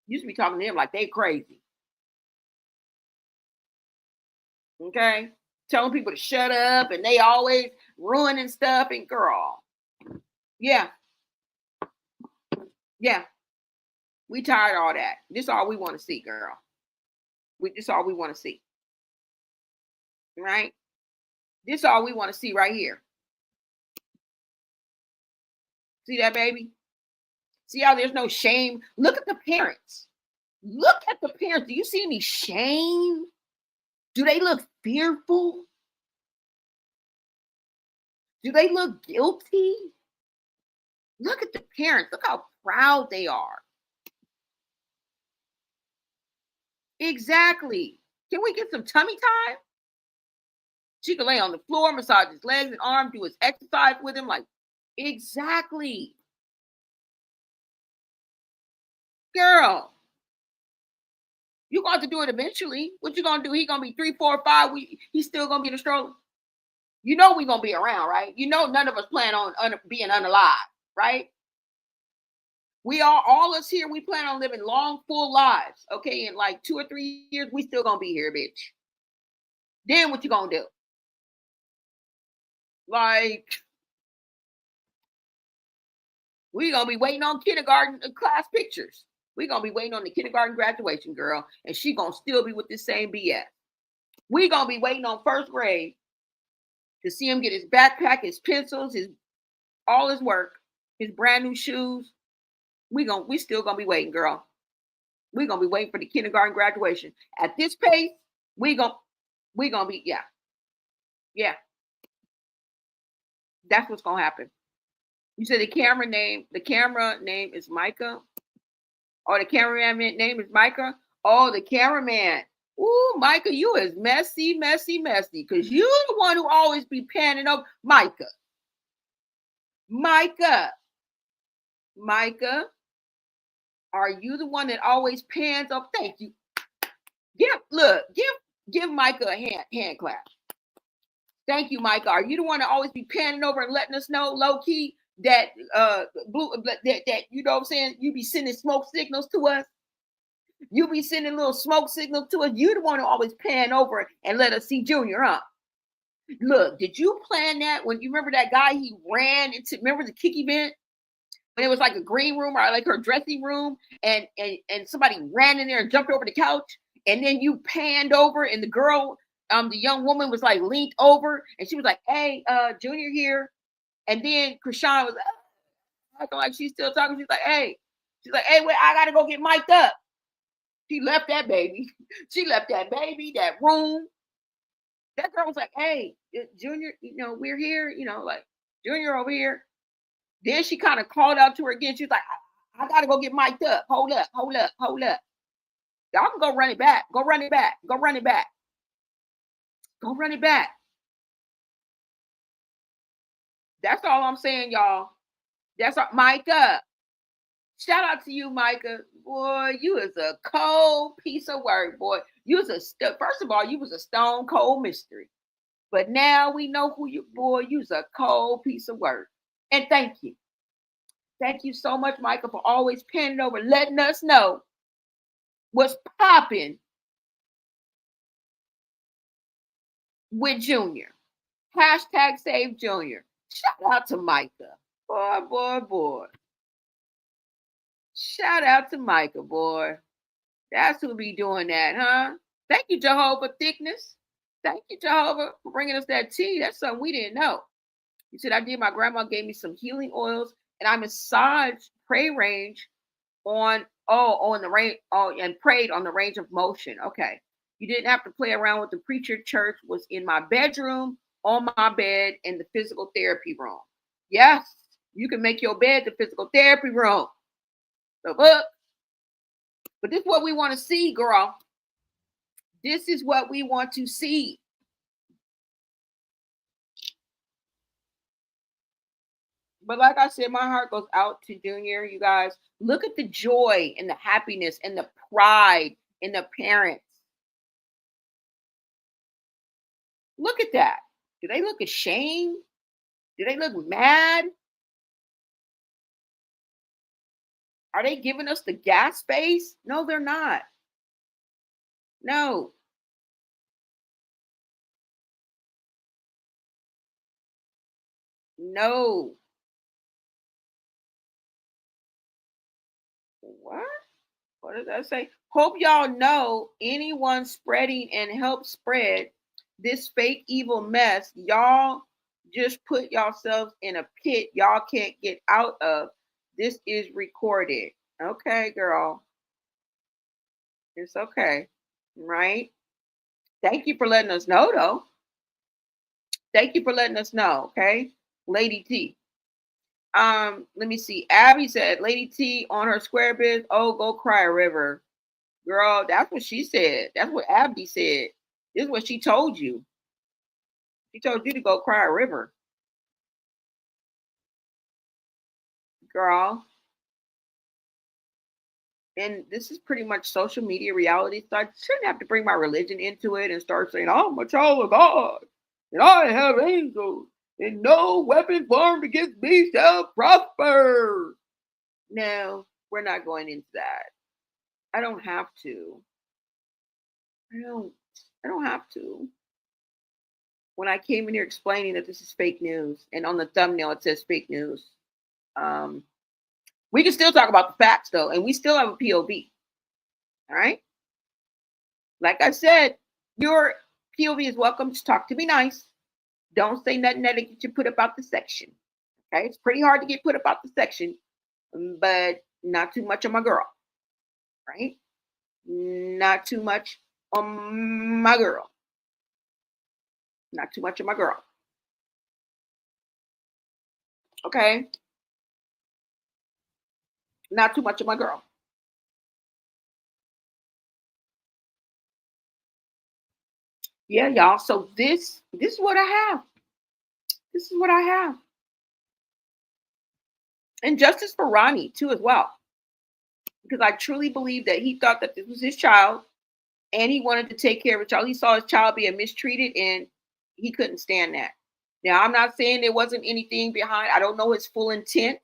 used to be talking to him like they crazy. Okay? Telling people to shut up and they always ruining stuff. And girl, yeah. Yeah. We tired of all that. This is all we want to see, girl. This is all we want to see. Right? This is all we want to see right here. See that, baby? See how there's no shame? Look at the parents. Look at the parents. Do you see any shame? Do they look fearful? Do they look guilty? Look at the parents. Look how proud they are. Exactly. Can we get some tummy time? She could lay on the floor, massage his legs and arms, do his exercise with him. Like, exactly. Girl, you're going to have to do it eventually. What you going to do? He going to be 3, 4, 5. He's still going to be in a stroller. You know we're going to be around, right? You know none of us plan on being unalive, right? We are, all us here, we plan on living long, full lives. Okay, in like 2 or 3 years, we still going to be here, bitch. Then what you going to do? Like, we going to be waiting on kindergarten class pictures. We going to be waiting on the kindergarten graduation, girl. And she going to still be with the same BS. We going to be waiting on first grade to see him get his backpack, his pencils, all his work, his brand new shoes. We still going to be waiting, girl. We going to be waiting for the kindergarten graduation. At this pace, we going to be, yeah. Yeah. That's what's going to happen. You said the camera name is Micah? Or the cameraman name is Micah? Oh, the cameraman. Ooh, Micah, you is messy, messy, messy. Because you the one who always be panning up. Micah. Are you the one that always pans up? Thank you. Give Micah a hand clap. Thank you, Micah. Are you the one that always be panning over and letting us know low key that that you know what I'm saying? You be sending smoke signals to us. You be sending little smoke signals to us. You the one who always pan over and let us see Junior, huh? Look, did you plan that when you remember that guy he ran into? Remember the kick event when it was like a green room or like her dressing room, and somebody ran in there and jumped over the couch, and then you panned over and the girl, the young woman was like leaned over and she was like, "Hey, Junior here," and then Chrisean was acting like she's still talking. She's like, "Hey," wait, I gotta go get mic'd up. She left that baby. She left that baby, that room. That girl was like, "Hey, Junior, we're here, like Junior over here." Then she kind of called out to her again. She's like, I gotta go get mic'd up. Hold up, hold up, hold up. Y'all can go run it back. Go run it back. Go run it back. Go run it back. That's all I'm saying, y'all. That's all. Micah. Shout out to you, Micah. Boy, you is a cold piece of work, boy. You was first of all, you was a stone cold mystery. But now we know who you, boy, you's a cold piece of work. And thank you. Thank you so much, Micah, for always penning over, letting us know what's popping with Junior. Hashtag save Junior. Shout out to Micah. Boy, boy, boy. Shout out to Micah, boy. That's who be doing that, huh? Thank you, Jehovah Thickness. Thank you, Jehovah, for bringing us that tea. That's something we didn't know. You said, I did. My grandma gave me some healing oils, and I massaged pray range on the range, and prayed on the range of motion. Okay. You didn't have to play around with the preacher. Church was in my bedroom, on my bed, in the physical therapy room. Yes, you can make your bed the physical therapy room. So look, but this is what we want to see, girl. This is what we want to see. But like I said, my heart goes out to Junior, you guys. Look at the joy and the happiness and the pride in the parents. Look at that. Do they look ashamed? Do they look mad? Are they giving us the gas space? No, they're not. No. No. What? What does that say? Hope y'all know anyone spreading and help spread this fake evil mess. Y'all just put yourselves in a pit y'all can't get out of. This is recorded. Okay, girl. It's okay. Right? Thank you for letting us know, though. Thank you for letting us know. Okay. Lady T. Let me see. Abby said, Lady T on her square biz. Oh, go cry a river. Girl, that's what she said. That's what Abby said. This is what she told you. She told you to go cry a river. Girl. And this is pretty much social media reality. So I shouldn't have to bring my religion into it and start saying, oh, I'm a child of God. And I have angels. And no weapon formed against me shall prosper. No, we're not going into that. I don't have to. I don't have to. When I came in here explaining that this is fake news, and on the thumbnail it says fake news. We can still talk about the facts though, and we still have a POV. All right. Like I said, your POV is welcome. Just talk to me nice. Don't say nothing that get you put up out the section. Okay, it's pretty hard to get put up out the section, but not too much on my girl. Right? Not too much on my girl. Not too much on my girl. Okay? Not too much of my girl. Yeah, y'all. So this is what I have. This is what I have. And justice for Ronnie too as well. Because I truly believe that he thought that this was his child and he wanted to take care of his child. He saw his child being mistreated and he couldn't stand that. Now, I'm not saying there wasn't anything behind. I don't know his full intent.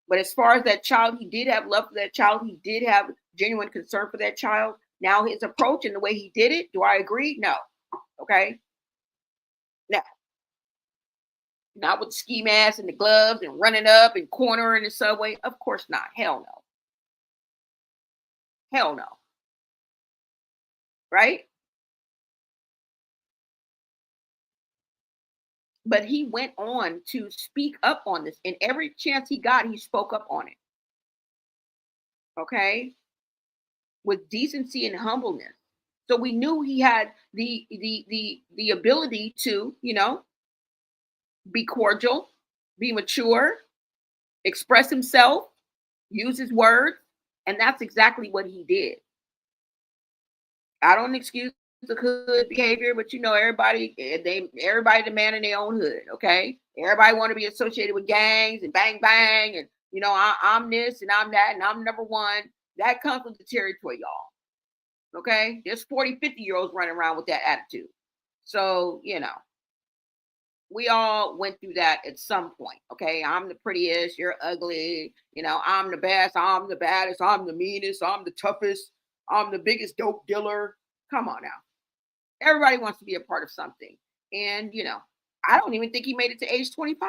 But as far as that child, he did have love for that child. He did have genuine concern for that child. Now, his approach and the way he did it, do I agree? No. Okay. Now, not with the ski mask and the gloves and running up and cornering the subway. Of course not. Hell no. Hell no. Right? But he went on to speak up on this, and every chance he got, he spoke up on it. Okay? With decency and humbleness. So we knew he had the ability to, be cordial, be mature, express himself, use his words, and that's exactly what he did. I don't excuse the hood behavior, but everybody demanding their own hood. Okay, everybody want to be associated with gangs and bang bang, and I'm this and I'm that and I'm number one. That comes with the territory, y'all. Okay, there's 40, 50-year-olds running around with that attitude. So we all went through that at some point. Okay, I'm the prettiest, you're ugly. I'm the best, I'm the baddest, I'm the meanest, I'm the toughest, I'm the biggest dope dealer. Come on now. Everybody wants to be a part of something. And, I don't even think he made it to age 25.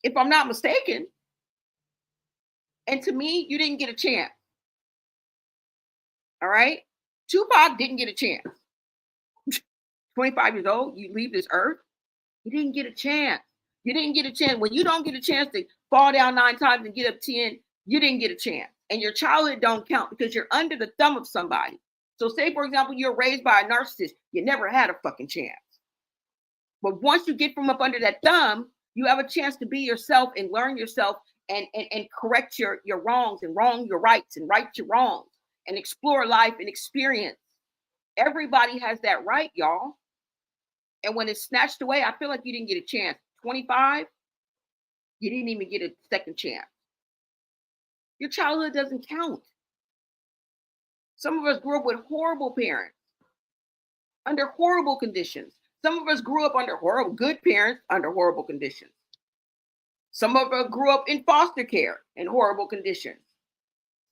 If I'm not mistaken. And to me, you didn't get a chance. All right? Tupac didn't get a chance. 25 years old, you leave this earth. You didn't get a chance. You didn't get a chance. When you don't get a chance to fall down 9 times and get up 10, you didn't get a chance. And your childhood don't count because you're under the thumb of somebody. So say, for example, you're raised by a narcissist. You never had a fucking chance. But once you get from up under that thumb, you have a chance to be yourself and learn yourself and correct your wrongs and wrong your rights and right your wrongs and explore life and experience. Everybody has that right, y'all. And when it's snatched away, I feel like you didn't get a chance. 25, you didn't even get a second chance. Your childhood doesn't count. Some of us grew up with horrible parents, under horrible conditions. Some of us grew up under good parents under horrible conditions. Some of us grew up in foster care in horrible conditions.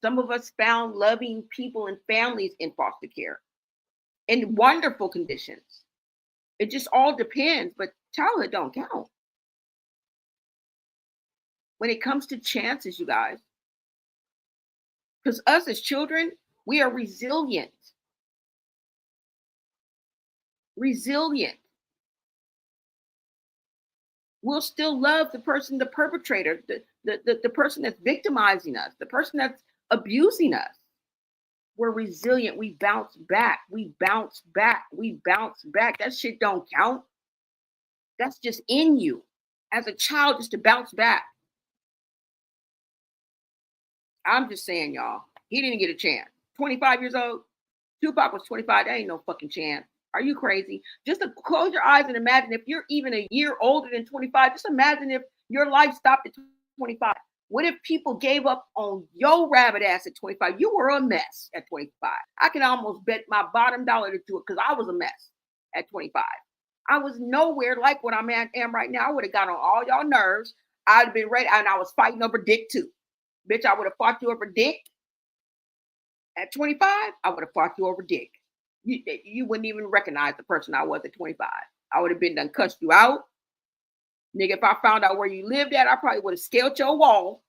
Some of us found loving people and families in foster care in wonderful conditions. It just all depends, but childhood don't count. When it comes to chances, you guys, because us as children, we are resilient. Resilient. We'll still love the person, the perpetrator, the person that's victimizing us, the person that's abusing us. We're resilient. We bounce back. We bounce back. We bounce back. That shit don't count. That's just in you as a child, just to bounce back. I'm just saying, y'all, he didn't get a chance. 25 years old. Tupac was 25. That ain't no fucking chance. Are you crazy? Just to close your eyes and imagine if you're even a year older than 25. Just imagine if your life stopped at 25. What if people gave up on your rabbit ass at 25? You were a mess at 25. I can almost bet my bottom dollar to do it because I was a mess at 25. I was nowhere like what I am right now. I would have got on all y'all nerves. I'd have been ready, and I was fighting over dick too. Bitch, I would have fought you over dick. At 25, I would have fought you over dick. You wouldn't even recognize the person I was at 25. I would have been done cussed you out. Nigga, if I found out where you lived at, I probably would have scaled your wall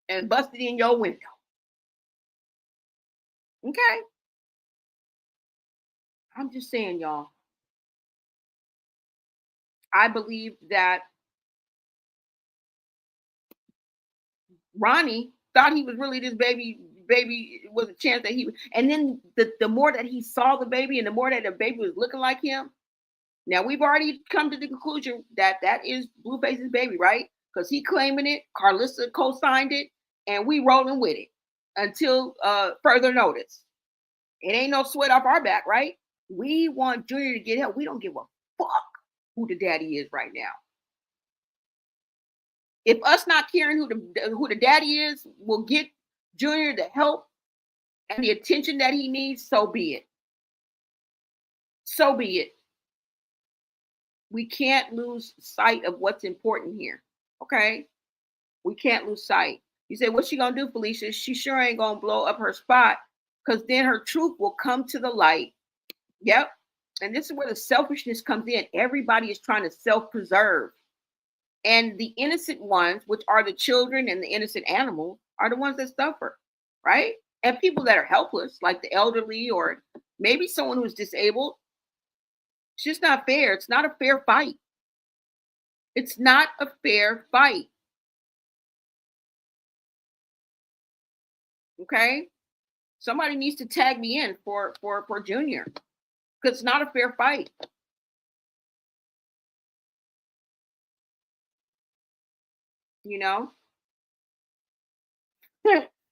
and busted in your window. Okay? I'm just saying, y'all. I believe that Ronnie thought he was really this baby was a chance that he was. And then the more that he saw the baby and the more that the baby was looking like him. Now, we've already come to the conclusion that is Blueface's baby, right? Because he claiming it, Carlissa co-signed it, and we rolling with it until further notice. It ain't no sweat off our back, right? We want Junior to get help. We don't give a fuck who the daddy is right now. If us not caring who the daddy is will get Junior the help and the attention that he needs, so be it. So be it. We can't lose sight of what's important here. Okay? We can't lose sight. You say, what's she gonna do, Felicia? She sure ain't gonna blow up her spot, because then her truth will come to the light. Yep. And this is where the selfishness comes in. Everybody is trying to self-preserve. And the innocent ones, which are the children and the innocent animals, are the ones that suffer, right? And people that are helpless, like the elderly or maybe someone who's disabled. It's just not fair. It's not a fair fight. It's not a fair fight. Okay? Somebody needs to tag me in for Junior, because it's not a fair fight. you know.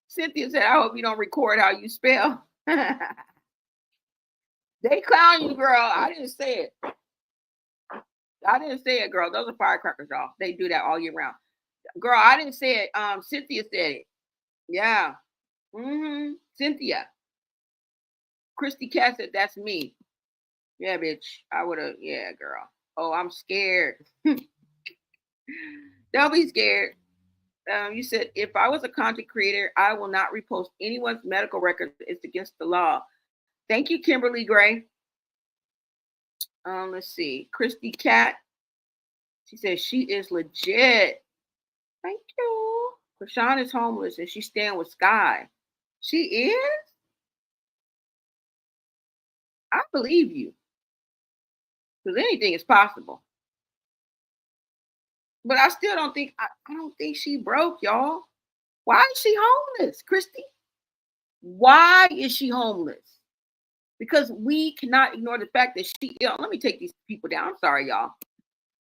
Cynthia said, I hope you don't record how you spell. They clown you, girl. I didn't say it. I didn't say it, girl. Those are firecrackers, y'all. They do that all year round. Girl, I didn't say it. Cynthia said it. Yeah. Cynthia. Christy Cass said, that's me. Yeah, bitch. I would have, yeah, girl. Oh, I'm scared. Don't be scared. You said, if I was a content creator, I will not repost anyone's medical records. It's against the law. Thank you, Kimberly Gray. Let's see. Christy Cat. She says she is legit. Thank you. Chrisean is homeless and she's staying with Sky. She is? I believe you. Because anything is possible. But I still don't think, I don't think she broke, y'all. Why is she homeless, Christy? Why is she homeless? Because we cannot ignore the fact that she, let me take these people down. I'm sorry, y'all.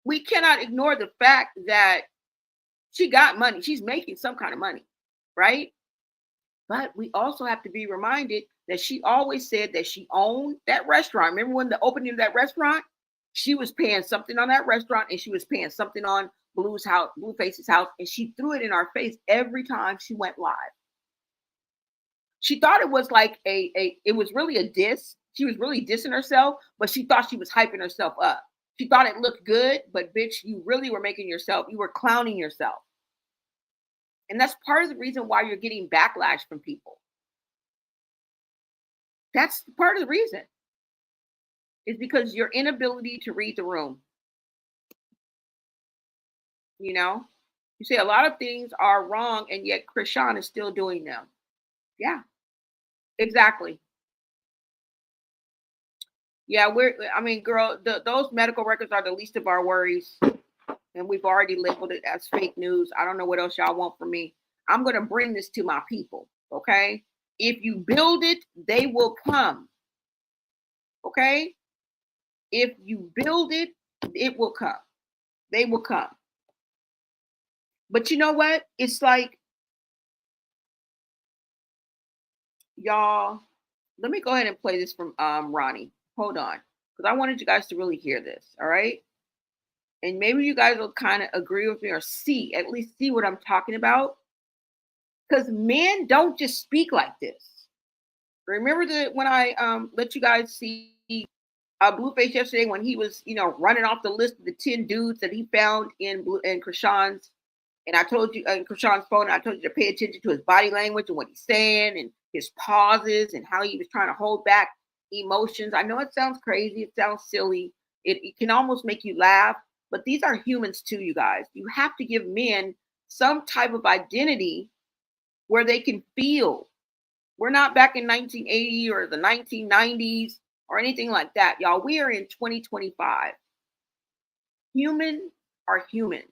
We cannot ignore the fact that she got money. She's making some kind of money, right? But we also have to be reminded that she always said that she owned that restaurant. Remember when the opening of that restaurant? She was paying something on that restaurant and she was paying something on Blueface's house, and she threw it in our face every time she went live. She thought it was like it was really a diss. She was really dissing herself, but she thought she was hyping herself up. She thought it looked good, but bitch, you really were you were clowning yourself. And that's part of the reason why you're getting backlash from people. That's part of the reason. Is because your inability to read the room. You know, you say a lot of things are wrong, and yet Chrisean is still doing them. Yeah, exactly. Yeah, girl, those medical records are the least of our worries. And we've already labeled it as fake news. I don't know what else y'all want from me. I'm going to bring this to my people, okay? If you build it, they will come, okay? If you build it, it will come. They will come. But you know what? It's like, y'all, let me go ahead and play this from Ronnie. Hold on, because I wanted you guys to really hear this, all right? And maybe you guys will kind of agree with me or at least see what I'm talking about. Because men don't just speak like this. Remember when I let you guys see Blueface yesterday when he was, running off the list of the 10 dudes that he found in Chrisean's, and I told you in Chrisean's phone, I told you to pay attention to his body language and what he's saying and his pauses and how he was trying to hold back emotions. I know it sounds crazy. It sounds silly. It can almost make you laugh, but these are humans too, you guys. You have to give men some type of identity where they can feel. We're not back in 1980 or the 1990s or anything like that, y'all. We are in 2025. Humans are humans.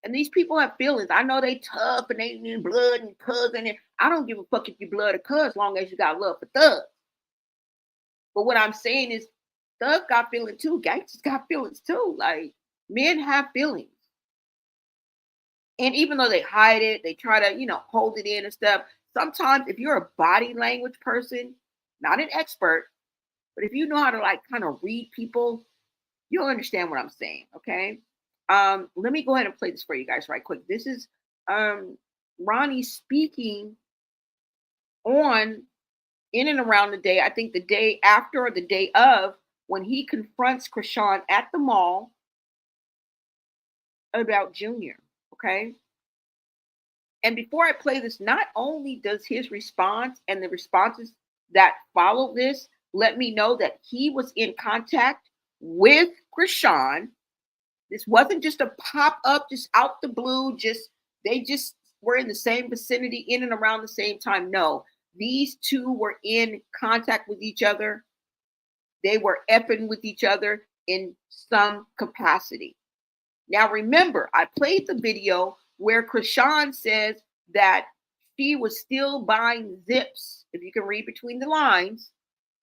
And these people have feelings. I know they tough and they need blood and cuz in it. I don't give a fuck if you blood or cuz as long as you got love for thugs. But what I'm saying is thugs got feelings too. Gangsters got feelings too. Like, men have feelings. And even though they hide it, they try to, hold it in and stuff. Sometimes if you're a body language person, not an expert, but if you know how to kind of read people, you'll understand what I'm saying. Okay. Let me go ahead and play this for you guys right quick. This is Ronnie speaking in and around the day, I think the day after or the day of, when he confronts Chrisean at the mall about Junior. Okay. And before I play this, not only does his response and the responses that follow this let me know that he was in contact with Chrisean. This wasn't just a pop up, just out the blue, they just were in the same vicinity in and around the same time. No, these two were in contact with each other. They were effing with each other in some capacity. Now, remember, I played the video where Chrisean says that she was still buying zips, if you can read between the lines,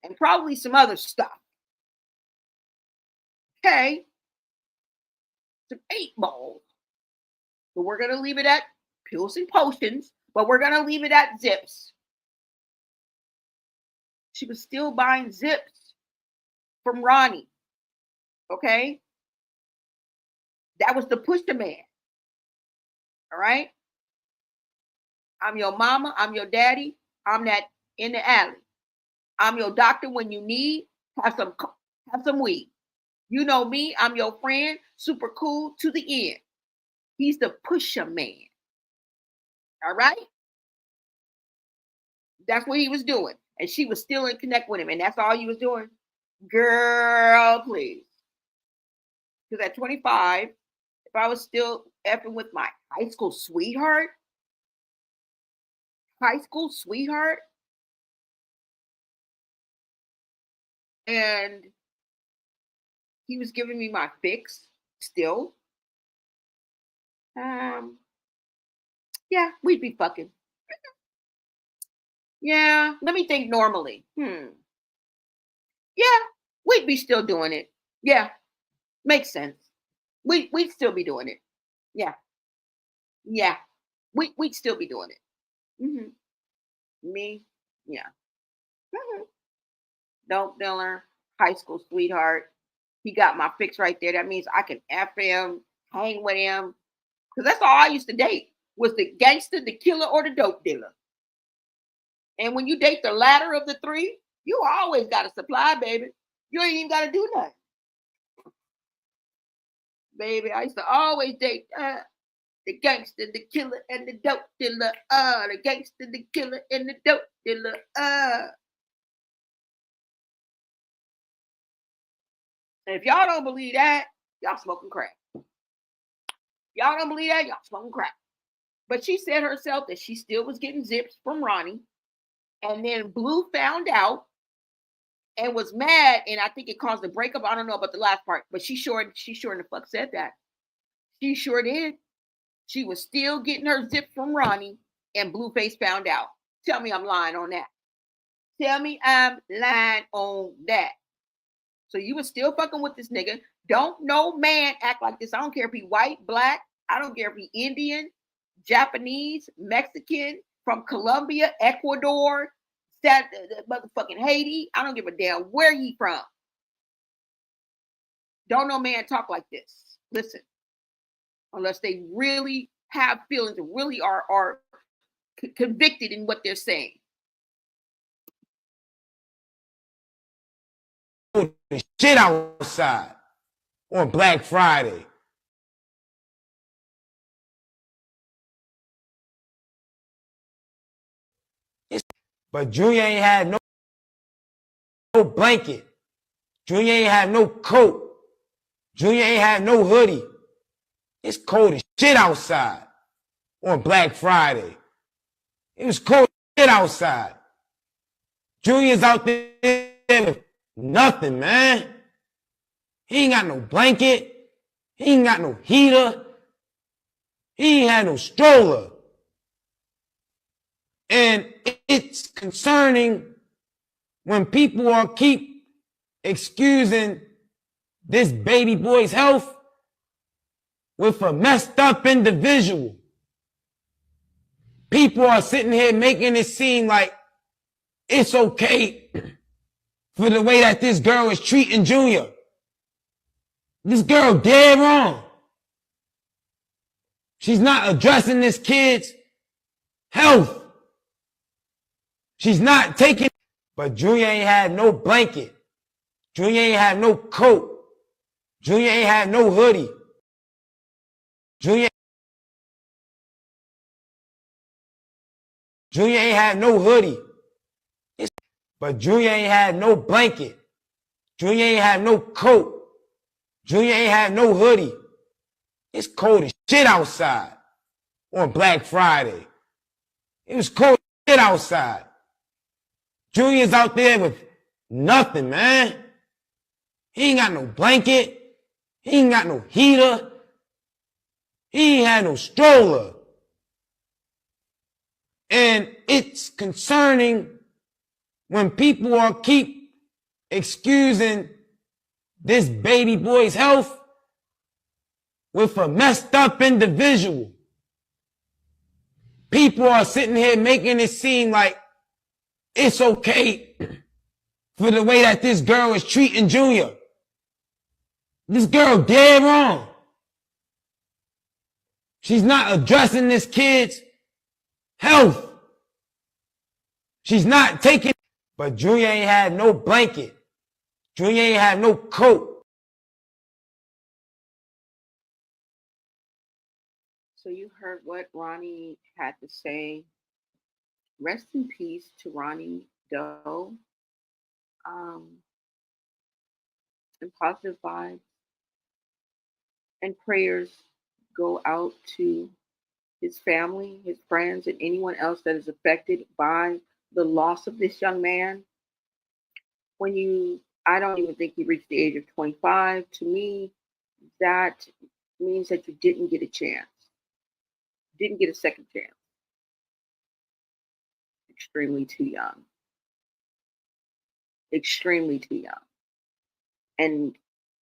and probably some other stuff. Okay. Some 8 balls. But we're going to leave it at pills and potions, but we're going to leave it at zips. She was still buying zips from Ronnie. Okay? That was the pusher man. All right? I'm your mama. I'm your daddy. I'm that in the alley. I'm your doctor when you need. Have some weed. You know me. I'm your friend. Super cool to the end. He's the pusher man. All right? That's what he was doing. And she was still in connect with him. And that's all you was doing? Girl, please. Because at 25, if I was still effing with my high school sweetheart, and he was giving me my fix still, yeah, we'd be fucking. Yeah, let me think normally. Yeah, we'd be still doing it. Yeah, makes sense. We'd still be doing it. Yeah. We'd still be doing it. Me, yeah. Dope dealer, high school sweetheart. He got my fix right there. That means I can F him, hang with him. Because that's all I used to date, was the gangster, the killer, or the dope dealer. And when you date the latter of the three, you always got a supply, baby. You ain't even got to do nothing. Baby, I used to always date the gangster, the killer, and the dope dealer. The gangster, the killer, and the dope dealer. And if y'all don't believe that, y'all smoking crack. Y'all don't believe that, y'all smoking crack. But she said herself that she still was getting zips from Ronnie. And then Blue found out and was mad. And I think it caused a breakup. I don't know about the last part, but she sure in the fuck said that. She sure did. She was still getting her zips from Ronnie, and Blueface found out. Tell me I'm lying on that. Tell me I'm lying on that. So you was still fucking with this nigga. Don't no man act like this. I don't care if he white, black. I don't care if he Indian, Japanese, Mexican, from Colombia, Ecuador, motherfucking Haiti. I don't give a damn where he from. Don't no man talk like this. Listen, unless they really have feelings and really are convicted in what they're saying. The shit outside on Black Friday. But Junior ain't had no blanket. Junior ain't had no coat. Junior ain't had no hoodie. It's cold as shit outside on Black Friday. It was cold as shit outside. Junior's out there with nothing, man. He ain't got no blanket. He ain't got no heater. He ain't had no stroller. And it's concerning when people are keep excusing this baby boy's health with a messed up individual. People are sitting here making it seem like it's okay for the way that this girl is treating Junior. This girl dead wrong. She's not addressing this kid's health. She's not taking, but Junior ain't had no blanket. Junior ain't had no coat. Junior ain't had no hoodie. Junior ain't had no hoodie. But Junior ain't had no blanket. Junior ain't had no coat. Junior ain't had no hoodie. It's cold as shit outside on Black Friday. It was cold as shit outside. Junior's out there with nothing, man. He ain't got no blanket. He ain't got no heater. He ain't had no stroller. And it's concerning when people are keep excusing this baby boy's health with a messed up individual. People are sitting here making it seem like it's okay for the way that this girl is treating Junior. This girl dead wrong. She's not addressing this kid's health. She's not taking. But Junior ain't had no blanket. Junior ain't had no coat. So you heard what Ronnie had to say. Rest in peace to Ronnie Doe. And positive vibes and prayers go out to his family, his friends, and anyone else that is affected by the loss of this young man. I don't even think he reached the age of 25. To me, that means that you didn't get a chance, didn't get a second chance. Extremely too young. Extremely too young. And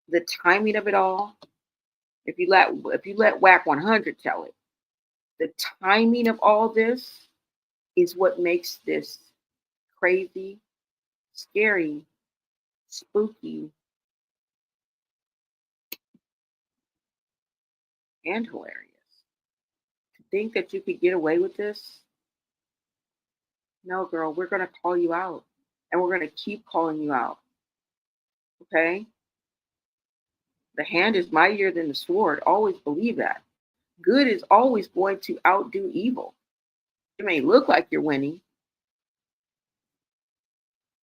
the timing of it all, if you let Whack 100 tell it, the timing of all this is what makes this crazy, scary, spooky, and hilarious. To think that you could get away with this? No, girl, we're going to call you out. And we're going to keep calling you out. Okay? The hand is mightier than the sword. Always believe that. Good is always going to outdo evil. It may look like you're winning,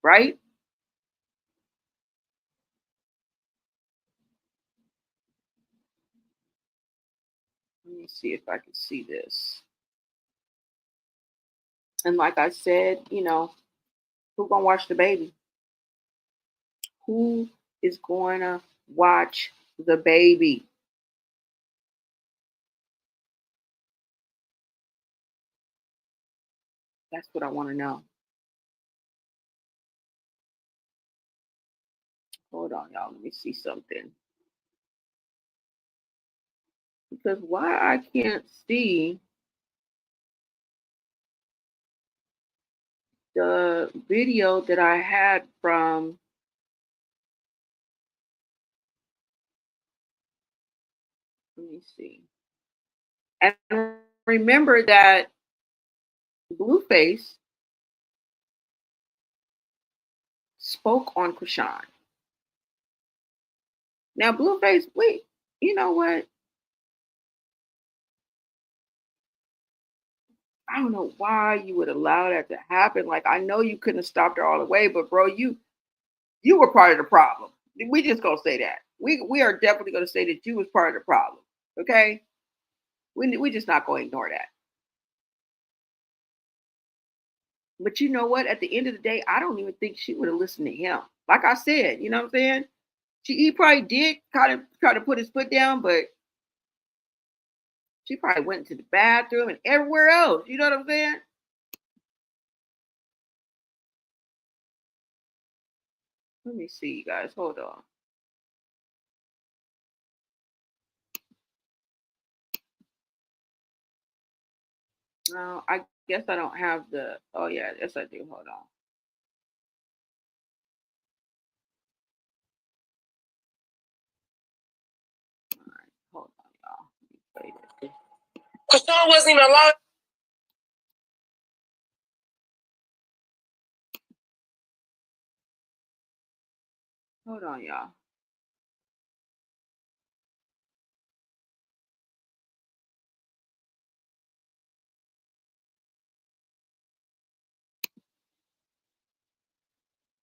right? Let me see if I can see this. And like I said, who's going to watch the baby? Who is going to watch the baby? That's what I want to know. Hold on, y'all. Let me see something. Because why I can't see the video that I had from let me see. And remember that Blueface spoke on Chrisean. Now, Blueface, wait, you know what? I don't know why you would allow that to happen. Like, I know you couldn't have stopped her all the way, but bro, you were part of the problem. We just gonna say that. We are definitely gonna say that you was part of the problem. Okay? We just not gonna ignore that. But you know what? At the end of the day, I don't even think she would have listened to him. Like I said, you know what I'm saying? He probably did kind of try to put his foot down, but she probably went to the bathroom and everywhere else. You know what I'm saying? Let me see, you guys. Hold on. No, I guess I don't have the. Oh, yeah. Yes, I do. Hold on. All right. Hold on, y'all. Chrisean wasn't even allowed. Hold on, y'all.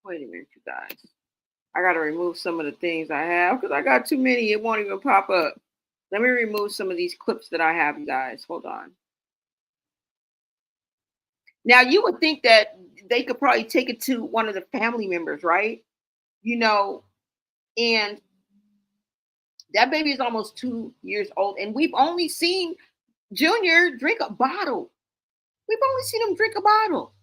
Wait a minute, you guys. I got to remove some of the things I have because I got too many. It won't even pop up. Let me remove some of these clips that I have, you guys. Hold on. Now, you would think that they could probably take it to one of the family members, right? And that baby is almost 2 years old, and we've only seen Junior drink a bottle. We've only seen him drink a bottle.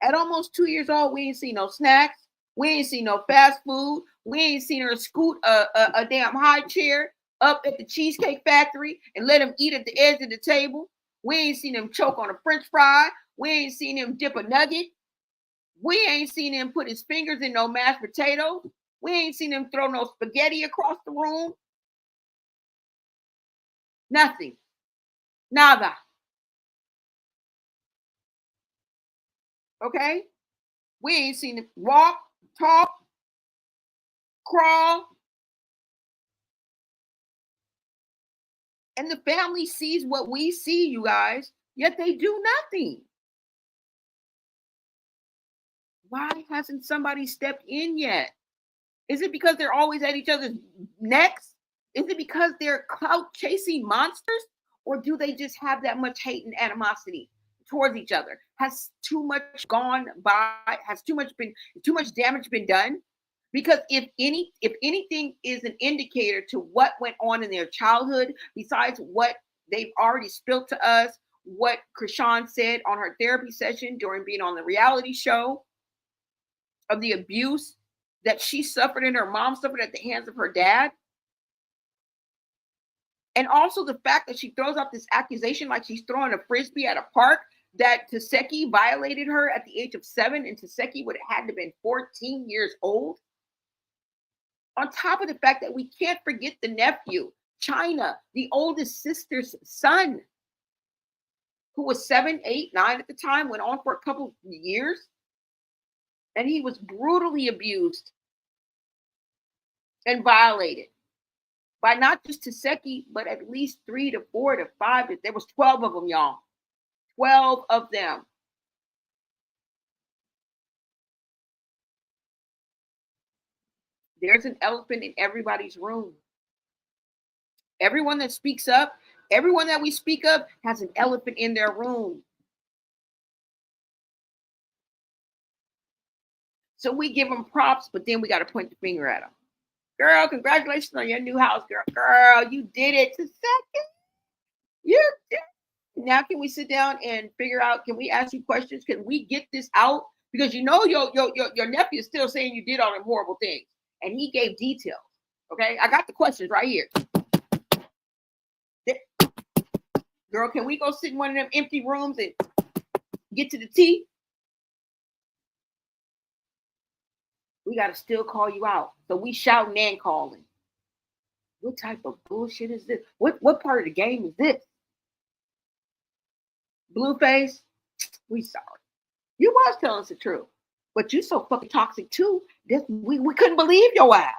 At almost 2 years old, we ain't seen no snacks. We ain't seen no fast food. We ain't seen her scoot a damn high chair up at the Cheesecake Factory and let him eat at the edge of the table. We ain't seen him choke on a French fry. We ain't seen him dip a nugget. We ain't seen him put his fingers in no mashed potato. We ain't seen him throw no spaghetti across the room. Nothing. Nada. Okay? We ain't seen him walk, talk, crawl. And the family sees what we see, you guys, yet they do nothing. Why hasn't somebody stepped in yet? Is it because they're always at each other's necks? Is it because they're clout chasing monsters? Or do they just have that much hate and animosity towards each other? Has too much gone by? Has too much damage been done? Because if anything is an indicator to what went on in their childhood, besides what they've already spilled to us, what Chrisean said on her therapy session during being on the reality show, of the abuse that she suffered and her mom suffered at the hands of her dad. And also the fact that she throws out this accusation like she's throwing a frisbee at a park, that Taseki violated her at the age of 7, and Taseki would have had to have been 14 years old. On top of the fact that we can't forget the nephew, China, the oldest sister's son, who was 7, 8, 9 at the time, went on for a couple of years. And he was brutally abused and violated by not just Taseki, but at least 3 to 4 to 5. There was 12 of them, y'all. 12 of them. There's an elephant in everybody's room. Everyone that speaks up, everyone that we speak of has an elephant in their room. So we give them props, but then we got to point the finger at them. Girl, congratulations on your new house, girl. Girl, you did it. Taseki. You did it. Now can we sit down and figure out, can we ask you questions? Can we get this out? Because you know your nephew is still saying you did all them horrible things. And he gave details. Okay? I got the questions right here. Girl, can we go sit in one of them empty rooms and get to the tea? We got to still call you out. So we shouting and calling. What type of bullshit is this? What part of the game is this? Blueface, we sorry. You was telling us the truth. But you so fucking toxic too. We couldn't believe your ass.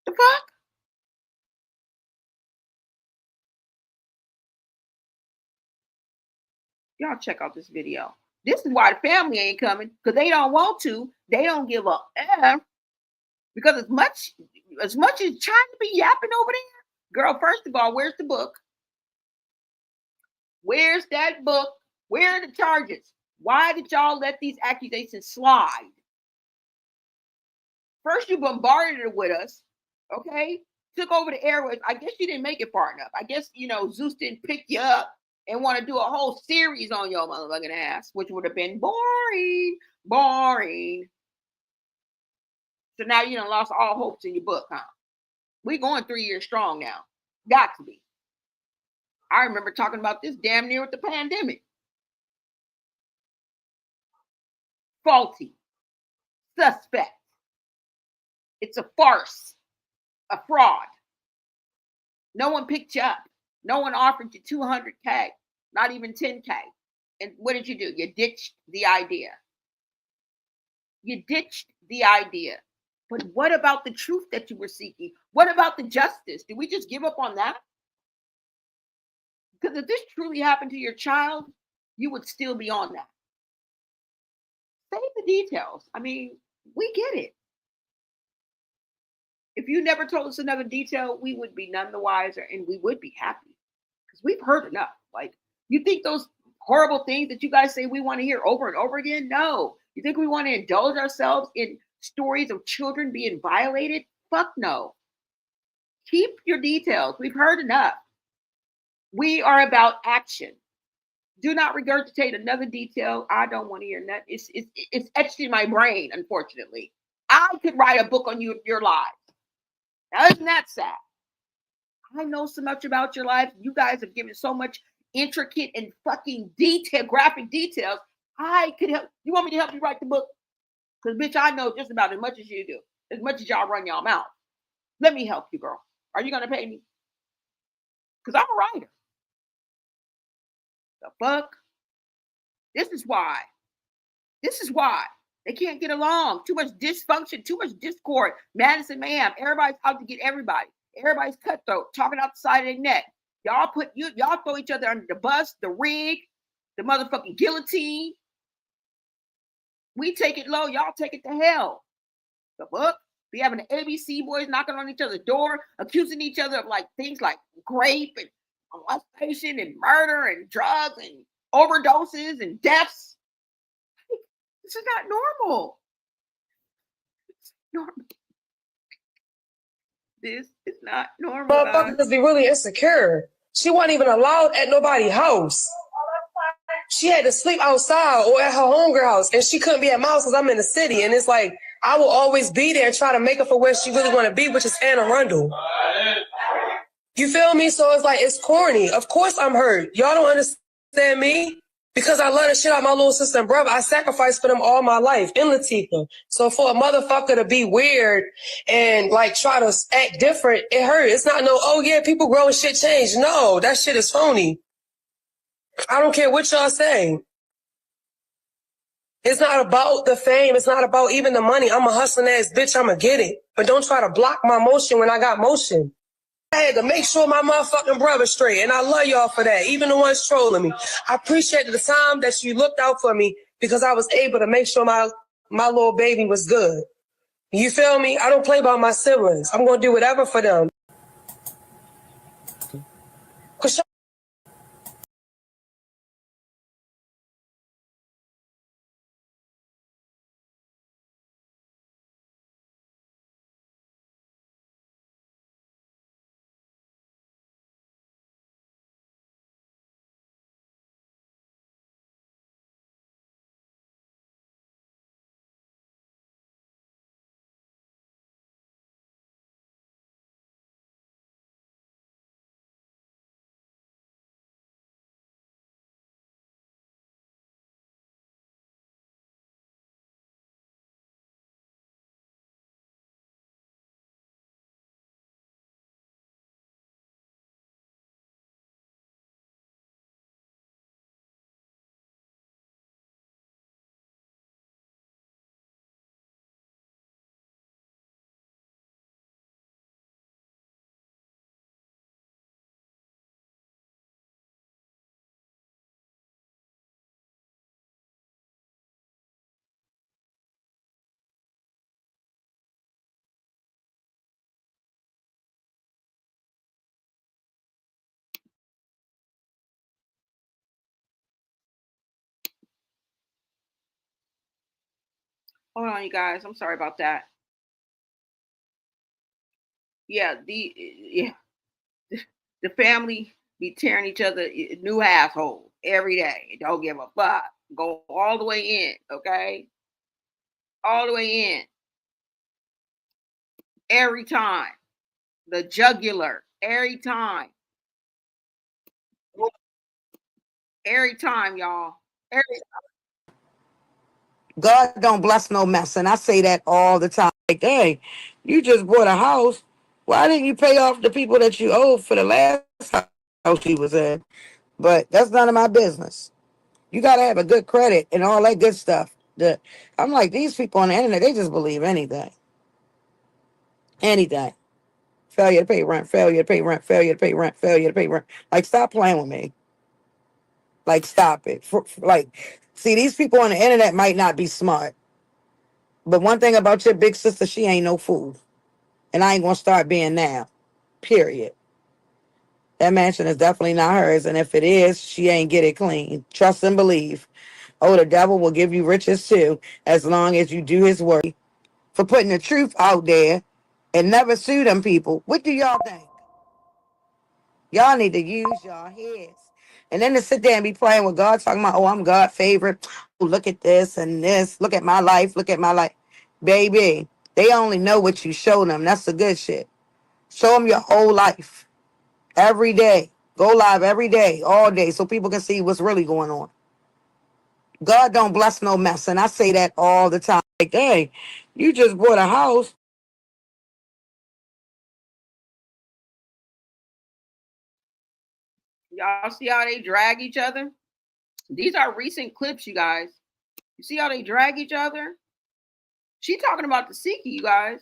The fuck? Y'all check out this video. This is why the family ain't coming, because they don't want to. They don't give a F. Because as much as trying to be yapping over there, girl, first of all, where's the book? Where's that book? Where are the charges? Why did y'all let these accusations slide? First, you bombarded it with us, okay? Took over the airwaves. I guess you didn't make it far enough. I guess, Zeus didn't pick you up and want to do a whole series on your motherfucking ass, which would have been boring. So now you done lost all hopes in your book, huh? We going 3 years strong now. Got to be. I remember talking about this damn near with the pandemic. Faulty. Suspect. It's a farce. A fraud. No one picked you up. No one offered you 200K, not even 10K. And what did you do? You ditched the idea. But what about the truth that you were seeking? What about the justice? Did we just give up on that? Because if this truly happened to your child, you would still be on that. Save the details. I mean, we get it. If you never told us another detail, we would be none the wiser and we would be happy. Because we've heard enough. Like, you think those horrible things that you guys say we want to hear over and over again? No. You think we want to indulge ourselves in stories of children being violated? Fuck no. Keep your details. We've heard enough. We are about action. Do not regurgitate another detail. I don't want to hear that. It's etched in my brain, unfortunately. I could write a book on your lives. Now, isn't that sad? I know so much about your life. You guys have given so much intricate and fucking graphic details. I could help. You want me to help you write the book? Because, bitch, I know just about as much as you do, as much as y'all run y'all mouth. Let me help you, girl. Are you going to pay me? Because I'm a writer. The fuck? This is why. This is why. They can't get along. Too much dysfunction, too much discord, madness and mayhem. Everybody's out to get everybody. Everybody's cutthroat, talking out the side of their neck. Y'all throw each other under the bus, the rig, the motherfucking guillotine. We take it low, y'all take it to hell. The fuck? Be having the ABC boys knocking on each other's door, accusing each other of like things like rape and molestation and murder and drugs and overdoses and deaths. This is not normal. It's normal. This is not normal. Motherfuckers be really insecure. She wasn't even allowed at nobody's house. She had to sleep outside or at her homegirl house, and she couldn't be at my house because I'm in the city. And it's like, I will always be there and try to make her for where she really want to be, which is Anne Arundel. You feel me? So it's like, it's corny. Of course I'm hurt. Y'all don't understand me. Because I love the shit out of my little sister and brother. I sacrificed for them all my life in Latifah. So for a motherfucker to be weird and like try to act different, it hurt. It's not no, oh yeah, people grow and shit change. No, that shit is phony. I don't care what y'all say. It's not about the fame. It's not about even the money. I'm a hustling ass bitch. I'ma get it. But don't try to block my motion when I got motion. I had to make sure my motherfucking brother's straight, and I love y'all for that, even the ones trolling me. I appreciate the time that you looked out for me because I was able to make sure my little baby was good. You feel me? I don't play by my siblings. I'm going to do whatever for them. Hold on, you guys. I'm sorry about that. Yeah, the family be tearing each other new assholes every day. Don't give a fuck. Go all the way in, okay? All the way in. Every time. The jugular. Every time. Every time, y'all. Every time. God don't bless no mess. And I say that all the time. Like, hey, you just bought a house. Why didn't you pay off the people that you owed for the last house you was in? But that's none of my business. You got to have a good credit and all that good stuff. I'm like, these people on the internet, they just believe anything. Anything. Failure to pay rent, failure to pay rent, failure to pay rent, failure to pay rent. Like, stop playing with me. Like, stop it. Like, see, these people on the internet might not be smart. But one thing about your big sister, she ain't no fool. And I ain't going to start being now. Period. That mansion is definitely not hers. And if it is, she ain't get it clean. Trust and believe. Oh, the devil will give you riches too, as long as you do his work. For putting the truth out there and never sue them people. What do y'all think? Y'all need to use y'all heads. And then to sit there and be playing with God, talking about, oh, I'm God's favorite. Oh, look at this and this. Look at my life. Look at my life. Baby, they only know what you show them. That's the good shit. Show them your whole life. every day. Go live every day, all day, so people can see what's really going on. God don't bless no mess, and I say that all the time. Like, hey, you just bought a house. Y'all see how they drag each other? These are recent clips, you guys. You see how they drag each other? She talking about the Siki, you guys.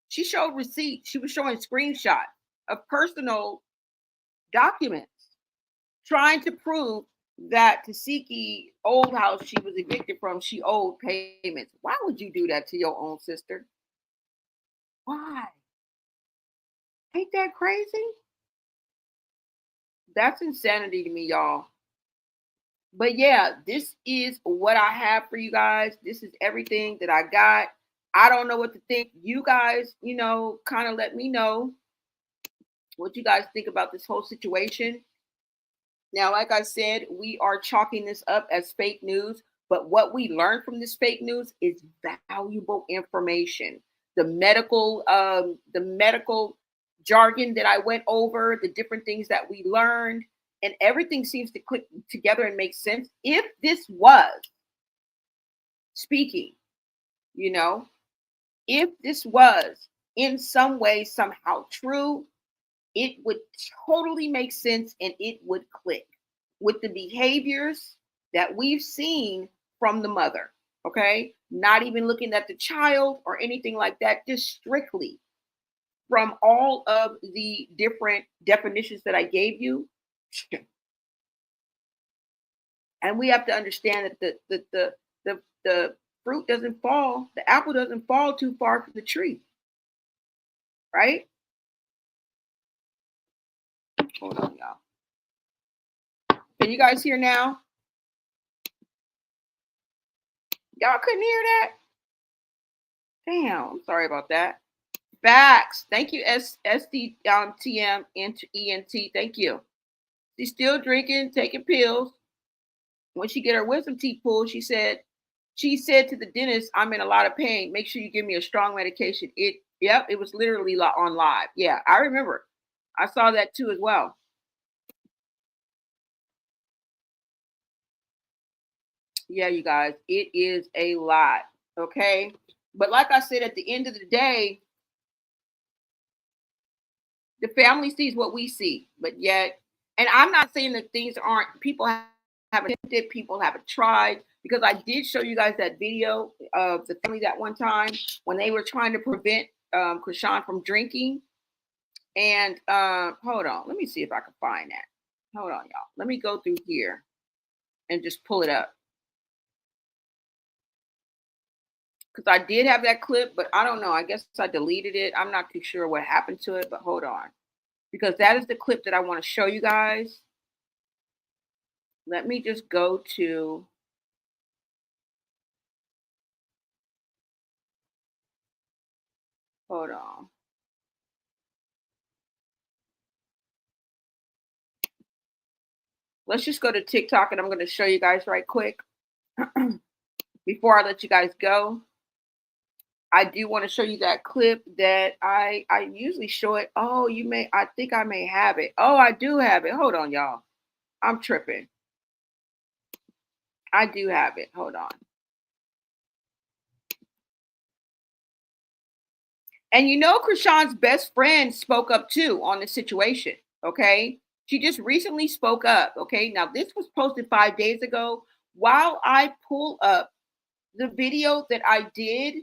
She showed receipts. She was showing screenshots of personal documents trying to prove that Tasiki old house she was evicted from, she owed payments. Why would you do that to your own sister? Why? Ain't that crazy? That's insanity to me, y'all. But yeah, this is what I have for you guys. This is everything that I got. I don't know what to think. You guys, kind of let me know what you guys think about this whole situation. Now, like I said, we are chalking this up as fake news, but what we learned from this fake news is valuable information. The medical jargon that I went over, the different things that we learned, and everything seems to click together and make sense. If this was speaking, if this was in some way somehow true, it would totally make sense and it would click with the behaviors that we've seen from the mother. Okay, not even looking at the child or anything like that, just strictly from all of the different definitions that I gave you. And we have to understand that the fruit doesn't fall, the apple doesn't fall too far from the tree, right? Hold on, y'all. Can you guys hear now? Y'all couldn't hear that? Damn, I'm sorry about that. Facts. Thank you, SDTM into ENT. Thank you. She's still drinking, taking pills. When she get her wisdom teeth pulled, she said to the dentist, "I'm in a lot of pain. Make sure you give me a strong medication." It was literally on live. Yeah, I remember. I saw that too as well. Yeah, you guys, it is a lot. Okay. But like I said, at the end of the day, the family sees what we see, but yet, and I'm not saying that things aren't, people haven't attempted, people haven't tried, because I did show you guys that video of the family that one time when they were trying to prevent Chrisean from drinking. And hold on, let me see if I can find that. Hold on, y'all. Let me go through here and just pull it up. Because I did have that clip, but I don't know. I guess I deleted it. I'm not too sure what happened to it, but hold on. Because that is the clip that I want to show you guys. Let me just go to... Hold on. Let's just go to TikTok and I'm going to show you guys right quick. Before I let you guys go, I do want to show you that clip that I usually show it. Oh, I think I may have it. Oh, I do have it. Hold on, y'all. I'm tripping. I do have it. Hold on. And Chrisean's best friend spoke up too on the situation. Okay. She just recently spoke up. Okay. Now, this was posted 5 days ago. While I pull up the video that I did,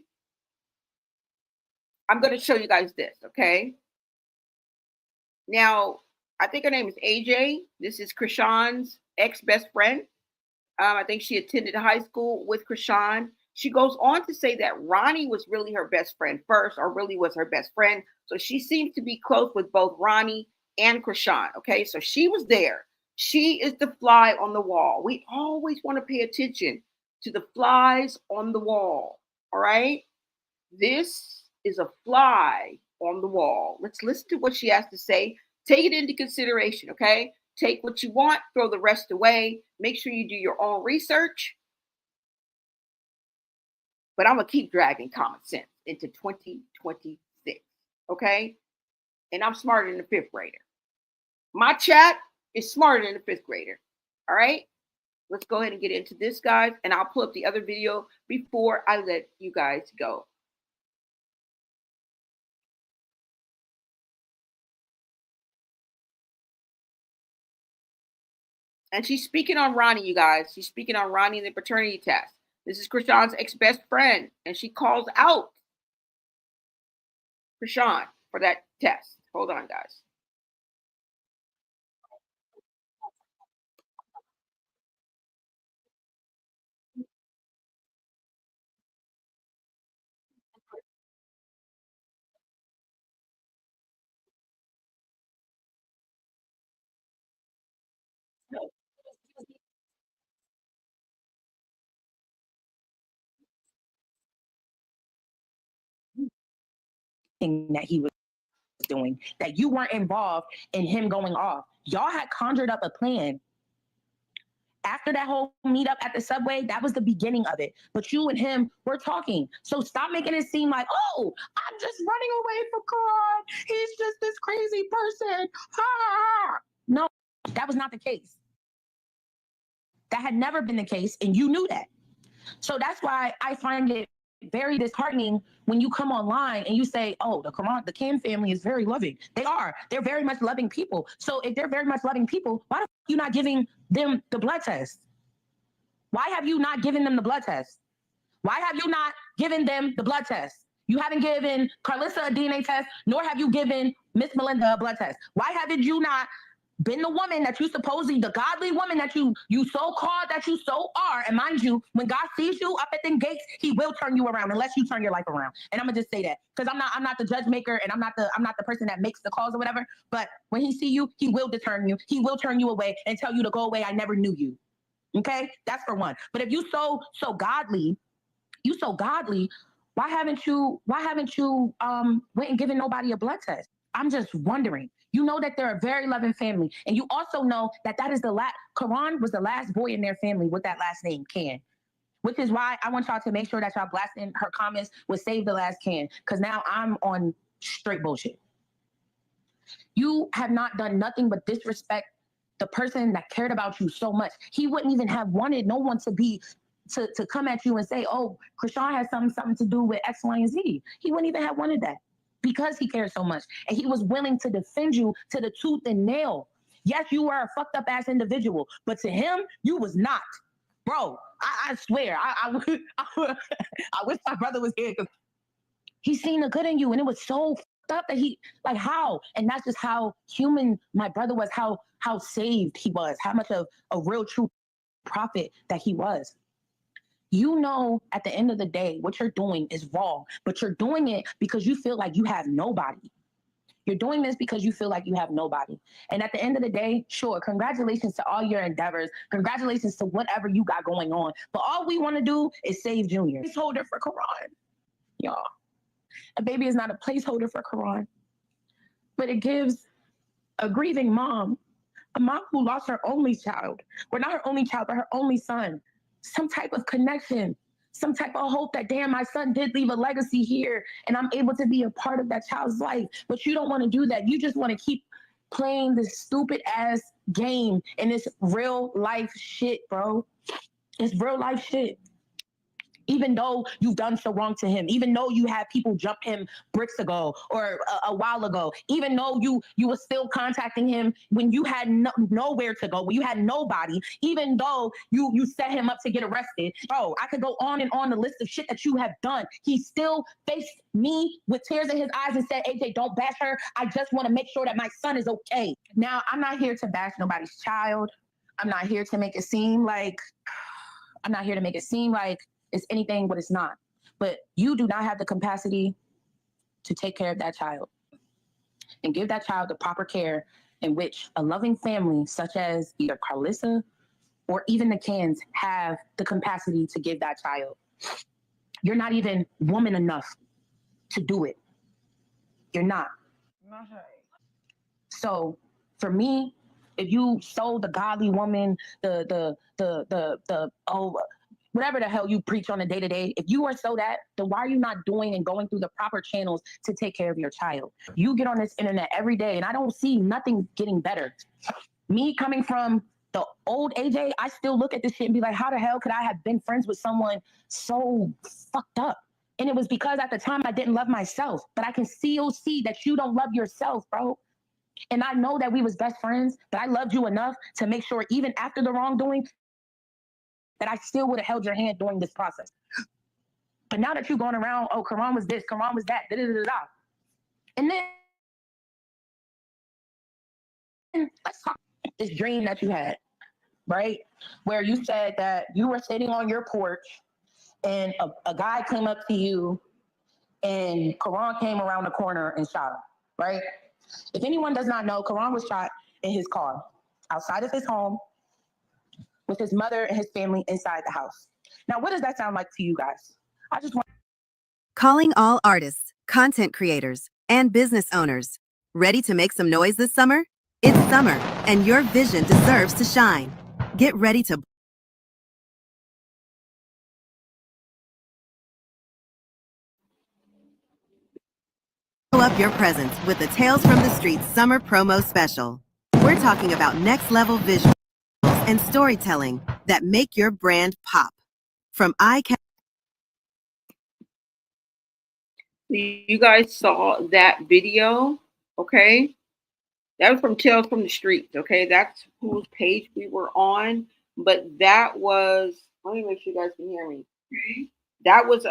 I'm going to show you guys this. Okay. Now, I think her name is AJ. This is Chrisean's ex-best friend. I think she attended high school with Chrisean. She goes on to say that Ronnie was really her best friend first, or really was her best friend. So she seems to be close with both Ronnie and Chrisean. Okay, so she was there. She is the fly on the wall. We always want to pay attention to the flies on the wall. All right, this is a fly on the wall. Let's listen to what she has to say. Take it into consideration. Okay, take what you want, throw the rest away. Make sure you do your own research. But I'm going to keep dragging common sense into 2026, okay? And I'm smarter than a fifth grader. My chat is smarter than a fifth grader. All right? Let's go ahead and get into this, guys, and I'll pull up the other video before I let you guys go. And she's speaking on Ronnie, you guys. She's speaking on Ronnie and the paternity test. This is Chrisean's ex-best friend, and she calls out Chrisean for that test. Hold on, guys. That he was doing, that you weren't involved in him going off. Y'all had conjured up a plan. After that whole meetup at the subway, that was the beginning of it. But you and him were talking. So stop making it seem like, oh, I'm just running away from God. He's just this crazy person. No, that was not the case. That had never been the case, and you knew that. So that's why I find it very disheartening when you come online and you say, oh, the Kim family is very loving. They are. They're very much loving people. So if they're very much loving people, why are you not giving them the blood test? Why have you not given them the blood test? Why have you not given them the blood test? You haven't given Carlissa a DNA test, nor have you given Miss Melinda a blood test. Why haven't you not been the woman that you supposedly, the godly woman that you so called that you so are? And mind you, when God sees you up at them gates, he will turn you around unless you turn your life around. And I'm gonna just say that because I'm not the judge maker, and I'm not the person that makes the calls or whatever. But when he see you, he will deter you. He will turn you away and tell you to go away. I never knew you. Okay, that's for one. But if you so godly, why haven't you went and given nobody a blood test? I'm just wondering. You know that they're a very loving family. And you also know that is the last, Karan was the last boy in their family with that last name, Can. Which is why I want y'all to make sure that y'all blast in her comments with save the last Can. Because now I'm on straight bullshit. You have not done nothing but disrespect the person that cared about you so much. He wouldn't even have wanted no one to come at you and say, oh, Chrisean has something to do with X, Y, and Z. He wouldn't even have wanted that because he cared so much. And he was willing to defend you to the tooth and nail. Yes, you were a fucked up ass individual, but to him, you was not. Bro, I swear, I wish my brother was here because he seen the good in you, and it was so fucked up that he, like, how? And that's just how human my brother was, how saved he was, how much of a real true prophet that he was. You know, at the end of the day, what you're doing is wrong, but you're doing it because you feel like you have nobody. You're doing this because you feel like you have nobody. And at the end of the day, sure, congratulations to all your endeavors. Congratulations to whatever you got going on. But all we want to do is save Junior. Placeholder for Karan, y'all. A baby is not a placeholder for Karan, but it gives a grieving mom, a mom who lost her only child, or not her only child, but her only son, some type of connection, some type of hope that, damn, my son did leave a legacy here and I'm able to be a part of that child's life. But you don't want to do that. You just want to keep playing this stupid ass game and this real life shit, bro. It's real life shit. Even though you've done so wrong to him, even though you had people jump him bricks ago or a while ago, even though you were still contacting him when you had nowhere to go, when you had nobody, even though you set him up to get arrested. Bro, I could go on and on the list of shit that you have done. He still faced me with tears in his eyes and said, AJ, don't bash her. I just want to make sure that my son is okay. Now, I'm not here to bash nobody's child. I'm not here to make it seem like it's anything, but it's not. But you do not have the capacity to take care of that child and give that child the proper care in which a loving family such as either Carlissa or even the Cans have the capacity to give that child. You're not even woman enough to do it. You're not. So for me, if you sold the godly woman, whatever the hell you preach on a day-to-day, if you are so that, then why are you not doing and going through the proper channels to take care of your child? You get on this internet every day, and I don't see nothing getting better. Me coming from the old AJ, I still look at this shit and be like, how the hell could I have been friends with someone so fucked up? And it was because at the time I didn't love myself, but I can still see that you don't love yourself, bro. And I know that we was best friends, but I loved you enough to make sure even after the wrongdoing, that I still would have held your hand during this process. But now that you're going around, oh, Karan was this, Karan was that, da-da-da-da-da. And then let's talk about this dream that you had, right? Where you said that you were sitting on your porch and a guy came up to you and Karan came around the corner and shot him, right? If anyone does not know, Karan was shot in his car outside of his home with his mother and his family inside the house. Now, what does that sound like to you guys? I just want. Calling all artists, content creators, and business owners. Ready to make some noise this summer? It's summer, and your vision deserves to shine. Get ready to blow up your presence with the Tales from the Streets Summer Promo Special. We're talking about next-level visuals and storytelling that make your brand pop. From eye-catching. You guys saw that video, okay? That was from Tales from the Streets, okay? That's whose page we were on. But that was, let me make sure you guys can hear me. That was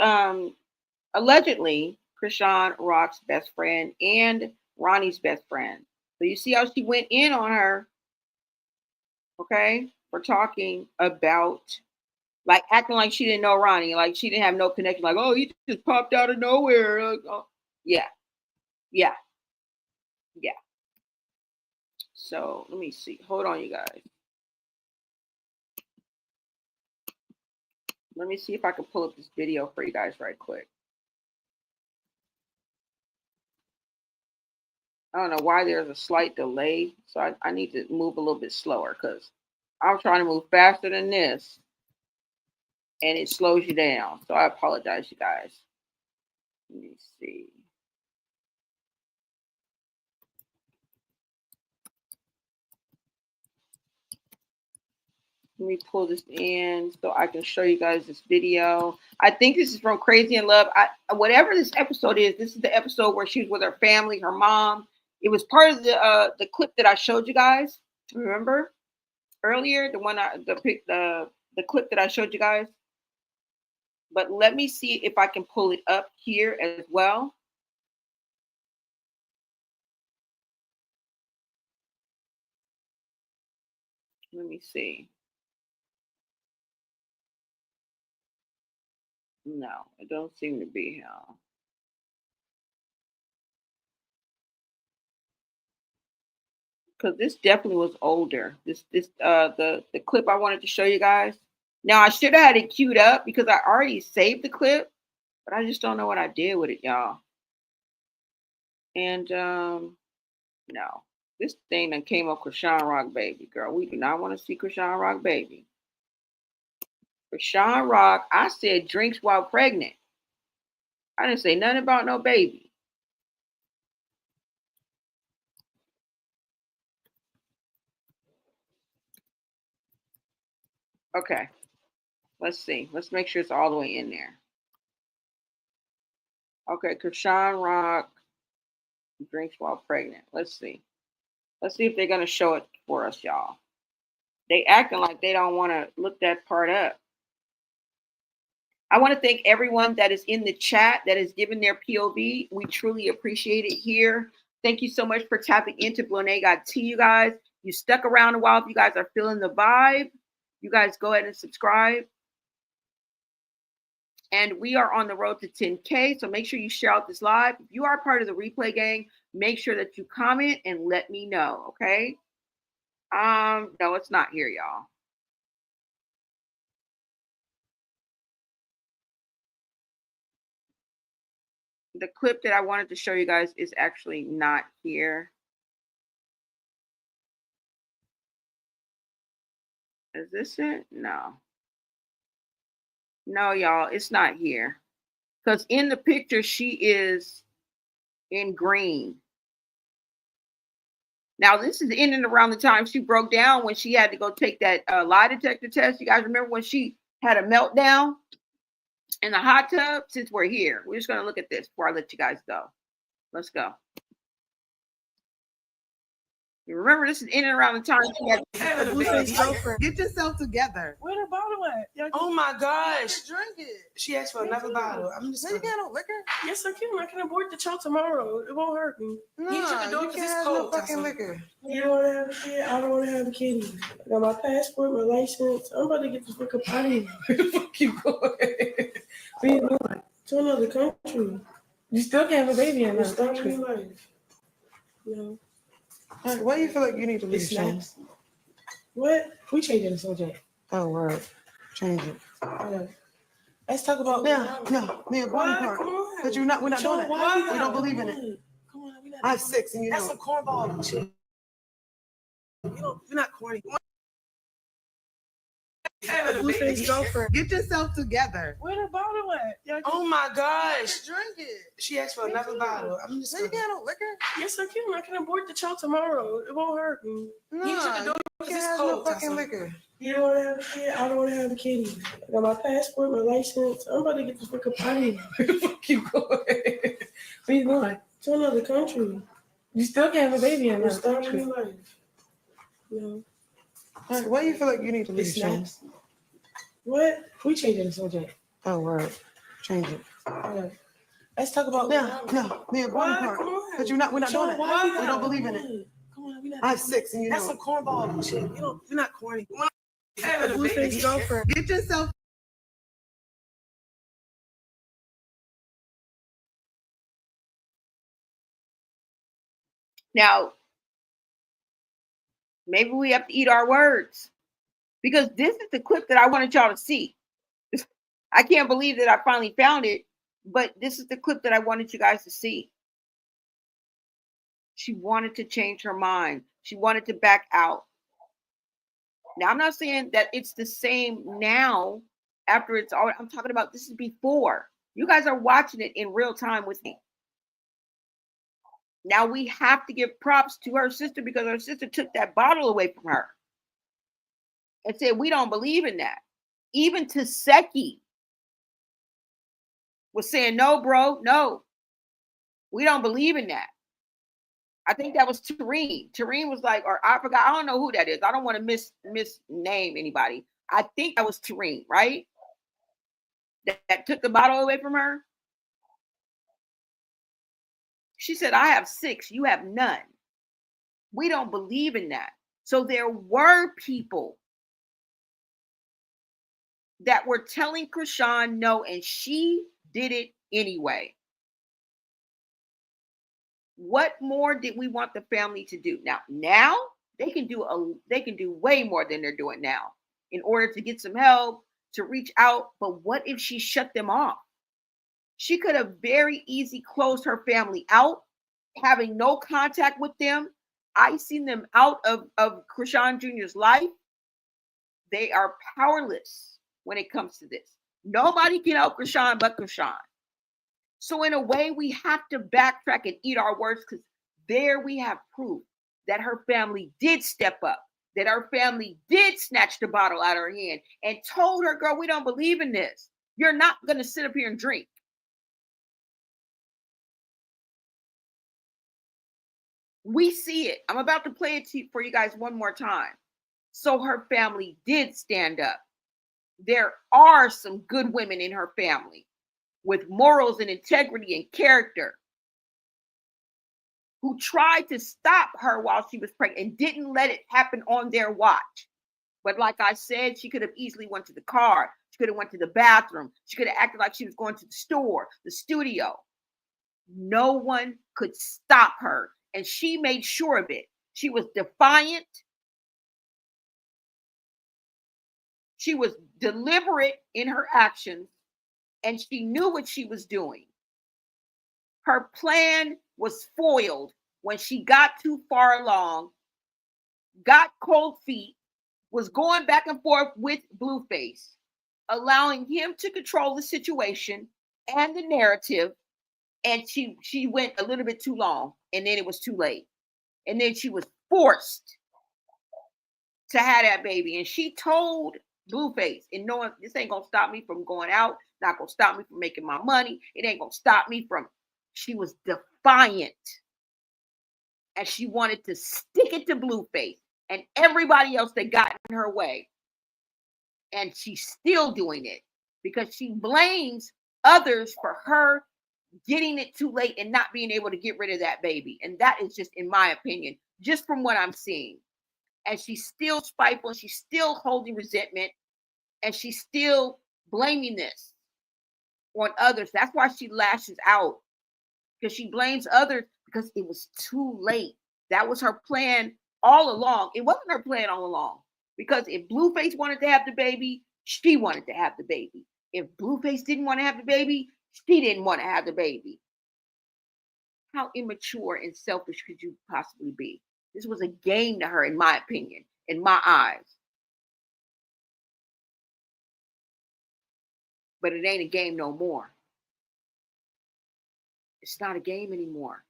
allegedly Chrisean Rock's best friend and Ronnie's best friend. So you see how she went in on her, okay, for talking about, like, acting like she didn't know Ronnie, like she didn't have no connection, like, oh, he just popped out of nowhere. Yeah. So let me see. Hold on, you guys. Let me see if I can pull up this video for you guys right quick. I don't know why there's a slight delay, so I need to move a little bit slower because I'm trying to move faster than this, and it slows you down. So I apologize, you guys. Let me see. Let me pull this in so I can show you guys this video. I think this is from Crazy in Love. Whatever this episode is, this is the episode where she was with her family, her mom. It was part of the clip that I showed you guys. Remember earlier, the one the clip that I showed you guys. But let me see if I can pull it up here as well. Let me see. No, it don't seem to be here. Because this definitely was older. The clip I wanted to show you guys. Now I should have had it queued up because I already saved the clip, but I just don't know what I did with it, y'all. And no, this thing that came up Chrisean Rock Baby, girl. We do not want to see Chrisean Rock Baby. Chrisean Rock, I said drinks while pregnant. I didn't say nothing about no baby. Okay, let's see. Let's make sure it's all the way in there. Okay, Chrisean Rock drinks while pregnant. Let's see. Let's see if they're going to show it for us, y'all. They acting like they don't want to look that part up. I want to thank everyone that is in the chat that is giving their POV. We truly appreciate it here. Thank you so much for tapping into Blonay Got Tea, you guys. You stuck around a while. If you guys are feeling the vibe, you guys go ahead and subscribe. And we are on the road to 10K, so make sure you share out this live. If you are part of the replay gang, make sure that you comment and let me know, okay? No, it's not here, y'all. The clip that I wanted to show you guys is actually not here. Is this it? No. No, y'all, it's not here. Because in the picture, she is in green. Now, this is in and around the time she broke down when she had to go take that lie detector test. You guys remember when she had a meltdown in the hot tub? Since we're here, we're just going to look at this before I let you guys go. Let's go. You remember this is in and around the time she had Hey, Blueface girlfriend. Get yourself together. Where the bottle at? Oh my gosh. Drink it. She asked for another bottle. I'm just you got no liquor? Yes, I can. I can abort the child tomorrow. It won't hurt me. No, you can't have no fucking liquor. You don't want to have a kid? I don't want to have a kid either. I got my passport, my license. I'm about to get the fuck up out of here. Where the fuck you going? Where you going? To another country. You still can't have a baby in another country. Life. No. Why do you feel like you need to leave? Snacks. What? We changing the subject. Oh, word. Change it. Let's talk about the body part. But we're not doing that. We don't believe in it. Come on, I have 6 and you that's know. some cornball shit. You're not corny. Hey, Blueface girlfriend. Get yourself together. Where the bottle at? Oh my gosh. Drink it. She asked for another bottle. I'm just you got no liquor? Yes, I can. I can abort the child tomorrow. It won't hurt me. No, you can't have no fucking liquor. You don't want to have a kid? I don't want to have a kid either. I got my passport, my license. I'm about to get the fuck up out of here. Where the fuck you going? Where you going? To another country. You still can't have a baby in another country. Life. No. Why do you feel like you need to leave? Snacks. What? We changing the subject. Oh, word. Change it. Let's talk about the body part. But we're not doing that. We don't believe in it. Come on, we not. I have 6 and you know. That's some cornball shit. You're not corny. Hey, Blueface girlfriend. Get yourself. Now, maybe we have to eat our words, because this is the clip that I wanted y'all to see. I can't believe that I finally found it, but this is the clip that I wanted you guys to see. She wanted to change her mind. She wanted to back out. Now, I'm not saying that it's the same now after it's all. I'm talking about this is before. You guys are watching it in real time with me. Now we have to give props to her sister, because her sister took that bottle away from her and said, we don't believe in that. Even Taseki was saying, no, bro, no, we don't believe in that. I think that was Tareen. Tareen was like, or I forgot, I don't know who that is. I don't want to misname anybody. I think that was Tareen, right? That took the bottle away from her. She said, I have 6, you have none. We don't believe in that. So there were people that were telling Chrisean no, and she did it anyway. What more did we want the family to do? Now they can do way more than they're doing now in order to get some help, to reach out. But what if she shut them off? She could have very easily closed her family out, having no contact with them, icing them out of Chrisean Jr.'s life. They are powerless when it comes to this. Nobody can help Chrisean but Chrisean. So in a way, we have to backtrack and eat our words, because there we have proof that her family did step up, that her family did snatch the bottle out of her hand and told her, girl, we don't believe in this. You're not going to sit up here and drink. We see it. I'm about to play it for you guys one more time. So her family did stand up. There are some good women in her family with morals and integrity and character who tried to stop her while she was pregnant and didn't let it happen on their watch. But like I said, she could have easily went to the car. She could have went to the bathroom. She could have acted like she was going to the store, the studio. No one could stop her. And she made sure of it. She was defiant. She was deliberate in her actions. And she knew what she was doing. Her plan was foiled when she got too far along, got cold feet, was going back and forth with Blueface, allowing him to control the situation and the narrative. And she went a little bit too long, and then it was too late. And then she was forced to have that baby. And she told Blueface, and knowing this ain't gonna stop me from going out, not gonna stop me from making my money, it ain't gonna stop me from. She was defiant. And she wanted to stick it to Blueface and everybody else that got in her way. And she's still doing it because she blames others for her getting it too late and not being able to get rid of that baby. And that is just, in my opinion, just from what I'm seeing. And she's still spiteful, she's still holding resentment, and she's still blaming this on others. That's why she lashes out, because she blames others because it was too late. That was her plan all along. It wasn't her plan all along, because if Blueface wanted to have the baby, she wanted to have the baby. If Blueface didn't want to have the baby, she didn't want to have the baby. How immature and selfish could you possibly be? This was a game to her, in my opinion, in my eyes. But it ain't a game no more. It's not a game anymore.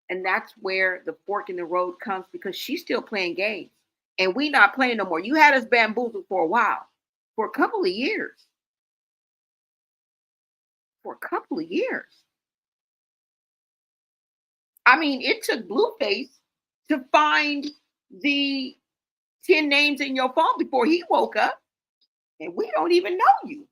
And that's where the fork in the road comes, because she's still playing games. And we not playing no more. You had us bamboozled for a while, for a couple of years. For a couple of years. I mean, it took Blueface to find the 10 names in your phone before he woke up. And we don't even know you.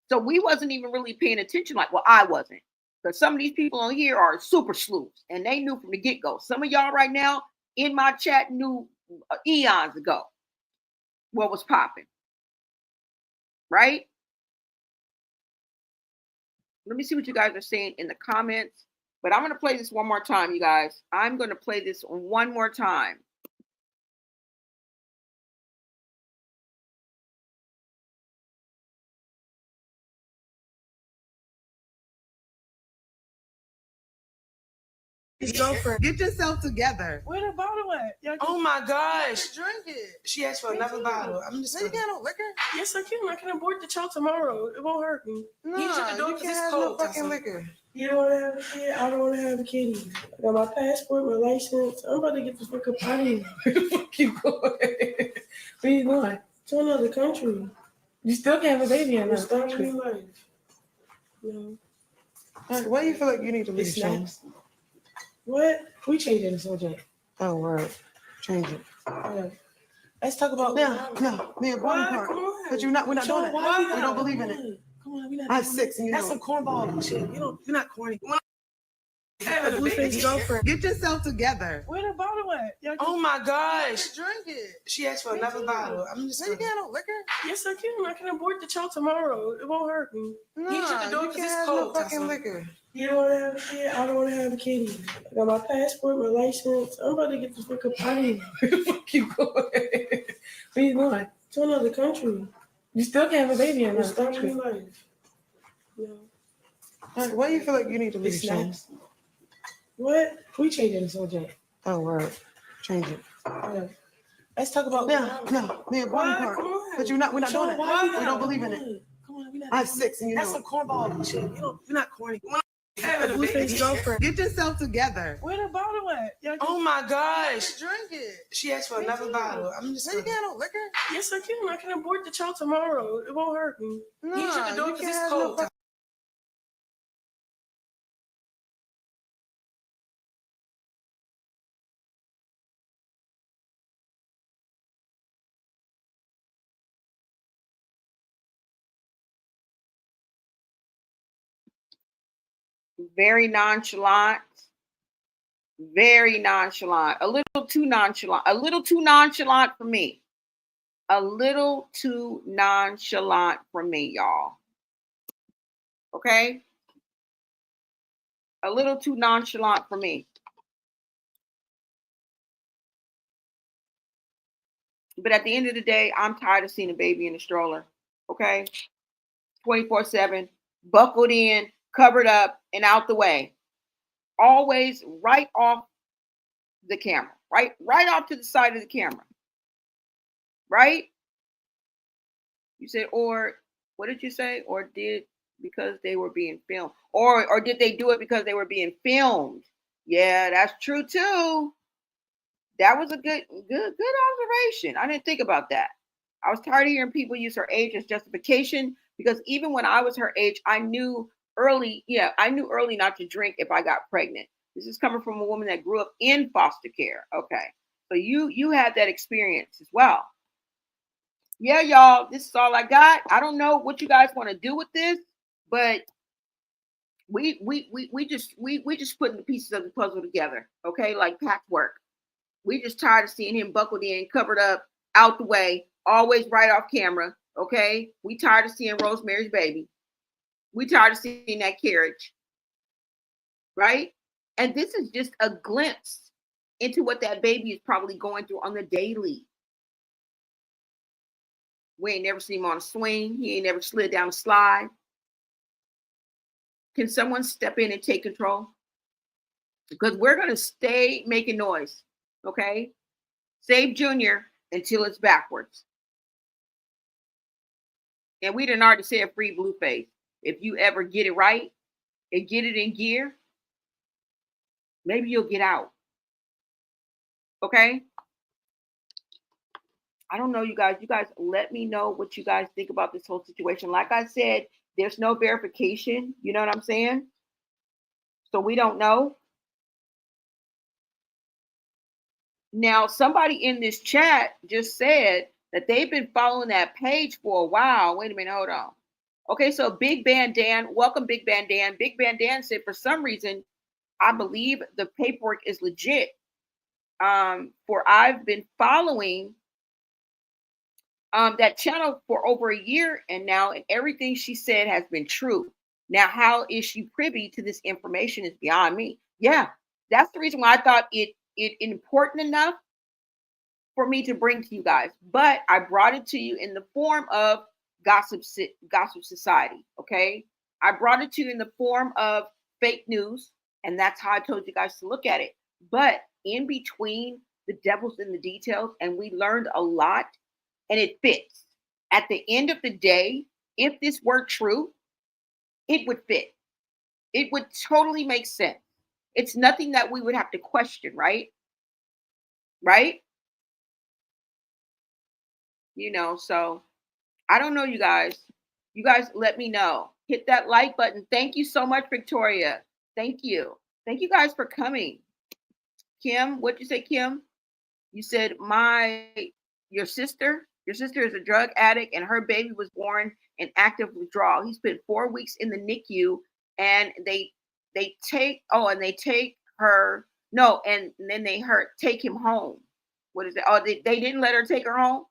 So we wasn't even really paying attention. Like, well, I wasn't. Because some of these people on here are super sleuths, and they knew from the get-go. Some of y'all right now in my chat knew eons ago what was popping. Right? Let me see what you guys are saying in the comments. But I'm going to play this one more time, you guys. I'm going to play this one more time. His girlfriend. Get yourself together. Where the bottle at? Oh my gosh. Drink it. She asked for another bottle. I'm just You got no liquor? Yes, I can. I can abort the child tomorrow. It won't hurt me. No, you shut the door you because can't it's have cold. no fucking liquor. You don't want to have a kid? I don't want to have a kid either. I got my passport, my license. I'm about to get the fuck up out of here. Where the fuck you going? Where you going? To another country. You still can't have a baby in another country. No. Why do you feel like you need to leave? Snacks. What? We changing the subject. Oh, word. Change it. Let's talk about The important part. But we're not doing it. We don't believe in it. Come on, we not. I have 6 and you That's know. some cornball shit. You're not corny. Blueface girlfriend. Get yourself together. Where the bottle at? Oh my gosh. Drink it. She asked for another bottle. I'm just You got no liquor? Yes, I can. I can abort the child tomorrow. It won't hurt me. No, you shut the door you because can't it's have cold. no fucking liquor. You don't want to have a kid? I don't want to have a kid either. I got my passport, my license. I'm about to get the fuck up out of here. Where the fuck you going? Where you going? To another country. You still can't have a baby in another country. No. Why do you feel like you need to leave? Snacks. What? We changing the subject. Oh, word. Change it. Let's talk about The important part. But we're not doing it. We don't believe in it. Come on, we not. I have 6 and you know. That's some cornball shit. You're not corny. Blueface girlfriend. Get yourself together. Where the bottle at? Oh my gosh. Drink it. She asked for another bottle. I'm just You got no liquor? Yes, I can. I can abort the child tomorrow. It won't hurt me. No, you shut the door you because can't it's have no cold. Very nonchalant. Very nonchalant. A little too nonchalant. A little too nonchalant for me. A little too nonchalant for me, y'all. Okay? A little too nonchalant for me. But at the end of the day, I'm tired of seeing a baby in a stroller. Okay? 24/7, buckled in, covered up, and out the way. Always right off the camera. Right off to the side of the camera. right? You said, or what did you say? Or did because they were being filmed, or did they do it because they were being filmed? Yeah, that's true too. That was a good observation. I didn't think about that. I was tired of hearing people use her age as justification because even when I was her age, I knew early, I knew early not to drink if I got pregnant. This is coming from a woman that grew up in foster care. Okay. So you had that experience as well. Yeah, y'all, this is all I got. I don't know what you guys want to do with this, but we just putting the pieces of the puzzle together, okay? Like patchwork. We just tired of seeing him buckled in, covered up, out the way, always right off camera. Okay. We tired of seeing Rosemary's Baby. We tired of seeing that carriage. Right. And this is just a glimpse into what that baby is probably going through on the daily. We ain't never seen him on a swing. He ain't never slid down a slide. Can someone step in and take control? Because we're going to stay making noise. Okay. Save Junior until it's backwards. And we didn't already say a free Blueface. If you ever get it right and get it in gear, maybe you'll get out. Okay? I don't know, you guys. You guys let me know what you guys think about this whole situation. Like I said, there's no verification. You know what I'm saying? So we don't know. Now, somebody in this chat just said that they've been following that page for a while. Wait a minute, hold on. Okay, so Big Band Dan, welcome Big Band Dan. Big Band Dan said for some reason, I believe the paperwork is legit. For I've been following that channel for over a year and now, and everything she said has been true. Now, how is she privy to this information is beyond me. Yeah, that's the reason why I thought it important enough for me to bring to you guys. But I brought it to you in the form of Gossip Society. Okay, I brought it to you in the form of fake news, and that's how I told you guys to look at it. But in between, the devil's in the details, and we learned a lot, and it fits. At the end of the day, if this were true, it would fit. It would totally make sense. It's nothing that we would have to question, right? Right? You know, so I don't know, you guys. You guys let me know. Hit that like button. Thank you so much, Victoria. Thank you. Thank you guys for coming. Kim, what'd you say, Kim? You said your sister is a drug addict and her baby was born in active withdrawal. He spent 4 weeks in the NICU and they take her, no, and then take him home. What is it? Oh, they didn't let her take her home?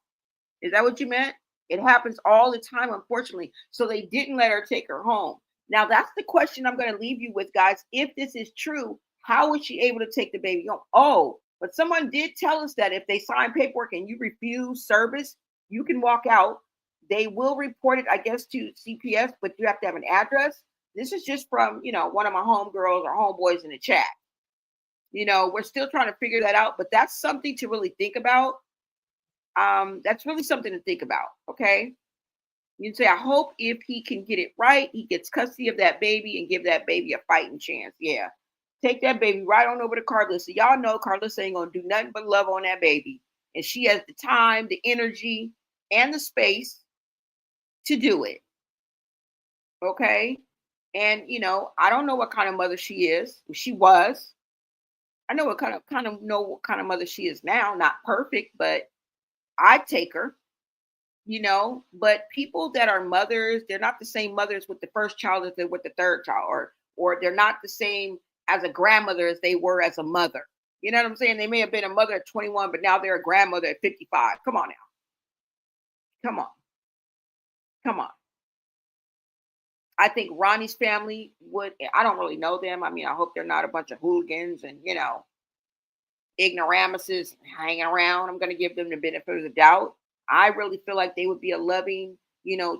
Is that what you meant? It happens all the time, unfortunately. So they didn't let her take her home. Now, that's the question I'm going to leave you with, guys. If this is true, how was she able to take the baby home? Oh, but someone did tell us that if they sign paperwork and you refuse service, you can walk out. They will report it, I guess, to CPS, but you have to have an address. This is just from, one of my homegirls or homeboys in the chat. We're still trying to figure that out, but that's something to really think about. That's really something to think about. Okay. You say, I hope if he can get it right, he gets custody of that baby and give that baby a fighting chance. Yeah. Take that baby right on over to Carlissa. Y'all know Carlissa ain't going to do nothing but love on that baby. And she has the time, the energy, and the space to do it. Okay. And, I don't know what kind of mother she is. She was. I know what kind of mother she is now. Not perfect, but I'd take her, but people that are mothers, they're not the same mothers with the first child as they with the third child, or they're not the same as a grandmother as they were as a mother. You know what I'm saying? They may have been a mother at 21, but now they're a grandmother at 55. Come on now. Come on. I think Ronnie's family I don't really know them. I mean, I hope they're not a bunch of hooligans and, ignoramuses hanging around. I'm going to give them the benefit of the doubt. I really feel like they would be a loving,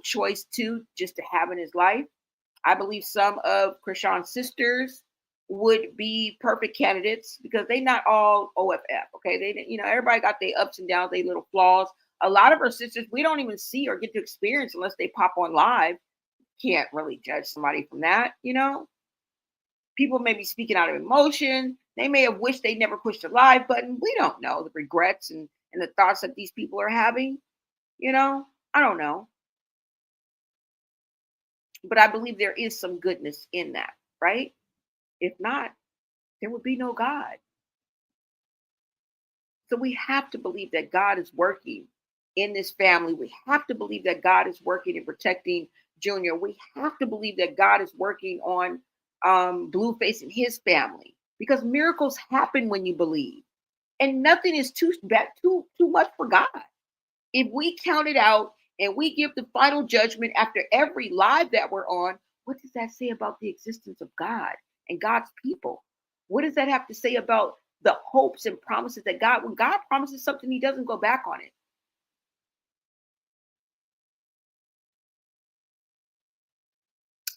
choice too, just to have in his life. I believe some of Chrisean's sisters would be perfect candidates because they're not all OFF. Okay. They, everybody got their ups and downs, their little flaws. A lot of our sisters, we don't even see or get to experience unless they pop on live. Can't really judge somebody from that, you know? People may be speaking out of emotion. They may have wished they never pushed the live button. We don't know the regrets and the thoughts that these people are having, you know? I don't know. But I believe there is some goodness in that, right? If not, there would be no God. So we have to believe that God is working in this family. We have to believe that God is working and protecting Junior. We have to believe that God is working on Blueface and his family, because miracles happen when you believe, and nothing is too much for God. If we count it out and we give the final judgment after every live that we're on, what does that say about the existence of God and God's people? What does that have to say about the hopes and promises that when God promises something, he doesn't go back on it?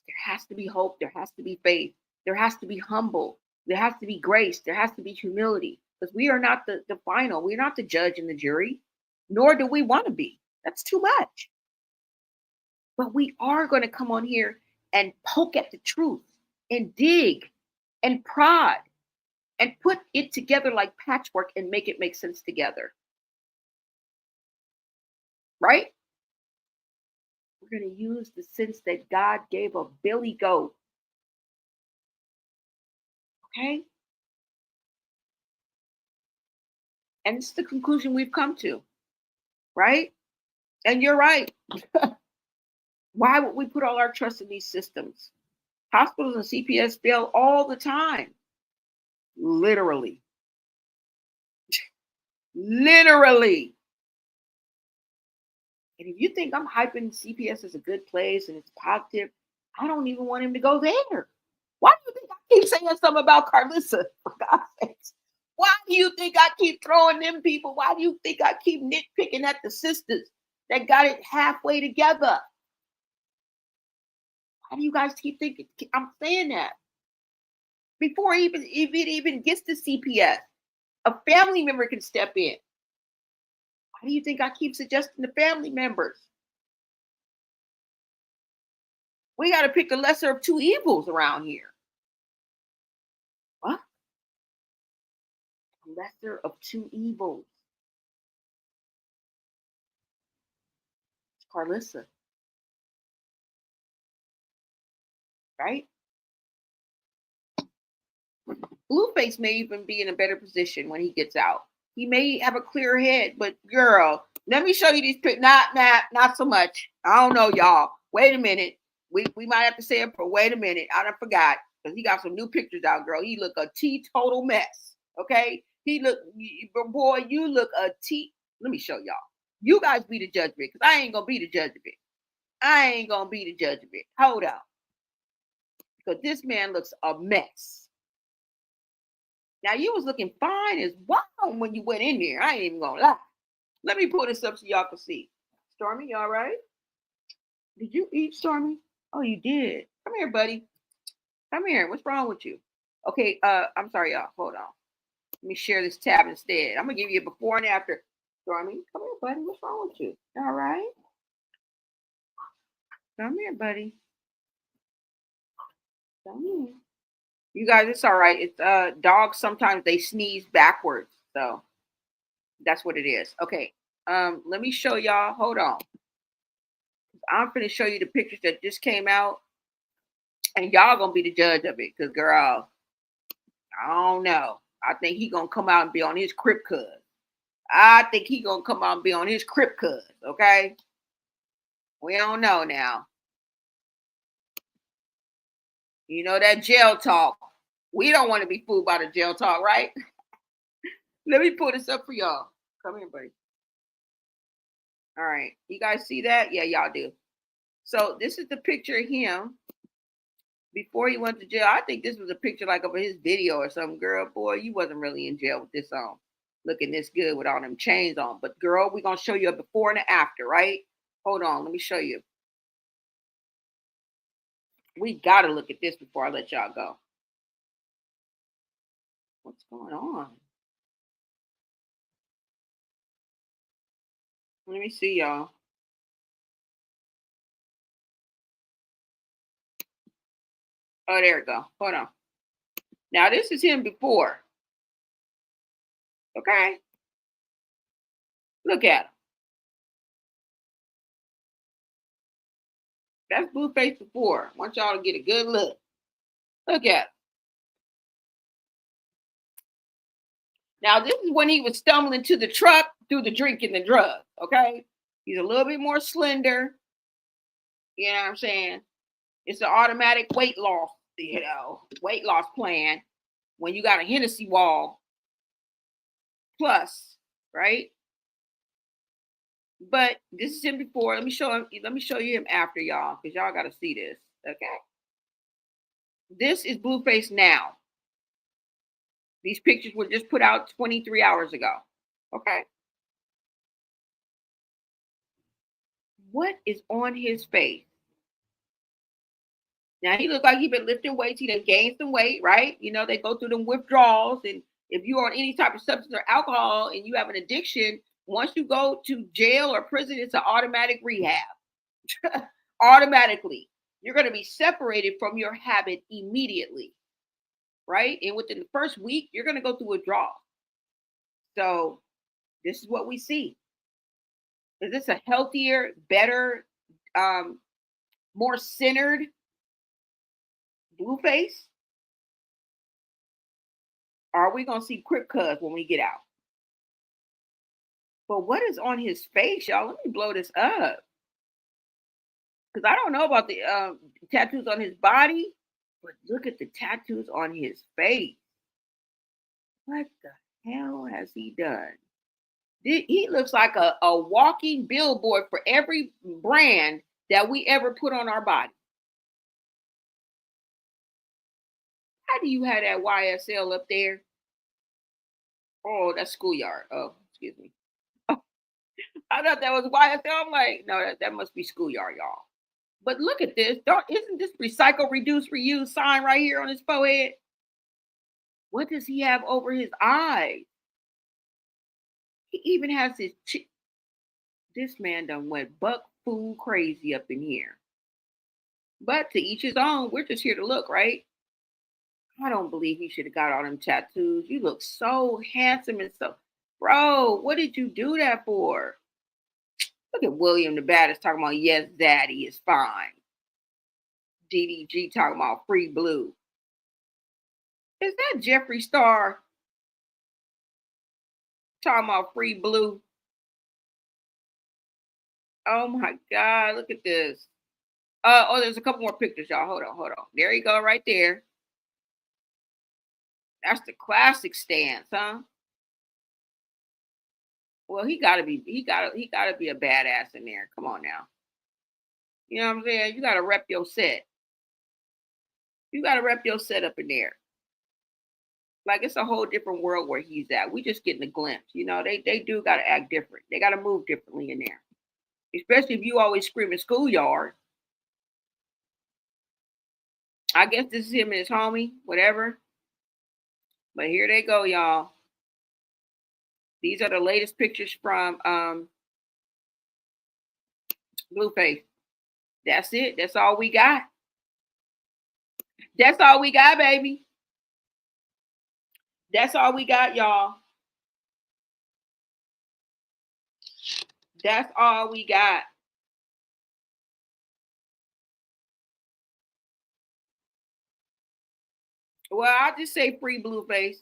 There has to be hope. There has to be faith. There has to be humble. There has to be grace. There has to be humility, because we are not the final. We're not the judge and the jury, nor do we want to be. That's too much. But we are going to come on here and poke at the truth and dig and prod and put it together like patchwork and make it make sense together. Right? We're going to use the sense that God gave a billy goat. Okay? And it's the conclusion we've come to. Right? And you're right. Why would we put all our trust in these systems? Hospitals and CPS fail all the time. Literally. Literally. And if you think I'm hyping CPS as a good place and it's positive, I don't even want him to go there. Why do you think I keep saying something about Carlissa? For God's sakes. Why do you think I keep throwing them people? Why do you think I keep nitpicking at the sisters that got it halfway together? Why do you guys keep thinking I'm saying that? Before if it even gets to CPS, a family member can step in. Why do you think I keep suggesting the family members? We got to pick the lesser of two evils around here. What? Lesser of two evils. It's Carlissa. Right? Blueface may even be in a better position when he gets out. He may have a clear head, but girl, let me show you these pictures. Not so much. I don't know, y'all. Wait a minute. We might have to say it for wait a minute. I done forgot, because he got some new pictures out, girl. He look a teetotal mess. Okay? You look a let me show y'all. You guys be the judge of it, because I ain't gonna be the judge of it. I ain't gonna be the judge of it. Hold on. Because this man looks a mess. Now, you was looking fine as wow when you went in there. I ain't even gonna lie. Let me pull this up so y'all can see. Stormy, you all right? Did you eat, Stormy? Oh, you did. Come here, buddy. Come here. What's wrong with you? Okay, I'm sorry, y'all. Hold on. Let me share this tab instead. I'm gonna give you a before and after. Stormy, come here, buddy. What's wrong with you? All right? Come here, buddy. Come here. You guys, it's all right. It's dogs sometimes they sneeze backwards. So that's what it is. Okay. Let me show y'all. Hold on. I'm gonna show you the pictures that just came out. And y'all gonna be the judge of it. Cause girl, I don't know. I think he gonna come out and be on his crip cuz. I think he gonna come out and be on his crip cuz, okay? We don't know now. You know that jail talk. We don't want to be fooled by the jail talk, right? Let me pull this up for y'all. Come here, buddy. All right. You guys see that? Yeah, y'all do. So this is the picture of him before he went to jail. I think this was a picture like of his video or something. Girl, boy, you wasn't really in jail with this on. Looking this good with all them chains on. But girl, we're going to show you a before and an after, right? Hold on. Let me show you. We got to look at this before I let y'all go. What's going on? Let me see, y'all. Oh, there we go. Hold on. Now, this is him before. Okay? Look at him. That's Blueface before. I want y'all to get a good look. Look at him. Now, this is when he was stumbling to the truck through the drink and the drug. Okay? He's a little bit more slender. You know what I'm saying? It's an automatic weight loss, weight loss plan when you got a Hennessy wall plus, right? But this is him before. Let me show you him after, y'all, because y'all got to see this. Okay. This is Blueface now. These pictures were just put out 23 hours ago. Okay. What is on his face? Now, he looks like he's been lifting weights. He done gained some weight, right? You know, they go through them withdrawals. And if you're on any type of substance or alcohol and you have an addiction, once you go to jail or prison, it's an automatic rehab. Automatically. You're going to be separated from your habit immediately, right? And within the first week, you're going to go through withdrawal. So this is what we see. Is this a healthier, better, more centered Blueface? Are we going to see Crip Cuz when we get out? But what is on his face, y'all? Let me blow this up. Because I don't know about the tattoos on his body, but look at the tattoos on his face. What the hell has he done? He looks like a walking billboard for every brand that we ever put on our body. How do you have that YSL up there? Oh, that's Schoolyard. Oh, excuse me. I thought that was YSL. I'm like, no, that must be Schoolyard, y'all. But look at this. Isn't this recycle, reduce, reuse sign right here on his forehead? What does he have over his eyes? He even has his this man done went buck food crazy up in here. But to each his own. We're just here to look, right? I don't believe he should have got all them tattoos. You look so handsome and so, bro, what did you do that for? Look at William the Baddest talking about, yes, daddy is fine. DDG talking about free blue. Is that Jeffree Star talking about free blue? Oh my God, look at this. Oh, there's a couple more pictures, y'all. Hold on. There you go, right there. That's the classic stance, huh? Well, he gotta be a badass in there. Come on now. You know what I'm saying? You gotta rep your set. You gotta rep your set up in there. Like it's a whole different world where he's at. We just getting a glimpse. You know, they do gotta act different. They gotta move differently in there. Especially if you always screaming schoolyard. I guess this is him and his homie, whatever. But here they go, y'all. These are the latest pictures from Blueface. That's it. That's all we got. That's all we got, baby. That's all we got, y'all. That's all we got. Well, I'll just say free Blueface.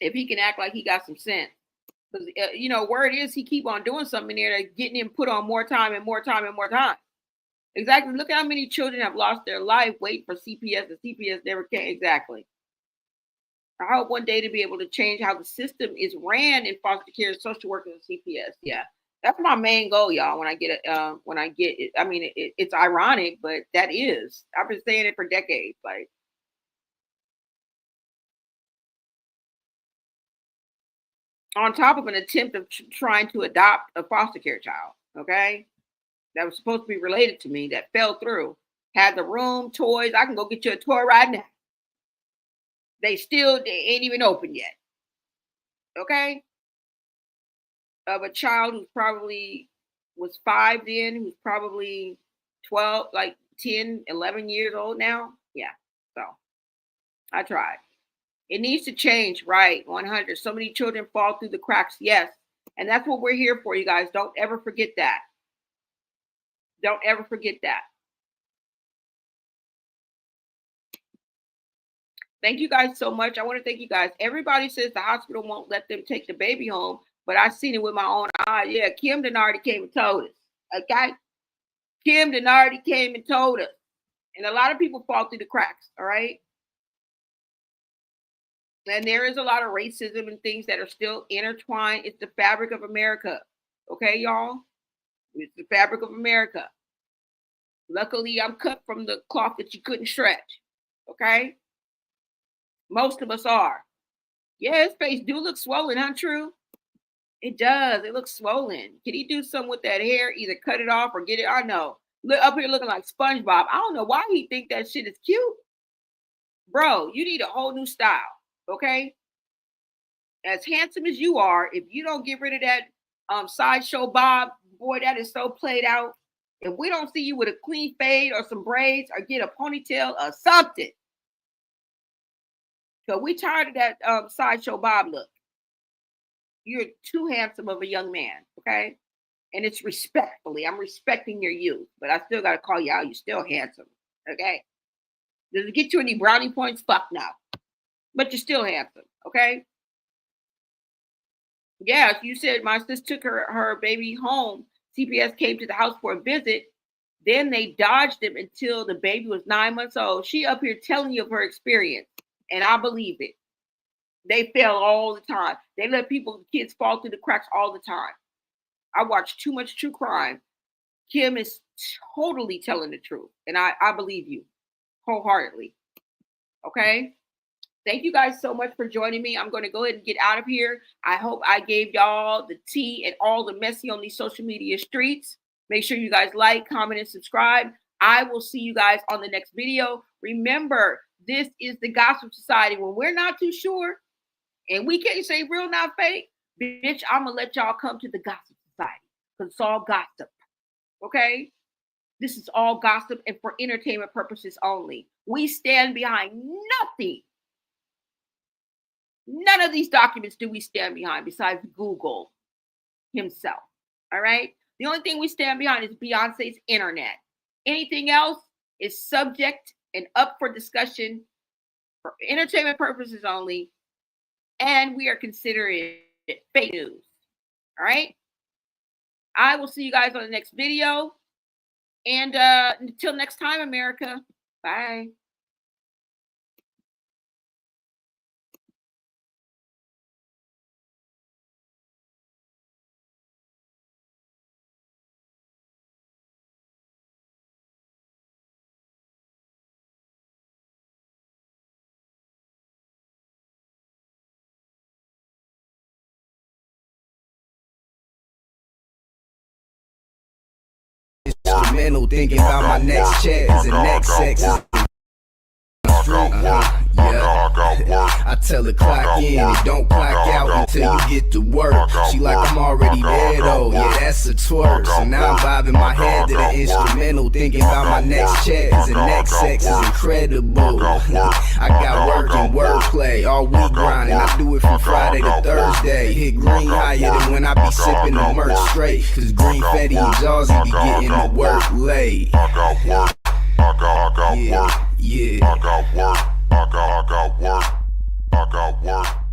If he can act like he got some sense. Because, you know, word is he keep on doing something there that's getting him put on more time and more time and more time. Exactly. Look at how many children have lost their life waiting for CPS and CPS never came. Exactly. I hope one day to be able to change how the system is ran in foster care, social workers, and CPS. Yeah. That's my main goal, y'all. When I get it, I mean, it's ironic, but that is. I've been saying it for decades. Like, on top of an attempt of trying to adopt a foster care child, okay, that was supposed to be related to me, that fell through. Had the room, toys. I can go get you a toy right now. They ain't even open yet. Okay? of a child who's probably was 5 then, who's probably 12, like 10, 11 years old now. Yeah. So I tried. It needs to change, right? 100. So many children fall through the cracks. Yes. And that's what we're here for, you guys. Don't ever forget that. Don't ever forget that. Thank you guys so much. I want to thank you guys. Everybody says the hospital won't let them take the baby home, but I've seen it with my own eyes. Yeah, Kim Denardi came and told us. Okay? Kim Denardi came and told us. And a lot of people fall through the cracks, all right? And there is a lot of racism and things that are still intertwined. It's the fabric of America. Okay, y'all? It's the fabric of America. Luckily, I'm cut from the cloth that you couldn't stretch. Okay? Most of us are. Yeah, his face do look swollen, huh? True? It does. It looks swollen. Can he do something with that hair? Either cut it off or get it? I know. Look up here looking like SpongeBob. I don't know why he think that shit is cute. Bro, you need a whole new style. Okay? As handsome as you are, if you don't get rid of that sideshow bob, boy, that is so played out. If we don't see you with a clean fade or some braids or get a ponytail or something. So we tired of that sideshow bob look. You're too handsome of a young man, okay? And it's respectfully. I'm respecting your youth, but I still got to call you out. You're still handsome, okay? Does it get you any brownie points? Fuck no. But you're still handsome, okay? Yeah, you said my sister took her baby home. CPS came to the house for a visit. Then they dodged him until the baby was 9 months old. She up here telling you of her experience, and I believe it. They fail all the time. They let kids fall through the cracks all the time. I watch too much true crime. Kim is totally telling the truth, and I believe you wholeheartedly. Okay? Thank you guys so much for joining me. I'm going to go ahead and get out of here. I hope I gave y'all the tea and all the messy on these social media streets. Make sure you guys like, comment, and subscribe. I will see you guys on the next video. Remember, this is the Gossip Society. When we're not too sure and we can't say real, not fake, bitch, I'm going to let y'all come to the Gossip Society because it's all gossip. Okay? This is all gossip and for entertainment purposes only. We stand behind nothing. None of these documents do we stand behind besides Google himself. All right? The only thing we stand behind is Beyonce's internet. Anything else is subject and up for discussion for entertainment purposes only. And we are considering it fake news. All right? I will see you guys on the next video. And until next time, America. Bye. Instrumental, thinking about my next check, cause the next sex is I tell her clock in and don't clock out until you get to work. She like I'm already there though, yeah that's a twerk. So now I'm bobbing my head to the instrumental, thinking about my next check, cause the next sex is incredible. I got work and wordplay all week grinding. I do it from Friday to Thursday. Hit green higher than when I be sipping the merch straight, cause Green Fetty and Jawsy be getting the work late. Yeah. I got one.